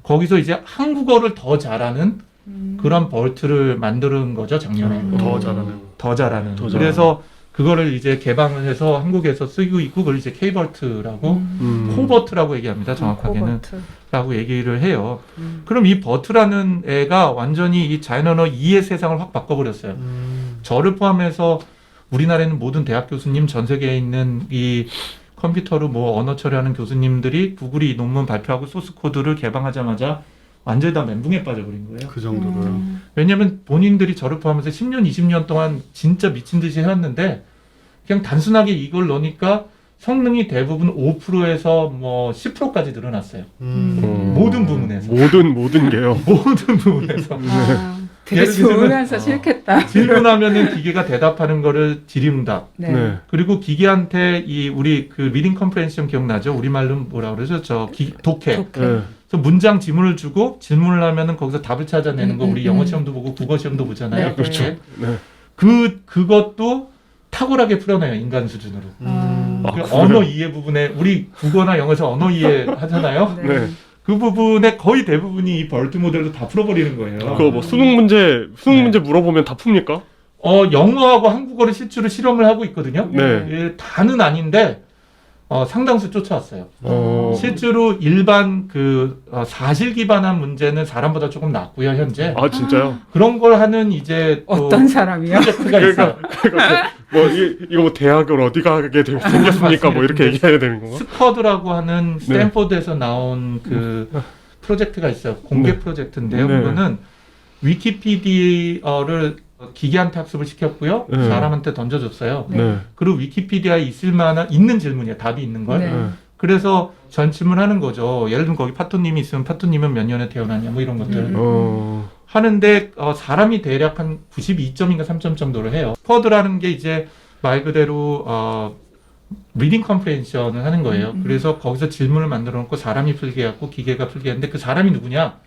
거기서 이제 한국어를 더 잘하는 그런 벌트를 만드는 거죠, 작년에. 더 잘하는. 더 잘하는. 더 그래서 그거를 이제 개방을 해서 한국에서 쓰고 있고 그걸 이제 K벌트라고 코버트라고 얘기합니다. 정확하게는. 라고 얘기를 해요. 그럼 이 버트라는 애가 완전히 이 자연언어 이해 세상을 확 바꿔버렸어요. 저를 포함해서 우리나라에는 모든 대학 교수님, 전 세계에 있는 이 컴퓨터로 뭐 언어 처리하는 교수님들이 구글이 이 논문 발표하고 소스 코드를 개방하자마자 완전히 다 멘붕에 빠져버린 거예요. 그 정도로요. 왜냐면 본인들이 저를 포함해서 10년, 20년 동안 진짜 미친 듯이 해왔는데 그냥 단순하게 이걸 넣으니까 성능이 대부분 5%에서 뭐 10%까지 늘어났어요. 모든 부문에서. 모든 게요. 모든 부분에서. 되게 예를 들면, 좋으면서 싫겠다. 질문하면은 기계가 대답하는 거를 질의응답. 네. 그리고 기계한테 우리 그 리딩 컴프레hen션 기억나죠? 우리말로 뭐라 그러죠? 독해. 독해. 네. 그래서 문장 지문을 주고 질문을 하면은 거기서 답을 찾아내는 거 우리 영어 시험도 보고 국어 시험도 보잖아요. 네. 그렇죠. 그게. 네. 그것도 탁월하게 풀어내요, 인간 수준으로. 그 그래요? 언어 이해 부분에 우리 국어나 영어에서 언어 이해 하잖아요. 네. 그 부분에 거의 대부분이 이 벌트 모델로 다 풀어버리는 거예요. 그거 뭐 수능 문제 물어보면 다 풉니까? 영어하고 한국어를 실제로 실험을 하고 있거든요. 네. 예, 다는 아닌데 상당수 쫓아왔어요. 실제로 일반 사실 기반한 문제는 사람보다 조금 낫고요, 현재. 아 진짜요? 그런 걸 하는 이제 또 어떤 사람이요? 프로젝트가 있어요. 뭐 이거 뭐 대학을 어디 가게 생겼습니까? 뭐 이렇게 얘기해야 되는 건가? 스쿼드라고 하는 스탠포드에서 나온 그 프로젝트가 있어요. 공개 네. 프로젝트인데요. 네. 그거는 위키피디아를 기계한테 학습을 시켰고요. 네. 사람한테 던져줬어요. 네. 그리고 위키피디아에 있는 질문이에요. 답이 있는 걸. 네. 그래서 전 질문하는 거죠. 예를 들면 거기 파토님이 있으면 파토님은 몇 년에 태어났냐 뭐 이런 것들 하는데 사람이 대략 한 92점인가 3점 정도를 해요. 스쿼드라는 게 이제 말 그대로 리딩 컴프레hension을 하는 거예요. 그래서 거기서 질문을 만들어 놓고 사람이 풀게 해갖고 기계가 풀게 하는데 그 사람이 누구냐?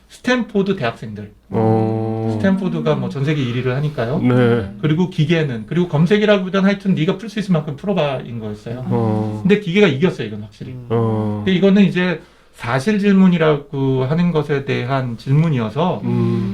스탠포드 대학생들. 스탠포드가 뭐 전 세계 1위를 하니까요. 네. 그리고 기계는 그리고 검색이라기보다는 하여튼 네가 풀 수 있을 만큼 풀어봐인 거였어요. 근데 기계가 이겼어요, 이건 확실히. 근데 이거는 이제 사실 질문이라고 하는 것에 대한 질문이어서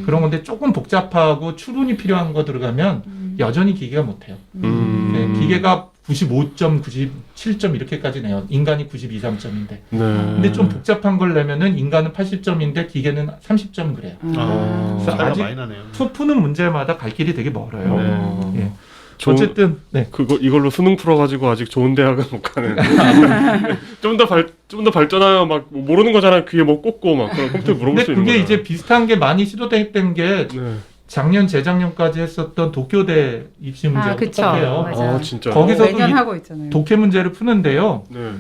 그런 건데 조금 복잡하고 추론이 필요한 거 들어가면 여전히 기계가 못해요. 네, 기계가 95점, 97점 이렇게까지 내요. 인간이 92, 3점인데. 네. 근데 좀 복잡한 걸 내면은 인간은 80점인데 기계는 30점 그래요. 그래서 차이가 아직 많이 나네요. 푸는 문제마다 갈 길이 되게 멀어요. 예. 어쨌든 네. 이걸로 수능 풀어가지고 아직 좋은 대학은 못 가는. 좀 더 발전하면 막 모르는 거잖아요. 귀에 뭐 꽂고 막 그런 컴퓨터 물어볼 근데 수 있는 그게 거잖아요. 이제 비슷한 게 많이 시도됐던 게 네. 작년, 재작년까지 했었던 도쿄대 입시 문제하고 그쵸. 똑같아요. 맞아요. 아 진짜. 거기서도 매년 이 하고 있잖아요. 독해 문제를 푸는데요. 네.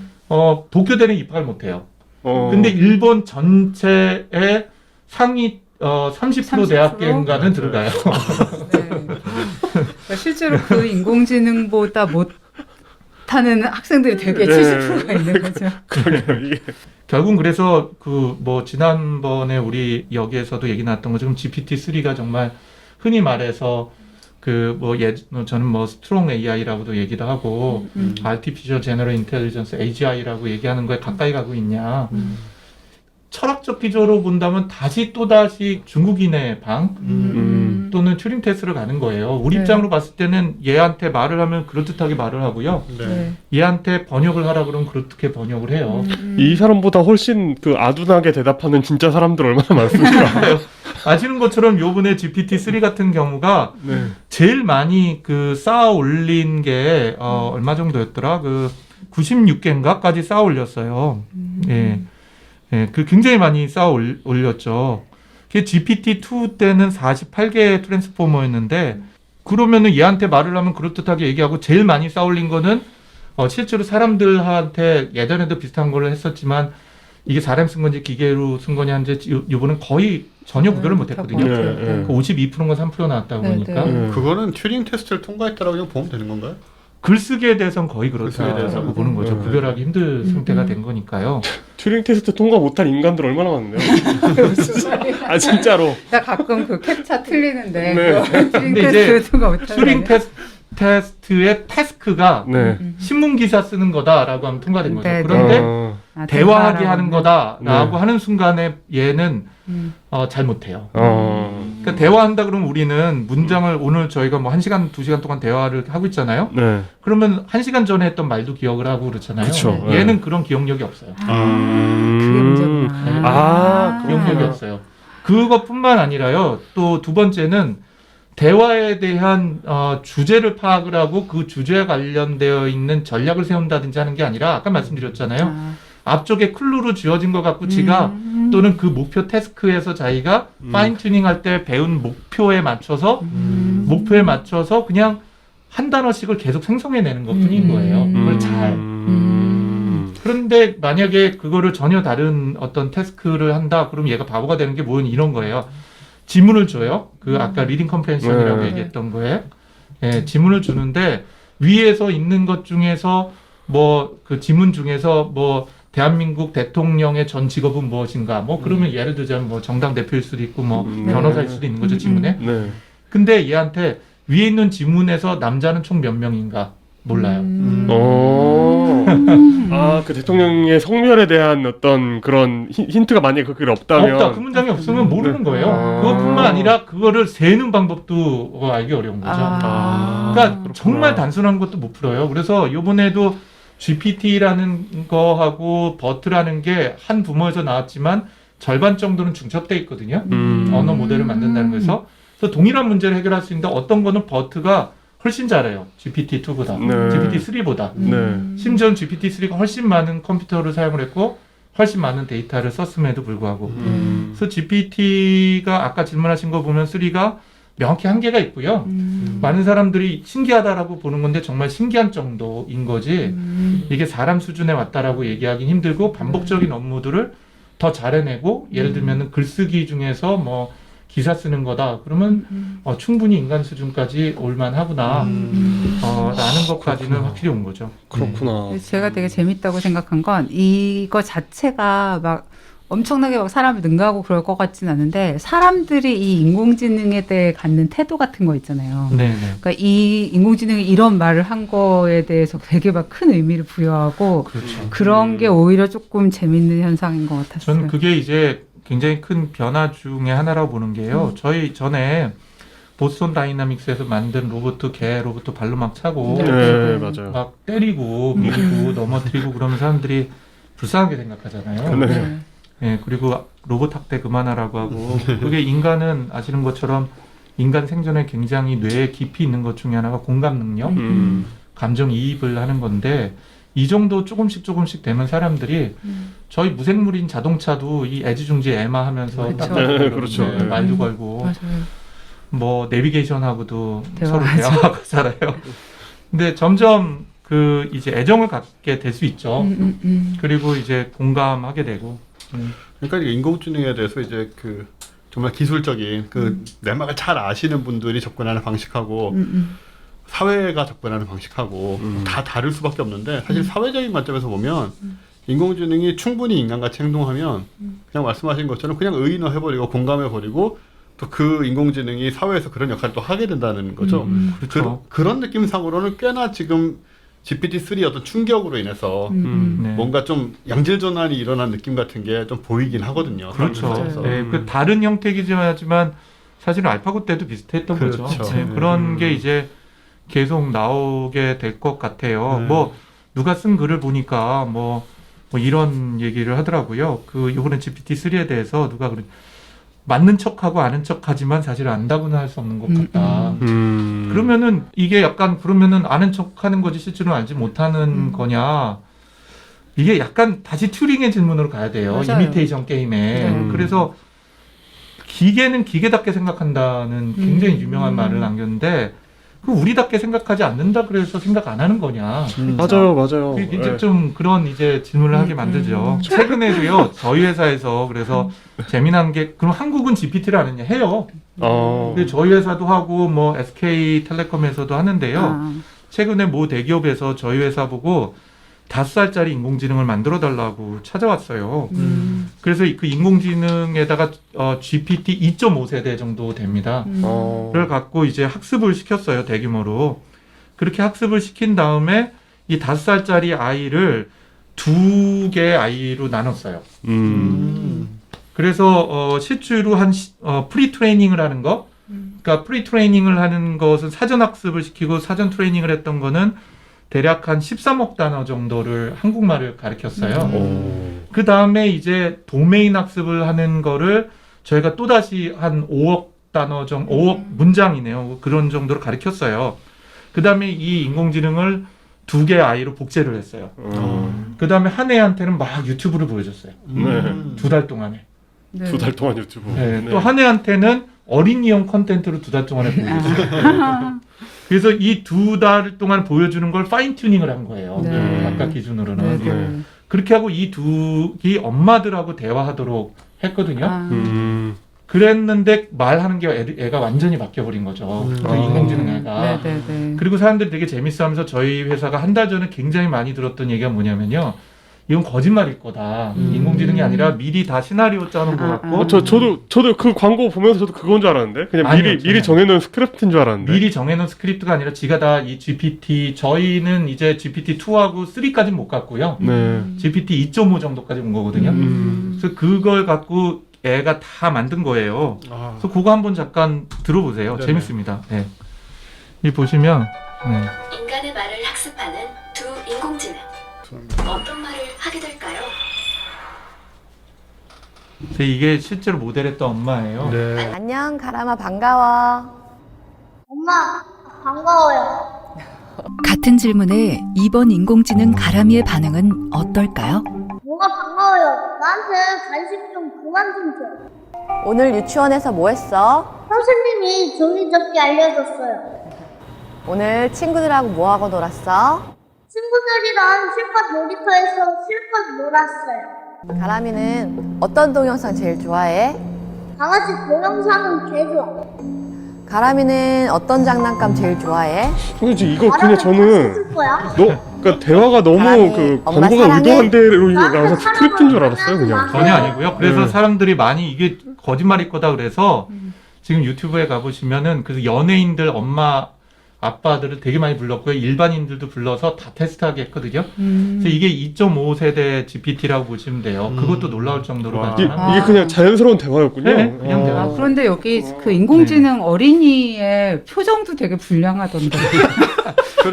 도쿄대는 입학을 못해요. 어. 근데 일본 전체의 상위 30% 대학교인가는 네. 들어가요. 네. 그러니까 실제로 그 인공지능보다 못하는 학생들이 되게 네. 70%가 있는 거죠. 그러게요. 이게 결국 그래서 그 뭐 지난번에 우리 여기에서도 얘기 나왔던 것처럼 GPT-3가 정말 흔히 말해서 그 뭐 저는 뭐 스트롱 AI라고도 얘기도 하고 Artificial General Intelligence AGI라고 얘기하는 거에 가까이 가고 있냐. 철학적 기조로 본다면 또다시 중국인의 방 또는 튜링 테스트를 가는 거예요. 우리 네. 입장으로 봤을 때는 얘한테 말을 하면 그럴듯하게 말을 하고요. 네. 얘한테 번역을 하라 그러면 그렇게 번역을 해요. 이 사람보다 훨씬 그 아둔하게 대답하는 진짜 사람들 얼마나 많습니까? 아시는 것처럼 요번에 GPT-3 같은 경우가 네. 제일 많이 그 쌓아 올린 게 얼마 정도였더라? 그 96개인가까지 쌓아 올렸어요. 예. 예, 그 굉장히 많이 쌓아 올렸죠. 그게 GPT-2 때는 48개의 트랜스포머였는데 그러면은 얘한테 말을 하면 그럴듯하게 얘기하고 제일 많이 쌓아 올린 거는 실제로 사람들한테 예전에도 비슷한 걸 했었지만 이게 사람 쓴 건지 기계로 쓴 거냐 한지 이번엔 거의 전혀 구별을 못 했거든요. 네, 네. 그 52%가 3% 나왔다고 네, 보니까 네. 그거는 튜링 테스트를 통과했다라고 그냥 보면 되는 건가요? 글쓰기에 대해서는 거의 글쓰기에 그렇다고 대해서는. 보는 거죠. 네. 구별하기 힘든 상태가 된 거니까요. 튜링 테스트 통과 못한 인간들 얼마나 많네요. 무슨 말이야? 아 진짜로. 나 가끔 그 캡차 틀리는데 네. 튜링 근데 이제 테스트 통과 못하는 튜링 테스트의 태스크가 네. 신문 기사 쓰는 거다라고 하면 통과된 거죠. 네, 그런데 아, 대화하게 대화라고 하는 하면. 거다라고 네. 하는 순간에 얘는 음. 잘 못해요. 그러니까 대화한다 그러면 우리는 문장을 오늘 저희가 뭐 1시간, 2시간 동안 대화를 하고 있잖아요. 네. 그러면 1시간 전에 했던 말도 기억을 하고 그렇잖아요. 그쵸. 네. 얘는 그런 기억력이 없어요. 그게 문제구나. 아, 기억력이 없어요. 그것뿐만 아니라요. 또 두 번째는 대화에 대한 주제를 파악을 하고 그 주제에 관련되어 있는 전략을 세운다든지 하는 게 아니라 아까 말씀드렸잖아요. 아. 앞쪽에 클루로 지어진 것 같고 지가 또는 그 목표 태스크에서 자기가 파인 튜닝 할 때 배운 목표에 맞춰서 그냥 한 단어씩을 계속 생성해내는 것 뿐인 거예요. 그걸 잘. 그런데 만약에 그거를 전혀 다른 어떤 태스크를 한다, 그럼 얘가 바보가 되는 게 뭐는 이런 거예요. 지문을 줘요. 그 아까 리딩 컴프레hension이라고 네. 얘기했던 거에. 예, 지문을 주는데 위에서 있는 것 중에서 뭐 그 지문 중에서 뭐 대한민국 대통령의 전 직업은 무엇인가? 뭐 그러면 예를 들자면 뭐 정당 대표일 수도 있고 뭐 변호사일 수도 있는 거죠, 지문에. 네. 근데 얘한테 위에 있는 지문에서 남자는 총 몇 명인가? 몰라요. 아, 그 대통령의 성별에 대한 어떤 그런 힌트가 만약에 그 글에 없다면. 없다. 그 문장이 없으면 모르는 거예요. 아. 그것뿐만 아니라 그거를 세는 방법도 알기 어려운 거죠. 아. 그러니까 그렇구나. 정말 단순한 것도 못 풀어요. 그래서 이번에도 GPT라는 거하고 버트라는 게 한 부모에서 나왔지만 절반 정도는 중첩돼 있거든요. 언어 모델을 만든다는 거에서. 그래서 동일한 문제를 해결할 수 있는데 어떤 거는 버트가 훨씬 잘해요. GPT-2보다. 네. GPT-3보다. 네. 심지어 GPT-3가 훨씬 많은 컴퓨터를 사용을 했고 훨씬 많은 데이터를 썼음에도 불구하고. 그래서 GPT가 아까 질문하신 거 보면 3가 명확히 한계가 있고요. 많은 사람들이 신기하다라고 보는 건데 정말 신기한 정도인 거지 이게 사람 수준에 왔다라고 얘기하기 힘들고 반복적인 업무들을 더 잘해내고 예를 들면 글쓰기 중에서 뭐 기사 쓰는 거다 그러면 충분히 인간 수준까지 올만하구나 라는 것까지는 그렇구나. 확실히 온 거죠. 그렇구나. 제가 되게 재밌다고 생각한 건 이거 자체가 막 엄청나게 막 사람을 능가하고 그럴 것 같진 않은데 사람들이 이 인공지능에 대해 갖는 태도 같은 거 있잖아요. 네네. 그러니까 이 인공지능이 이런 말을 한 거에 대해서 되게 막 큰 의미를 부여하고 그렇죠. 그런 게 오히려 조금 재밌는 현상인 것 같았어요. 저는 그게 이제 굉장히 큰 변화 중에 하나라고 보는 게요. 저희 전에 보스턴 다이나믹스에서 만든 로봇, 개 로봇 발로 막 차고 네, 맞아요. 막 때리고 밀고 넘어뜨리고 그러면 사람들이 불쌍하게 생각하잖아요. 네. 예, 그리고 로봇 학대 그만하라고 하고 그게 인간은 아시는 것처럼 인간 생존에 굉장히 뇌에 깊이 있는 것 중에 하나가 공감 능력, 감정 이입을 하는 건데 이 정도 조금씩 되면 사람들이 저희 무생물인 자동차도 이 애지중지 애마하면서 그렇죠. 딱 네, 그렇죠. 네, 말도 걸고 맞아요. 뭐 내비게이션하고도 서로 대화하죠. 대화하고 살아요. 근데 점점 그 이제 애정을 갖게 될 수 있죠. 그리고 이제 공감하게 되고. 그러니까 이게 인공지능에 대해서 이제 그 정말 기술적인 그 내막을 잘 아시는 분들이 접근하는 방식하고 사회가 접근하는 방식하고 다 다를 수밖에 없는데 사실 사회적인 관점에서 보면 인공지능이 충분히 인간같이 행동하면 그냥 말씀하신 것처럼 그냥 의인화해버리고 공감해버리고 또 그 인공지능이 사회에서 그런 역할을 또 하게 된다는 거죠. 그렇죠. 그런 느낌상으로는 꽤나 지금 GPT-3 어떤 충격으로 인해서 네. 뭔가 좀 양질 전환이 일어난 느낌 같은 게 좀 보이긴 하거든요. 그렇죠. 사람들 네, 그 다른 형태이긴 하지만 사실은 알파고 때도 비슷했던 그렇죠. 거죠. 네, 그런 게 이제 계속 나오게 될 것 같아요. 네. 뭐 누가 쓴 글을 보니까 뭐 이런 얘기를 하더라고요. 그 이번에 GPT-3에 대해서 누가 맞는 척하고 아는 척하지만 사실 안다고는 할 수 없는 것 같다. 그러면은 이게 약간 그러면은 아는 척하는 거지 실제로 알지 못하는 거냐? 이게 약간 다시 튜링의 질문으로 가야 돼요. 맞아요. 이미테이션 게임에. 네. 그래서 기계는 기계답게 생각한다는 굉장히 유명한 말을 남겼는데 그 우리답게 생각하지 않는다 그래서 생각 안 하는 거냐? 맞아요. 이제 네. 좀 그런 이제 질문을 하게 만들죠. 최근에도요 저희 회사에서 그래서 재미난 게 그럼 한국은 GPT를 아느냐 해요. 그래서 저희 회사도 하고 뭐 SK텔레콤에서도 하는데요. 아. 최근에 모 대기업에서 저희 회사 보고 5살짜리 인공지능을 만들어 달라고 찾아왔어요. 그래서 그 인공지능에다가 GPT 2.5세대 정도 됩니다. 그걸 갖고 이제 학습을 시켰어요, 대규모로. 그렇게 학습을 시킨 다음에 이 5살짜리 아이를 2개의 아이로 나눴어요. 그래서 실제로 프리 트레이닝을 하는 거, 그러니까 프리 트레이닝을 하는 것은 사전 학습을 시키고 사전 트레이닝을 했던 거는 대략 한 13억 단어 정도를 한국말을 가르쳤어요. 그 다음에 이제 도메인 학습을 하는 거를 저희가 또다시 한 5억 단어 정도, 5억 문장이네요. 그런 정도로 가르쳤어요. 그 다음에 이 인공지능을 2개 아이로 복제를 했어요. 그 다음에 한 애한테는 막 유튜브를 보여줬어요. 2달 동안에. 네. 2달 동안 유튜브. 네. 또 한 애한테는 어린이용 컨텐츠로 2달 동안에 보여줬어요. 그래서 이 2달 동안 보여주는 걸 파인 튜닝을 한 거예요. 네. 각각 기준으로는. 네, 네. 그렇게 하고 이 이 엄마들하고 대화하도록 했거든요. 아. 그랬는데 말하는 게 애가 완전히 바뀌어버린 거죠. 그 인공지능 애가. 네, 네, 네. 그리고 사람들이 되게 재밌어하면서 저희 회사가 한 달 전에 굉장히 많이 들었던 얘기가 뭐냐면요. 이건 거짓말일 거다. 인공지능이 아니라 미리 다 시나리오 짜놓은 것 같고 저도 그 광고 보면서 저도 그건 줄 알았는데 그냥 아니요, 미리 정해놓은 스크립트인 줄 알았는데. 미리 정해놓은 스크립트가 아니라 지가 다 이 GPT 저희는 이제 GPT-2하고 3까지는 못 갔고요. 네. GPT 2.5 정도까지 온 거거든요. 그래서 그걸 갖고 애가 다 만든 거예요. 그래서 그거 한번 잠깐 들어보세요. 네네. 재밌습니다. 네. 이 보시면 네. 인간의 말을 학습하는 두 인공지능. 어떤 말을 하게 될까요? 그래서 이게 실제로 모델했던 엄마예요. 네. 안녕, 가람아, 반가워. 엄마, 반가워요. 같은 질문에 이번 인공지능 가람이의 반응은 어떨까요? 뭐가 반가워요. 나한테 간식 좀 그만 좀 줘. 오늘 유치원에서 뭐 했어? 선생님이 종이접기 알려줬어요. 오늘 친구들하고 뭐 하고 놀았어? 친구들이랑 실컷 놀이터에서 실컷 놀았어요. 가람이는 어떤 동영상 제일 좋아해? 강아지 동영상은 개 좋아. 가람이는 어떤 장난감 제일 좋아해? 근데 이거 그냥 말하면 저는 쓸 거야? 그러니까 대화가 너무 사랑해. 그 엄마 광고가 사랑해. 의도한 대로 나한테 나와서 스크립트인 줄 알았어요 그냥. 사랑하지 전혀 아니고요. 그래서 네. 사람들이 많이 이게 거짓말일 거다 그래서 지금 유튜브에 가보시면은 그래서 연예인들 엄마 아빠들을 되게 많이 불렀고요. 일반인들도 불러서 다 테스트하게 했거든요. 그래서 이게 2.5세대 GPT라고 보시면 돼요. 그것도 놀라울 정도로 와. 발전한 이게 그냥 자연스러운 대화였군요. 네, 그냥 대화. 아, 그런데 여기 그 인공지능 어린이의 표정도 되게 불량하던데.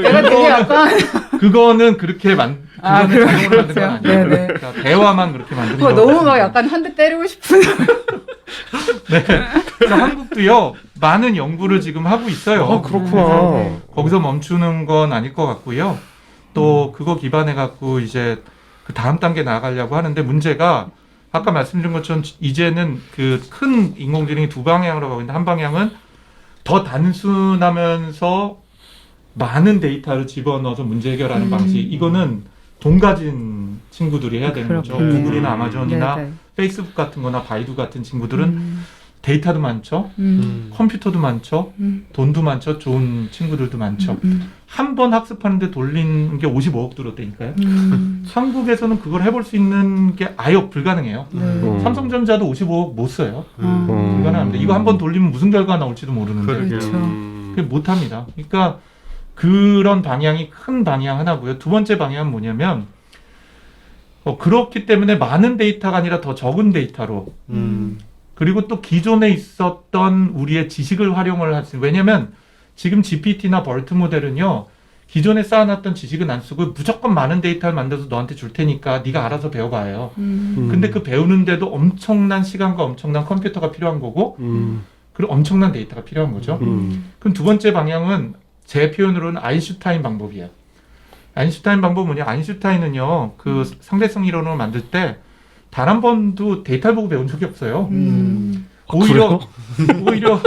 내가 되게 약간 그거는 그렇게 아, 그거는 자동으로 만든 건 그렇죠. 아니에요. 네네. 그러니까 대화만 그렇게 만든 그거 거예요. 너무 막 약간 한 대 때리고 싶은. 그래서 한국도요 많은 연구를 지금 하고 있어요. 아 그렇구나. 거기서 멈추는 건 아닐 것 같고요. 또 그거 기반해 갖고 이제 그 다음 단계 나아가려고 하는데 문제가 아까 말씀드린 것처럼 이제는 그 큰 인공지능이 두 방향으로 가고 있는데 한 방향은 더 단순하면서 많은 데이터를 집어넣어서 문제 해결하는 방식. 이거는 돈 가진 친구들이 해야 되는 거죠. 그렇군요. 구글이나 아마존이나 네네. 페이스북 같은 거나 바이두 같은 친구들은 데이터도 많죠. 컴퓨터도 많죠. 돈도 많죠. 좋은 친구들도 많죠. 한 번 학습하는데 돌린 게 55억 들었다니까요. 한국에서는 그걸 해볼 수 있는 게 아예 불가능해요. 삼성전자도 55억 못 써요. 불가능합니다. 이거 한 번 돌리면 무슨 결과가 나올지도 모르는데 그렇죠. 그게 못합니다. 그러니까 그런 방향이 큰 방향 하나고요. 두 번째 방향은 뭐냐면 그렇기 때문에 많은 데이터가 아니라 더 적은 데이터로 그리고 또 기존에 있었던 우리의 지식을 활용을 할 수, 왜냐면 지금 GPT나 벌트 모델은요, 기존에 쌓아놨던 지식은 안 쓰고 무조건 많은 데이터를 만들어서 너한테 줄 테니까 네가 알아서 배워봐요. 근데 그 배우는데도 엄청난 시간과 엄청난 컴퓨터가 필요한 거고, 그리고 엄청난 데이터가 필요한 거죠. 그럼 두 번째 방향은 제 표현으로는 아인슈타인 방법이에요. 아인슈타인 방법은 뭐냐? 아인슈타인은요, 그 상대성 이론을 만들 때 단 한 번도 데이터를 보고 배운 적이 없어요. 오히려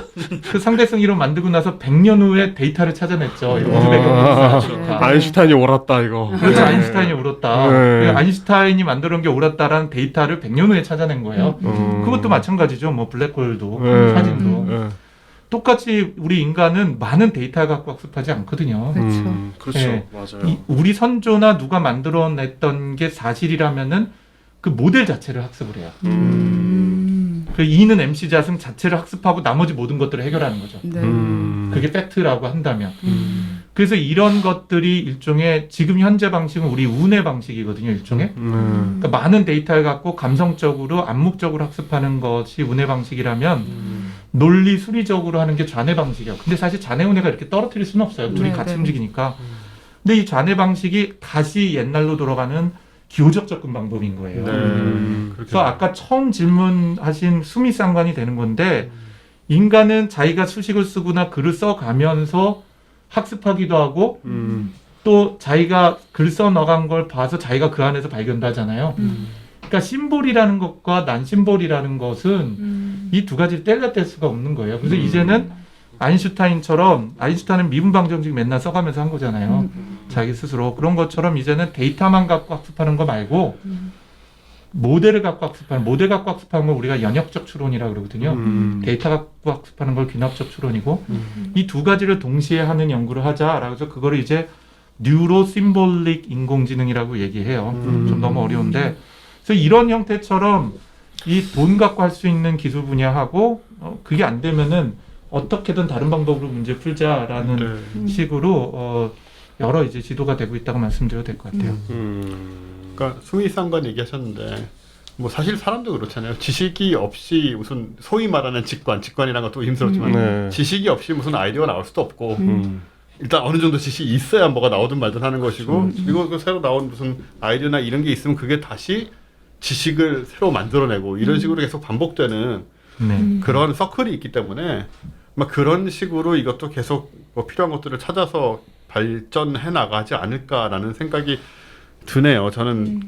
그 상대성 이론 만들고 나서 100년 후에 데이터를 찾아냈죠. 우주 배경 아인슈타인이 옳았다 이거. 그렇죠. 아인슈타인이 옳았다. 아인슈타인이 만들어낸 게 옳았다라는 데이터를 100년 후에 찾아낸 거예요. 그것도 마찬가지죠. 뭐 블랙홀도 사진도. 똑같이 우리 인간은 많은 데이터 갖고 학습하지 않거든요. 그렇죠. 네. 맞아요. 우리 선조나 누가 만들어냈던 게 사실이라면은 그 모델 자체를 학습을 해요. 그 E는 MC 자승 자체를 학습하고 나머지 모든 것들을 해결하는 거죠. 네. 그게 팩트라고 한다면. 그래서 이런 것들이 일종의 지금 현재 방식은 우리 운의 방식이거든요. 일종의. 그러니까 많은 데이터를 갖고 감성적으로 암묵적으로 학습하는 것이 운의 방식이라면 논리 수리적으로 하는 게 좌뇌 방식이에요. 근데 사실 좌뇌 운뇌가 이렇게 떨어뜨릴 수는 없어요. 둘이 네, 같이 네. 움직이니까. 근데 이 좌뇌 방식이 다시 옛날로 돌아가는 기호적 접근 방법인 거예요. 그래서 아까 처음 질문하신 수미 상관이 되는 건데 인간은 자기가 수식을 쓰거나 글을 써가면서 학습하기도 하고 또 자기가 글 써 나간 걸 봐서 자기가 그 안에서 발견도 하잖아요. 그러니까 심볼이라는 것과 난심볼이라는 것은 이 두 가지를 뗄래뗄 수가 없는 거예요. 그래서 이제는 아인슈타인처럼, 아인슈타인은 미분방정식 맨날 써가면서 한 거잖아요. 자기 스스로. 그런 것처럼 이제는 데이터만 갖고 학습하는 거 말고 모델을 갖고 학습하는, 모델 갖고 학습하는 걸 우리가 연역적 추론이라고 그러거든요. 데이터 갖고 학습하는 걸 귀납적 추론이고 이 두 가지를 동시에 하는 연구를 하자라고 해서 그거를 이제 뉴로 심볼릭 인공지능이라고 얘기해요. 좀 너무 어려운데 그래서 이런 형태처럼 이 돈 갖고 할 수 있는 기술 분야하고 그게 안 되면은 어떻게든 다른 방법으로 문제 풀자라는 식으로 여러 이제 지도가 되고 있다고 말씀드려도 될 것 같아요. 그러니까 수미 상관 얘기하셨는데 뭐 사실 사람도 그렇잖아요. 지식이 없이 무슨 소위 말하는 직관이라는 것도 힘들었지만 지식이 없이 무슨 아이디어가 나올 수도 없고 일단 어느 정도 지식이 있어야 뭐가 나오든 말든 하는 것이고 그리고 그 새로 나온 무슨 아이디어나 이런 게 있으면 그게 다시 지식을 새로 만들어내고 이런 식으로 계속 반복되는 그런 서클이 있기 때문에 막 그런 식으로 이것도 계속 뭐 필요한 것들을 찾아서 발전해 나가지 않을까라는 생각이 드네요. 저는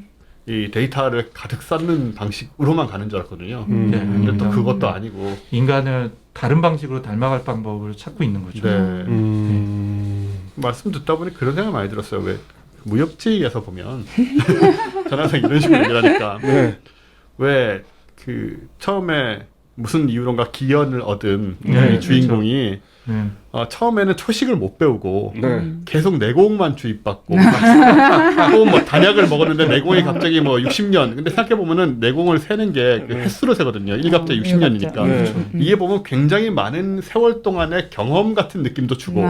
이 데이터를 가득 쌓는 방식으로만 가는 줄 알았거든요. 근데 또 그것도 아니고 인간을 다른 방식으로 닮아갈 방법을 찾고 있는 거죠. 말씀 듣다 보니 그런 생각 많이 들었어요. 왜 무협지에서 보면 저는 항상 이런 식으로 얘기를 하니까 왜 그 처음에 무슨 이유론가 기연을 얻은 이 주인공이 처음에는 초식을 못 배우고 계속 내공만 주입받고 또 뭐 단약을 먹었는데 내공이 갑자기 뭐 60년 근데 생각해보면은 내공을 세는 게 그 횟수로 세거든요. 1갑자 60년이니까 이게 보면 굉장히 많은 세월 동안의 경험 같은 느낌도 주고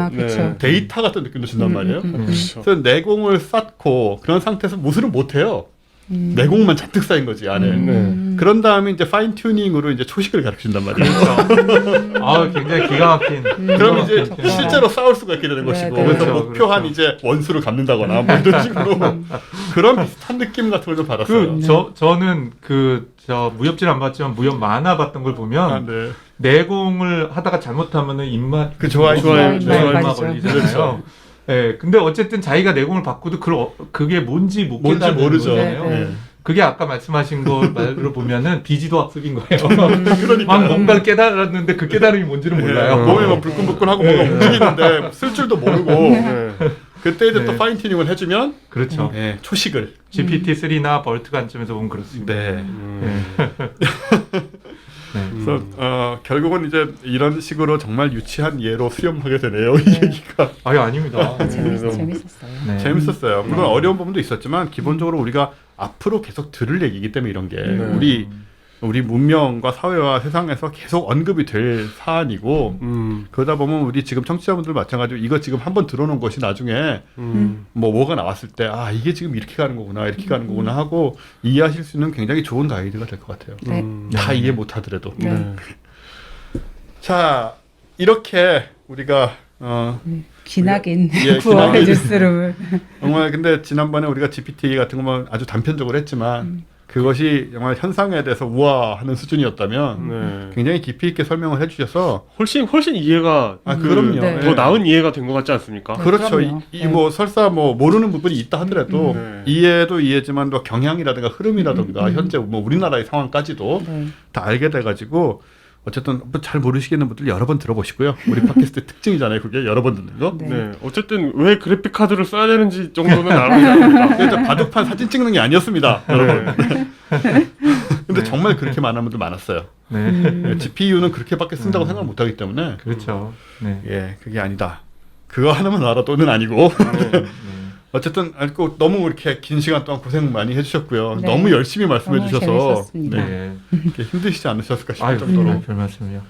데이터 같은 느낌도 준단 말이에요. 그래서 내공을 쌓고 그런 상태에서 무술을 못해요. 내공만 잔뜩 쌓인 거지 안에. 그런 다음에 이제 파인 튜닝으로 이제 초식을 가르친단 말이에요. 굉장히 기가 막힌. 그럼 이제 실제로 싸울 수가 있게 되는 것이고 그래서 목표한 이제 원수를 갚는다거나 뭐 이런 식으로 그런 비슷한 느낌 같은 걸 좀 받았어요. 저는 저 무협지는 안 봤지만 무협 만화 봤던 걸 보면 내공을 하다가 잘못하면은 입맛 좋아요 걸리잖아요. 네, 근데 어쨌든 자기가 내공을 받고도 그게 뭔지 못 깨달은 모르죠. 그게 아까 말씀하신 거 말로 보면은 비지도 학습인 거예요. 막 뭔가를 깨달았는데 그 깨달음이 뭔지는 몰라요. 몸이 막 불끈불끈하고 뭔가 움직이는데 쓸 줄도 모르고 그때 이제 또 파인 튜닝을 해주면 그렇죠. 초식을 GPT-3나 벌트 관점에서 보면 그렇습니다. 그래서 결국은 이제 이런 식으로 정말 유치한 예로 수렴하게 되네요. 이 얘기가. 아유 아닙니다. 재밌었어요. 네. 재밌었어요. 물론 어려운 부분도 있었지만 기본적으로 우리가 앞으로 계속 들을 얘기이기 때문에 이런 게 우리 문명과 사회와 세상에서 계속 언급이 될 사안이고 그러다 보면 우리 지금 청취자분들 마찬가지로 이거 지금 한번 들어놓은 것이 나중에 뭐가 나왔을 때 아 이게 지금 이렇게 가는 거구나 이렇게 가는 거구나 하고 이해하실 수 있는 굉장히 좋은 가이드가 될 것 같아요. 네. 다 이해 못하더라도. 네. 자 이렇게 우리가 기나긴 예, 9월의 뉴스룸을 정말 근데 지난번에 우리가 GPT 같은 거만 아주 단편적으로 했지만 그것이 정말 현상에 대해서 우와 하는 수준이었다면 굉장히 깊이 있게 설명을 해주셔서 훨씬 이해가 그럼요. 네. 더 나은 이해가 된 것 같지 않습니까? 그렇죠. 그럼요. 뭐 설사 뭐 모르는 부분이 있다 하더라도 이해도 이해지만 또 경향이라든가 흐름이라든가 현재 뭐 우리나라의 상황까지도 다 알게 돼가지고 어쨌든 잘 모르시겠는 분들 여러 번 들어보시고요. 우리 팟캐스트 특징이잖아요. 그게 여러 번 듣는 거. 네. 어쨌든 왜 그래픽 카드를 써야 되는지 정도는 알아야 그래서 바둑판 사진 찍는 게 아니었습니다. 여러분. 근데 정말 그렇게 많은 분들 많았어요. 네. GPU는 그렇게밖에 쓴다고 생각 못하기 때문에 그렇죠. 네. 예, 그게 아니다. 그거 하나만 알아도는 아니고. 어쨌든 너무 이렇게 긴 시간 동안 고생 많이 해주셨고요. 네. 너무 열심히 말씀해 너무 주셔서 재밌었습니다. 네. 이렇게 힘드시지 않으셨을까 싶을 아유, 정도로. 별 말씀이요.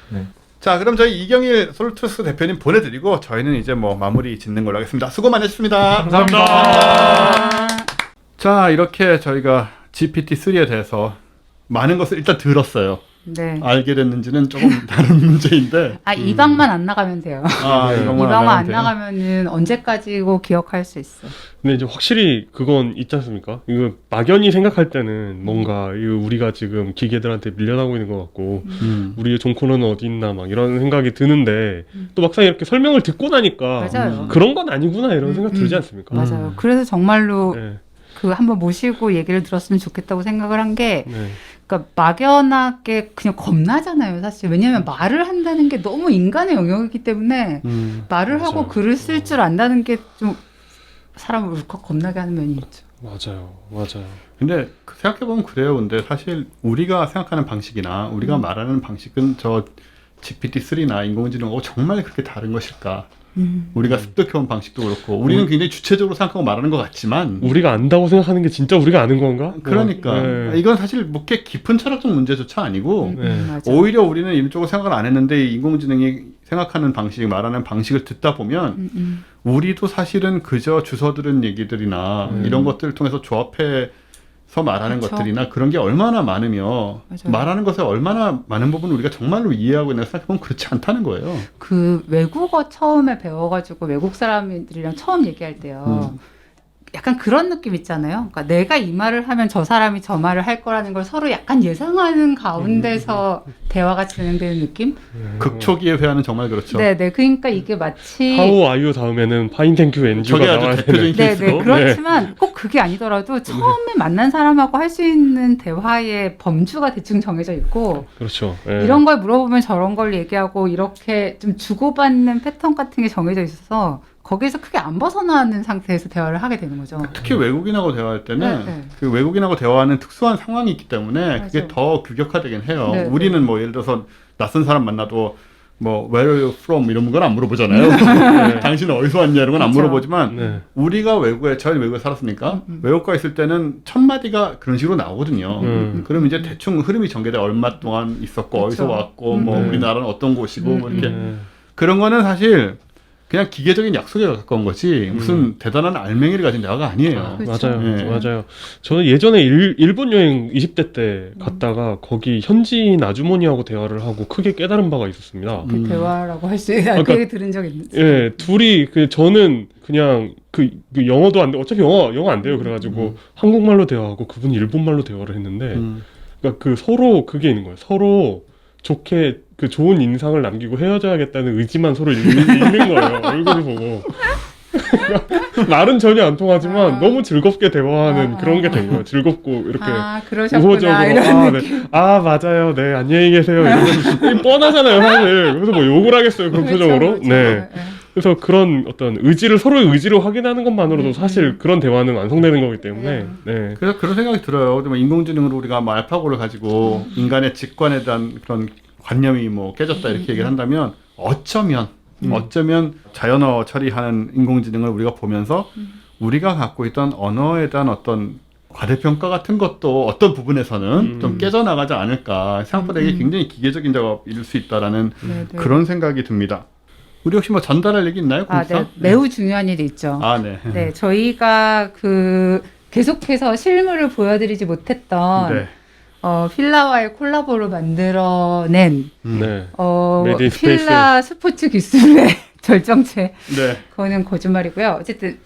네. 자, 그럼 저희 이경일 솔투스 대표님 보내드리고 저희는 이제 뭐 마무리 짓는 걸로 하겠습니다. 수고 많으셨습니다. 감사합니다. 자, 이렇게 저희가 GPT-3에 대해서 많은 것을 일단 들었어요. 네. 알게 됐는지는 조금 다른 문제인데. 이 방만 안 나가면 돼요. 이 이 방만 안 나가면은 언제까지고 기억할 수 있어. 근데 이제 확실히 그건 있지 않습니까? 이거 막연히 생각할 때는 뭔가 이거 우리가 지금 기계들한테 밀려나고 있는 것 같고 우리의 종코너는 어디 있나 막 이런 생각이 드는데 또 막상 이렇게 설명을 듣고 나니까 맞아요. 그런 건 아니구나 이런 생각 들지 않습니까? 맞아요. 그래서 정말로 네. 그 한번 모시고 얘기를 들었으면 좋겠다고 생각을 한 게 네. 그러니까 막연하게 그냥 겁나잖아요, 사실. 왜냐하면 말을 한다는 게 너무 인간의 영역이기 때문에 말을 맞아요. 하고 글을 쓸 줄 안다는 게 좀 사람을 울컥 겁나게 하는 면이 있죠. 맞아요. 근데 생각해보면 그래요. 근데 사실 우리가 생각하는 방식이나 우리가 말하는 방식은 저 GPT-3나 인공지능하고 정말 그렇게 다른 것일까? 우리가 습득해온 방식도 그렇고 우리는 굉장히 주체적으로 생각하고 말하는 것 같지만 우리가 안다고 생각하는 게 진짜 우리가 아는 건가? 그러니까 네. 이건 사실 뭐 꽤 깊은 철학적 문제조차 아니고 맞아요. 오히려 우리는 이쪽으로 생각을 안 했는데 이 인공지능이 생각하는 방식, 말하는 방식을 듣다 보면 우리도 사실은 그저 주워 들은 얘기들이나 이런 것들을 통해서 조합해서 말하는 그쵸. 것들이나 그런 게 얼마나 많으며 맞아요. 말하는 것에 얼마나 많은 부분을 우리가 정말로 이해하고 있나 생각해보면 그렇지 않다는 거예요. 그 외국어 처음에 배워가지고 외국 사람들이랑 처음 얘기할 때요. 약간 그런 느낌 있잖아요. 그러니까 내가 이 말을 하면 저 사람이 저 말을 할 거라는 걸 서로 약간 예상하는 가운데서 대화가 진행되는 느낌? 극초기의 회화는 정말 그렇죠. 네네. 그러니까 이게 마치 How are you 다음에는 Fine Thank You and 저게 You가 아주 나와야 대표적인 되는. 케이스로. 네네. 그렇지만 꼭 그게 아니더라도 처음에 만난 사람하고 할 수 있는 대화의 범주가 대충 정해져 있고 그렇죠. 이런 걸 물어보면 저런 걸 얘기하고 이렇게 좀 주고받는 패턴 같은 게 정해져 있어서 거기에서 크게 안 벗어나는 상태에서 대화를 하게 되는 거죠. 특히 외국인하고 대화할 때는 네. 그 외국인하고 대화하는 특수한 상황이 있기 때문에 그게 맞아요. 더 규격화되긴 해요. 네, 우리는 뭐 예를 들어서 낯선 사람 만나도 뭐 Where are you from 이런 건 안 물어보잖아요. 당신은 어디서 왔냐 이런 건 안 그렇죠. 물어보지만 네. 우리가 저희 외국에 살았으니까 외국가 있을 때는 첫 마디가 그런 식으로 나오거든요. 그럼 이제 대충 흐름이 전개돼 얼마 동안 있었고 어디서 그렇죠. 왔고 뭐 우리나라는 어떤 곳이고 뭐 이렇게 네. 그런 거는 사실 그냥 기계적인 약속에 가까운 거지 무슨 대단한 알맹이를 가진 대화가 아니에요. 그렇죠. 맞아요. 네. 맞아요. 저는 예전에 일본 여행 20대 때 갔다가 거기 현지인 아주머니하고 대화를 하고 크게 깨달은 바가 있었습니다. 그 대화라고 할 수 있는 그러니까- 그 얘기 들은 적 있는데. 예, 둘이 저는 그냥 그 영어도 안 돼. 어차피 영어 안 돼요. 그래가지고 한국말로 대화하고 그분이 일본말로 대화를 했는데, 그러니까 그 서로 그게 있는 거예요. 서로 좋게 그 좋은 인상을 남기고 헤어져야겠다는 의지만 서로 있는 거예요. 얼굴을 보고. 말은 전혀 안 통하지만 너무 즐겁게 대화하는 그런 게 된 거예요. 즐겁고 이렇게 그러셨구나. 우호적으로 이런 네. 맞아요. 네, 안녕히 계세요. 이러면 뻔하잖아요, 사실. 그래서 뭐 욕을 하겠어요, 그런 표정으로. 네. 그래서 그런 어떤 서로의 의지를 확인하는 것만으로도 사실 그런 대화는 완성되는 거기 때문에. 네. 그래서 그런 생각이 들어요. 인공지능으로 우리가 뭐 알파고를 가지고 인간의 직관에 대한 그런 관념이 뭐 깨졌다 이렇게 얘기를 한다면 어쩌면 자연어 처리하는 인공지능을 우리가 보면서 우리가 갖고 있던 언어에 대한 어떤 과대평가 같은 것도 어떤 부분에서는 좀 깨져나가지 않을까. 생각보다 이게 굉장히 기계적인 작업일 수 있다라는 그런 생각이 듭니다. 우리 혹시 뭐 전달할 얘기 있나요? 네. 매우 중요한 일이 있죠. 네. 네, 저희가 계속해서 실물을 보여드리지 못했던 필라와의 콜라보로 만들어낸 메이드 인 필라 스포츠 기술의 절정체. 네. 그거는 거짓말이고요. 어쨌든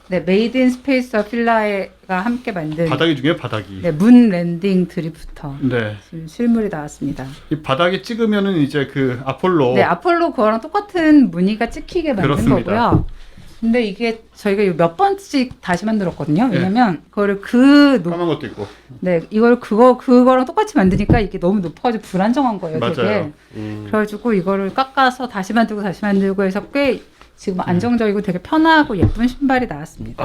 메이드 인 스페이스와 필라가 함께 만든 바닥이 중요해요. 바닥이. 네, 문 랜딩 드리프터. 네. 지금 실물이 나왔습니다. 이 바닥에 찍으면은 이제 그 아폴로. 네, 아폴로 그거랑 똑같은 무늬가 찍히게 만든 그렇습니다. 거고요. 근데 이게 저희가 몇 번씩 다시 만들었거든요. 왜냐면 그거를 까만 것도 있고. 네, 이걸 그거랑 똑같이 만드니까 이게 너무 높아가지고 불안정한 거예요. 맞아요. 되게. 그래가지고 이거를 깎아서 다시 만들고 해서 꽤 지금 안정적이고 되게 편하고 예쁜 신발이 나왔습니다.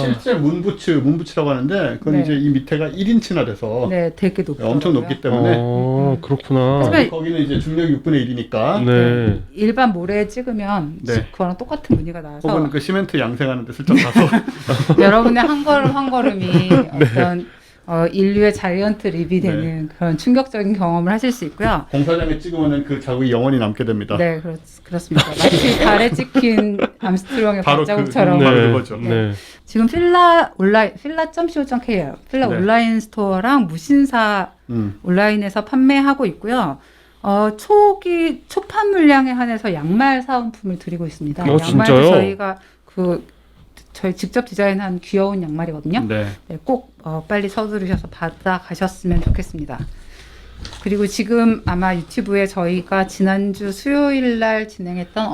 실제 문부츠라고 하는데 그건 이제 이 밑에가 1인치나 돼서 되게 높아요. 엄청 높기 때문에 그렇구나. 하지만 거기는 이제 중력이 6분의 1이니까 네. 일반 모래에 찍으면 그거랑 똑같은 무늬가 나와서 혹은 그 시멘트 양생하는데 슬쩍 가서 여러분의 한 걸음이 어떤 인류의 자이언트 립이 되는 그런 충격적인 경험을 하실 수 있고요. 공사장에 찍으면은 그 자국이 영원히 남게 됩니다. 네, 그렇습니다. 마치 달에 찍힌 암스트롱의 바로 발자국처럼. 바로 그거죠. 지금 필라.co.kr 필라 온라인 스토어랑 무신사 온라인에서 판매하고 있고요. 초판 물량에 한해서 양말 사은품을 드리고 있습니다. 양말도 진짜요? 저희가 저희 직접 디자인한 귀여운 양말이거든요. 네. 꼭 빨리 서두르셔서 받아가셨으면 좋겠습니다. 그리고 지금 아마 유튜브에 저희가 지난주 수요일 날 진행했던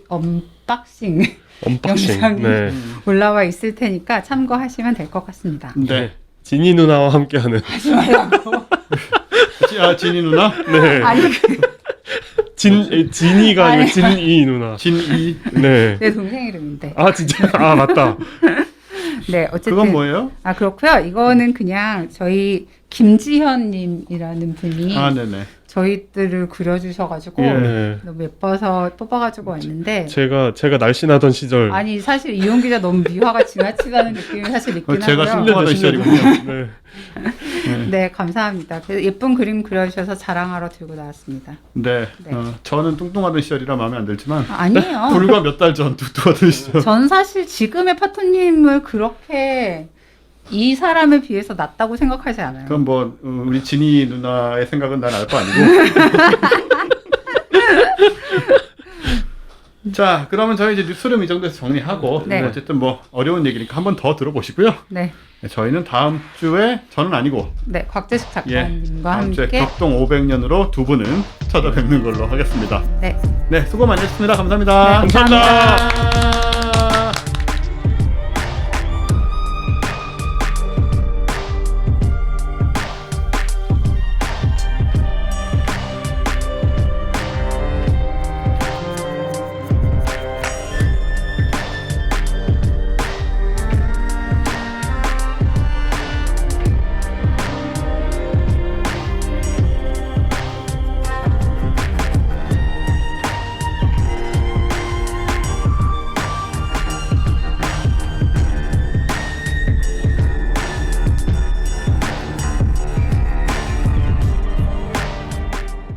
언박싱 영상이 올라와 있을 테니까 참고하시면 될 것 같습니다. 네. 지니 누나와 함께하는. 하지 말라고. 진이 누나? 네. 아니 진이가 아니고 진이 누나. 진이. 네. 내 동생 이름인데. 진짜? 맞다. 네, 어쨌든. 그건 뭐예요? 그렇고요. 이거는 그냥 저희 김지현님이라는 분이 네네. 저희들을 그려주셔가지고 너무 예뻐서 뽑아가지고 왔는데 제가 날씬하던 시절. 아니 사실 이용 기자 너무 미화가 지나치다는 느낌이 사실 있긴 제가 하고요. 신뢰하던 시절이군요. 네, 감사합니다. 그래서 예쁜 그림 그려주셔서 자랑하러 들고 나왔습니다. 네. 저는 뚱뚱하던 시절이라 마음에 안 들지만 아니에요. 불과 몇 달 전 뚱뚱하던 시절. 전 사실 지금의 파토님을 그렇게 이 사람에 비해서 낫다고 생각하지 않아요. 그럼 뭐 우리 진이 누나의 생각은 난 알 거 아니고. 자, 그러면 저희 이제 뉴스룸 이 정도에서 정리하고 어쨌든 뭐 어려운 얘기니까 한 번 더 들어보시고요. 네. 저희는 다음 주에 저는 아니고 곽재식 작가님과 다음 주에 함께 격동 500년으로 두 분은 찾아뵙는 걸로 하겠습니다. 네. 네, 수고 많이 했습니다. 감사합니다. 감사합니다.